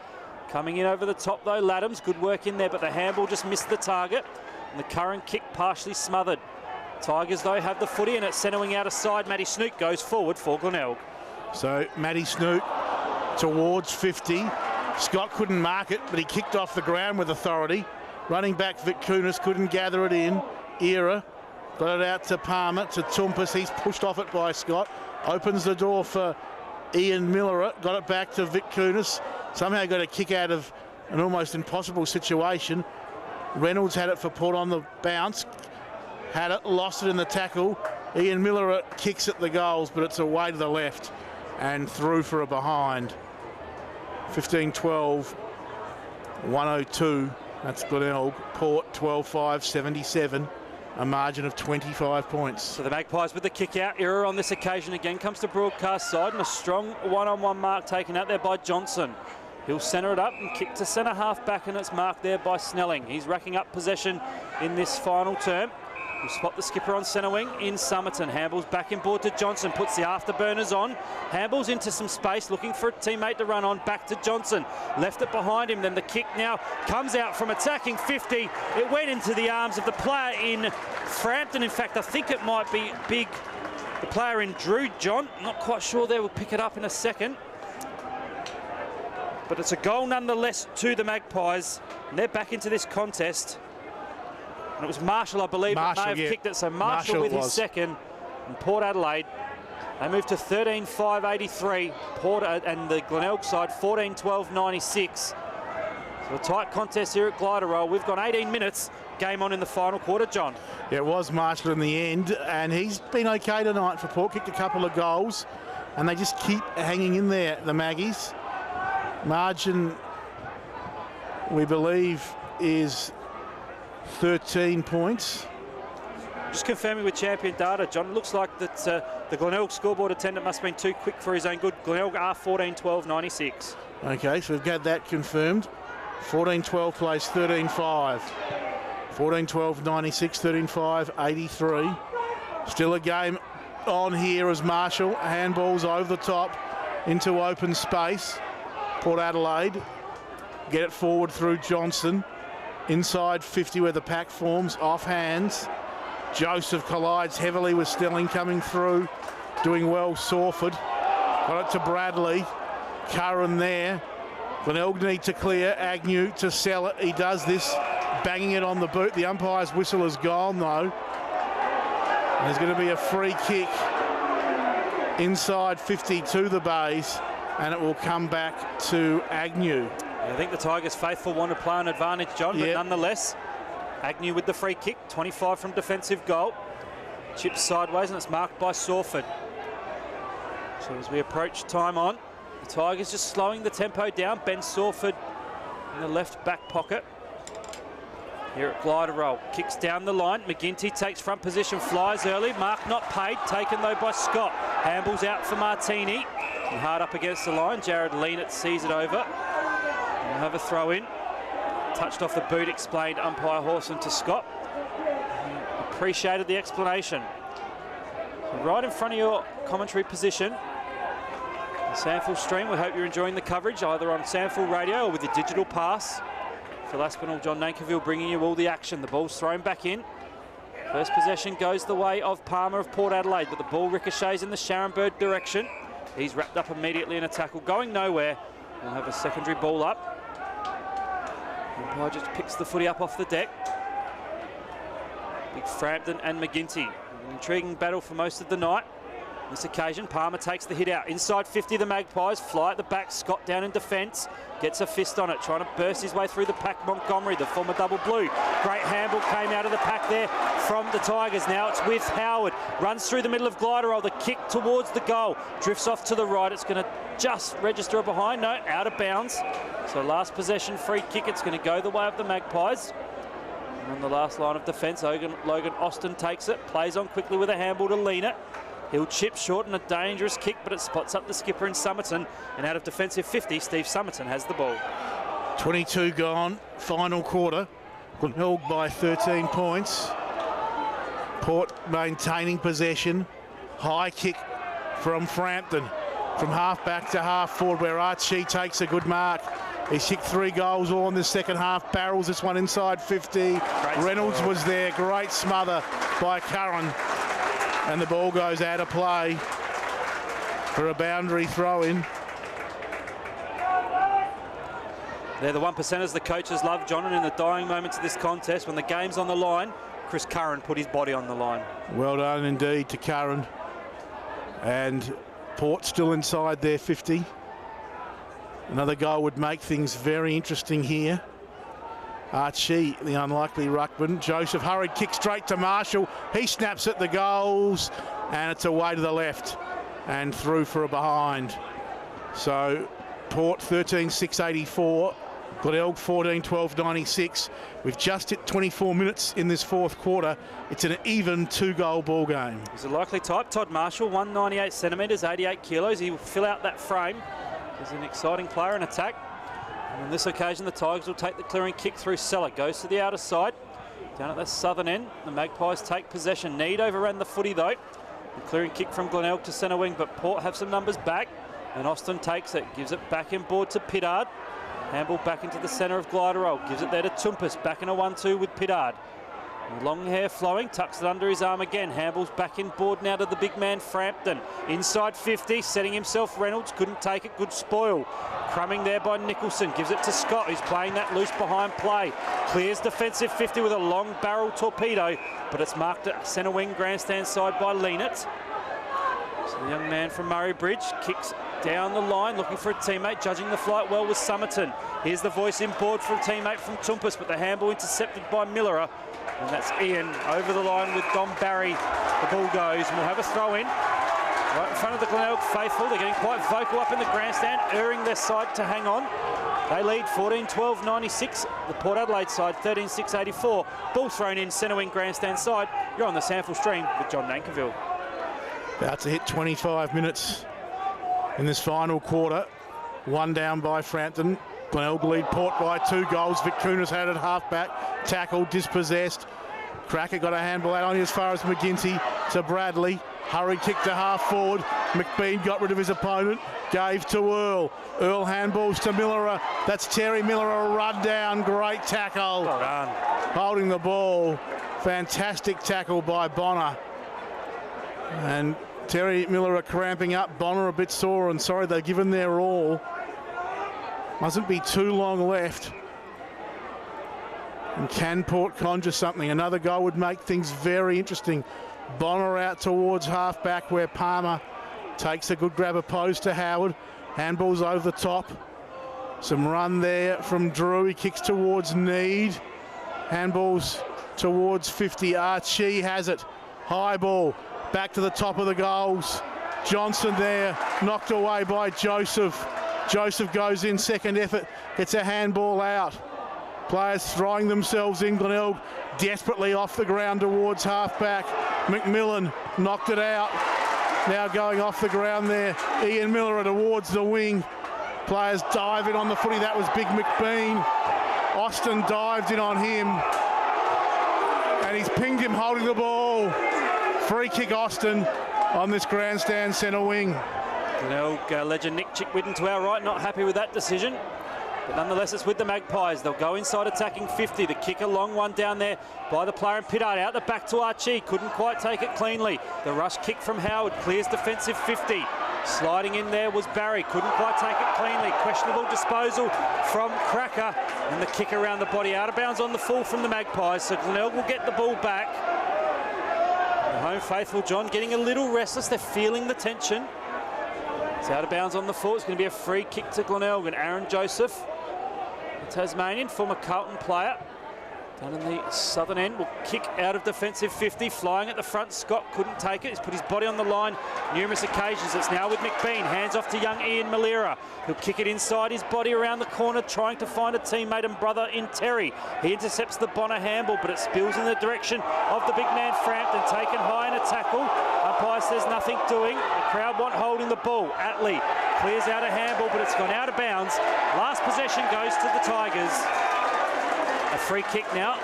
Coming in over the top though, Laddams. Good work in there, but the handball just missed the target. And the current kick partially smothered. Tigers though have the footy, and it's centre wing out of side. Matty Snoot goes forward for Glenelg. So Matty Snoot towards 50. Scott couldn't mark it, but he kicked off the ground with authority. Running back Vic Kunis couldn't gather it in. Era got it out to Palmer, to Toumpas. He's pushed off it by Scott. Opens the door for Ian Miller. Got it back to Vic Kunis. Somehow got a kick out of an almost impossible situation. Reynolds had it for Port on the bounce. Had it, lost it in the tackle. Ian Miller kicks at the goals, but it's away to the left and through for a behind. 15-12, 102. That's Glenelg. Port 12-5, 77. A margin of 25 points. So the Magpies with the kick out. Error on this occasion again comes to broadcast side, and a strong one-on-one mark taken out there by Johnson. He'll centre it up and kick to centre half back, and it's marked there by Snelling. He's racking up possession in this final term. We'll spot the skipper on centre wing in Somerton. Handballs back in board to Johnson, puts the afterburners on. Handballs into some space, looking for a teammate to run on. Back to Johnson, left it behind him. Then the kick now comes out from attacking 50. It went into the arms of the player in Frampton. In fact, I think it might be big. The player in Drew, John. Not quite sure there. We'll pick it up in a second. But it's a goal nonetheless to the Magpies. And they're back into this contest. And it was Marshall, I believe, that may have kicked it. So Marshall with his second. And Port Adelaide, they move to 13-5-83. Port and the Glenelg side, 14-12-96. So a tight contest here at Gliderroll. We've got 18 minutes. Game on in the final quarter, John. Yeah, it was Marshall in the end, and he's been okay tonight for Port. Kicked a couple of goals, and they just keep hanging in there, the Maggies. Margin, we believe, is 13 points. Just confirming with champion data, John, it looks like that the Glenelg scoreboard attendant must have been too quick for his own good. Glenelg are 14-12-96. Okay, so we've got that confirmed. 14-12 plays 13-5. 14-12-96, 13-5-83. Still a game on here as Marshall. Handballs over the top into open space. Port Adelaide get it forward through Johnson. Inside 50 where the pack forms, off hands. Joseph collides heavily with Snelling coming through. Doing well, Sawford. Got it to Bradley. Curran there. Glenelg need to clear. Agnew to sell it. He does this, banging it on the boot. The umpire's whistle has gone though. There's going to be a free kick inside 50 to the bays, and it will come back to Agnew. I think the Tigers faithful want to play on advantage, John, but nonetheless, Agnew with the free kick, 25 from defensive goal. Chips sideways, and it's marked by Sawford. So as we approach time on, the Tigers just slowing the tempo down. Ben Sawford in the left back pocket. here at Glider Roll. Kicks down the line. McGinty takes front position, flies early. Mark not paid, taken though by Scott. Handballs out for Martini. And hard up against the line. Jared Leanett sees it over. And we'll have a throw in. Touched off the boot, explained umpire Hawson to Scott. He appreciated the explanation. Right in front of your commentary position, the SANFL stream. We hope you're enjoying the coverage either on SANFL radio or with your digital pass. Phil Aspinall, John Nankerville bringing you all the action. The ball's thrown back in. First possession goes the way of Palmer of Port Adelaide, but the ball ricochets in the Sharon Bird direction. He's wrapped up immediately in a tackle, going nowhere. We'll have a secondary ball up. Umpire just picks the footy up off the deck. Big Frampton and McGinty. An intriguing battle for most of the night. On this occasion, Palmer takes the hit out. Inside 50, the Magpies fly at the back. Scott down in defence. Gets a fist on it, trying to burst his way through the pack. Montgomery, the former double blue. Great handball came out of the pack there from the Tigers. Now it's with Howard. Runs through the middle of Glider Roll. The kick towards the goal. Drifts off to the right. It's going to just register behind. No, out of bounds. So last possession free kick. It's going to go the way of the Magpies. And on the last line of defence, Logan Austin takes it. Plays on quickly with a handball to Leanett. He'll chip short and a dangerous kick, but it spots up the skipper in Summerton. And out of defensive 50, Steve Summerton has the ball. 22 gone, final quarter. Glenelg by 13 points. Port maintaining possession. High kick from Frampton. From half back to half forward, where Archie takes a good mark. He's kicked 3 goals all in the second half. Barrels this one inside 50. Reynolds was there. Great smother by Curran. And the ball goes out of play for a boundary throw-in. They're the 1%ers the coaches love, John, and in the dying moments of this contest, when the game's on the line, Chris Curran put his body on the line. Well done indeed to Curran. And Port still inside their 50. Another goal would make things very interesting here. Archie, the unlikely ruckman. Joseph hurried, kick straight to Marshall. He snaps at the goals, and it's away to the left and through for a behind. So Port 13-6-84, Glenelg 14-12-96. We've just hit 24 minutes in this fourth quarter. It's an even 2-goal ball game. He's a likely type. Todd Marshall, 198 centimetres, 88 kilos. He will fill out that frame. He's an exciting player in attack. And on this occasion, the Tigers will take the clearing kick through Seller. Goes to the outer side. Down at the southern end, the Magpies take possession. Need overran the footy, though. The clearing kick from Glenelg to centre wing, but Port have some numbers back. And Austin takes it, gives it back inboard to Pittard. Handball back into the centre of Glider Roll. Gives it there to Tumpus. Back in a 1-2 with Pittard. Long hair flowing, tucks it under his arm again. Handball's back inboard now to the big man Frampton. Inside 50, setting himself Reynolds. Couldn't take it, good spoil. Crumbing there by Nicholson. Gives it to Scott, who's playing that loose behind play. Clears defensive 50 with a long barrel torpedo, but it's marked at centre wing grandstand side by Leanett. So the young man from Murray Bridge kicks down the line, looking for a teammate. Judging the flight well with Summerton. Here's the voice inboard for a teammate from Tumpus, but the handball intercepted by Millerer. And that's Ian over the line with Dom Barry. The ball goes, and we'll have a throw in. Right in front of the Glenelg faithful. They're getting quite vocal up in the grandstand, erring their side to hang on. They lead 14-12-96. The Port Adelaide side 13-6-84. Ball thrown in, centre wing grandstand side. You're on the SANFL stream with John Nankerville. About to hit 25 minutes in this final quarter. 1 down by Frampton. Glenelg lead Port by 2 goals. Vic Kunis had it half-back. Tackled, dispossessed. Cracker got a handball out on as far as McGinty to Bradley. Hurried kick to half-forward. McBean got rid of his opponent. Gave to Earl. Earl handballs to Millerer. That's Terry Millerer, a run down. Great tackle. Well done. Holding the ball. Fantastic tackle by Bonner. And Terry Millerer cramping up. Bonner a bit sore and sorry, they've given their all. Mustn't be too long left. And can Port conjure something? Another goal would make things very interesting. Bonner out towards half-back where Palmer takes a good grab opposed to Howard. Handballs over the top. Some run there from Drew. He kicks towards Need. Handballs towards 50. Archie has it. High ball. Back to the top of the goals. Johnson there. Knocked away by Joseph. Joseph goes in second effort. Gets a handball out. Players throwing themselves in. Glenelg desperately off the ground towards half-back. McMillan knocked it out. Now going off the ground there. Ian Miller towards the wing. Players dive in on the footy. That was Big McBean. Austin dived in on him. And he's pinged him holding the ball. Free kick Austin on this grandstand centre wing. Glenelg legend Nick Chickwidden to our right, not happy with that decision. But nonetheless, it's with the Magpies. They'll go inside attacking 50. The kick, a long one down there by the player in Pittard. Out the back to Archie. Couldn't quite take it cleanly. The rush kick from Howard clears defensive 50. Sliding in there was Barry. Couldn't quite take it cleanly. Questionable disposal from Cracker. And the kick around the body. Out of bounds on the full from the Magpies. So Glenelg will get the ball back. The home faithful, John, getting a little restless. They're feeling the tension. It's out of bounds on the full. It's going to be a free kick to Glenelg. And Aaron Joseph, the Tasmanian, former Carlton player, down in the southern end, will kick out of defensive 50. Flying at the front, Scott couldn't take it. He's put his body on the line numerous occasions. It's now with McBean. Hands off to young Ian Malira. He'll kick it inside his body around the corner, trying to find a teammate and brother in Terry. He intercepts the Bonner handball, but it spills in the direction of the big man Frampton, taken high in a tackle. Umpire says nothing doing. The crowd want holding the ball. Attlee clears out a handball, but it's gone out of bounds. Last possession goes to the Tigers. A free kick now.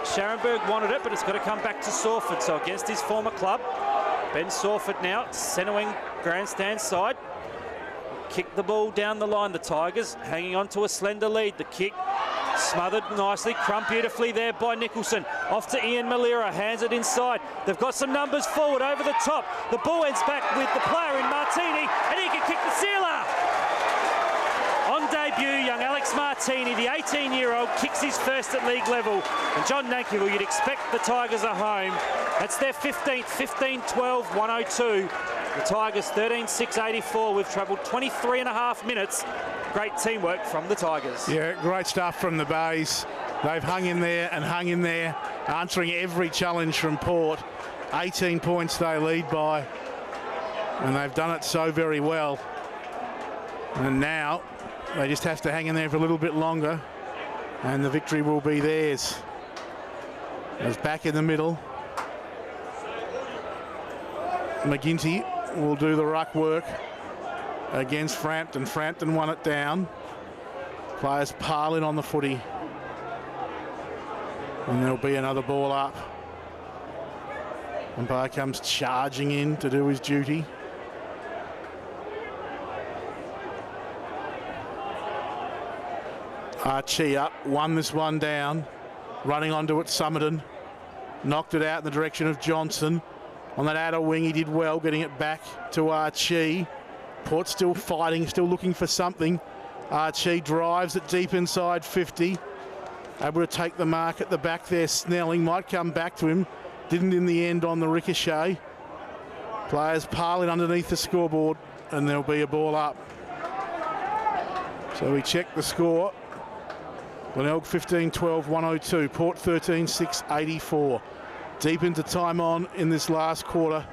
Scharenberg wanted it, but it's got to come back to Sawford. So against his former club, Ben Sawford now centre wing grandstand side. Kick the ball down the line. The Tigers hanging on to a slender lead. The kick smothered nicely. Crump beautifully there by Nicholson. Off to Ian Malira. Hands it inside. They've got some numbers forward over the top. The ball ends back with the player in Martini, and he can kick the sealer. On debut, young Alex Martini, the 18-year-old, kicks his first at league level. And John Nankerville, you'd expect the Tigers are home. That's their 15th, 15-12-102. The Tigers 13-6-84. We've travelled 23 and a half minutes. Great teamwork from the Tigers. Yeah, great stuff from the Bays. They've hung in there and hung in there, answering every challenge from Port. 18 points they lead by, and they've done it so very well. And now they just have to hang in there for a little bit longer, and the victory will be theirs. As back in the middle, McGinty will do the ruck work against Frampton. Frampton won it down. Players pile in on the footy, and there'll be another ball up. Umpire comes charging in to do his duty. Archie up, won this one down, running onto it, Summerton knocked it out in the direction of Johnson. On that outer wing, he did well, getting it back to Archie. Port still fighting, still looking for something. Archie drives it deep inside 50. Able to take the mark at the back there. Snelling might come back to him. Didn't in the end on the ricochet. Players piling underneath the scoreboard, and there'll be a ball up. So we check the score. Glenelg 15-12-102. Port 13-6-84. Deep into time on in this last quarter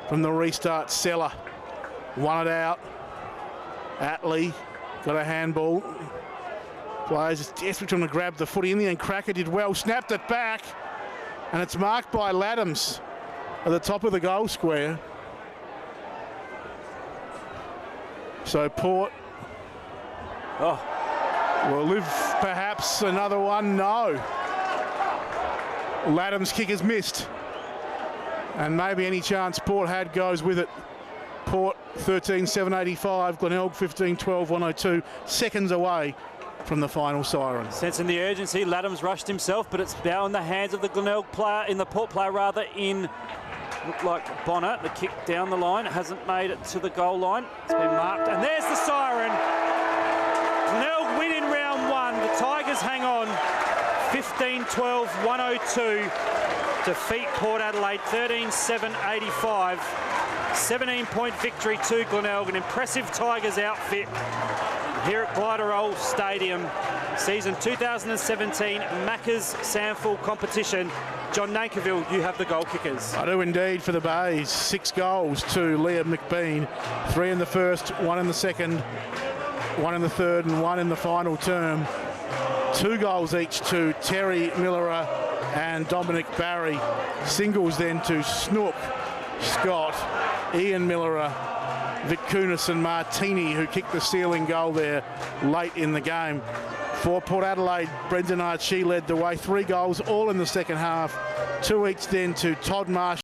from the restart. Seller won it out. Attlee got a handball. Players just desperate trying to grab the footy. In the end, Cracker did well, snapped it back, and it's marked by Laddams at the top of the goal square. So Port will live perhaps another one. No. Laddams' kick is missed, and maybe any chance Port had goes with it. Port 13-7-85, Glenelg 15-12-102, seconds away from the final siren. Sensing the urgency, Laddams rushed himself, but it's now in the hands of the Glenelg player, in the Port player rather, in looked like Bonner. The kick down the line hasn't made it to the goal line. It's been marked, and there's the siren. Glenelg win in round one. The Tigers hang on. 15-12-102. Defeat Port Adelaide 13-7-85. 17-point victory to Glenelg. An impressive Tigers outfit here at Gliderol Stadium. Season 2017 Macca's SANFL competition. John Nankerville, you have the goal kickers. I do indeed for the Bays. 6 goals to Liam McBean. 3 in the first, 1 in the second, 1 in the third, and 1 in the final term. 2 goals each to Terry Millerer and Dominic Barry. Singles then to Snook, Scott, Ian Millerer, Vic Kunis and Martini, who kicked the sealing goal there late in the game. For Port Adelaide, Brendan Archie led the way. 3 goals, all in the second half. 2 each then to Todd Marsh.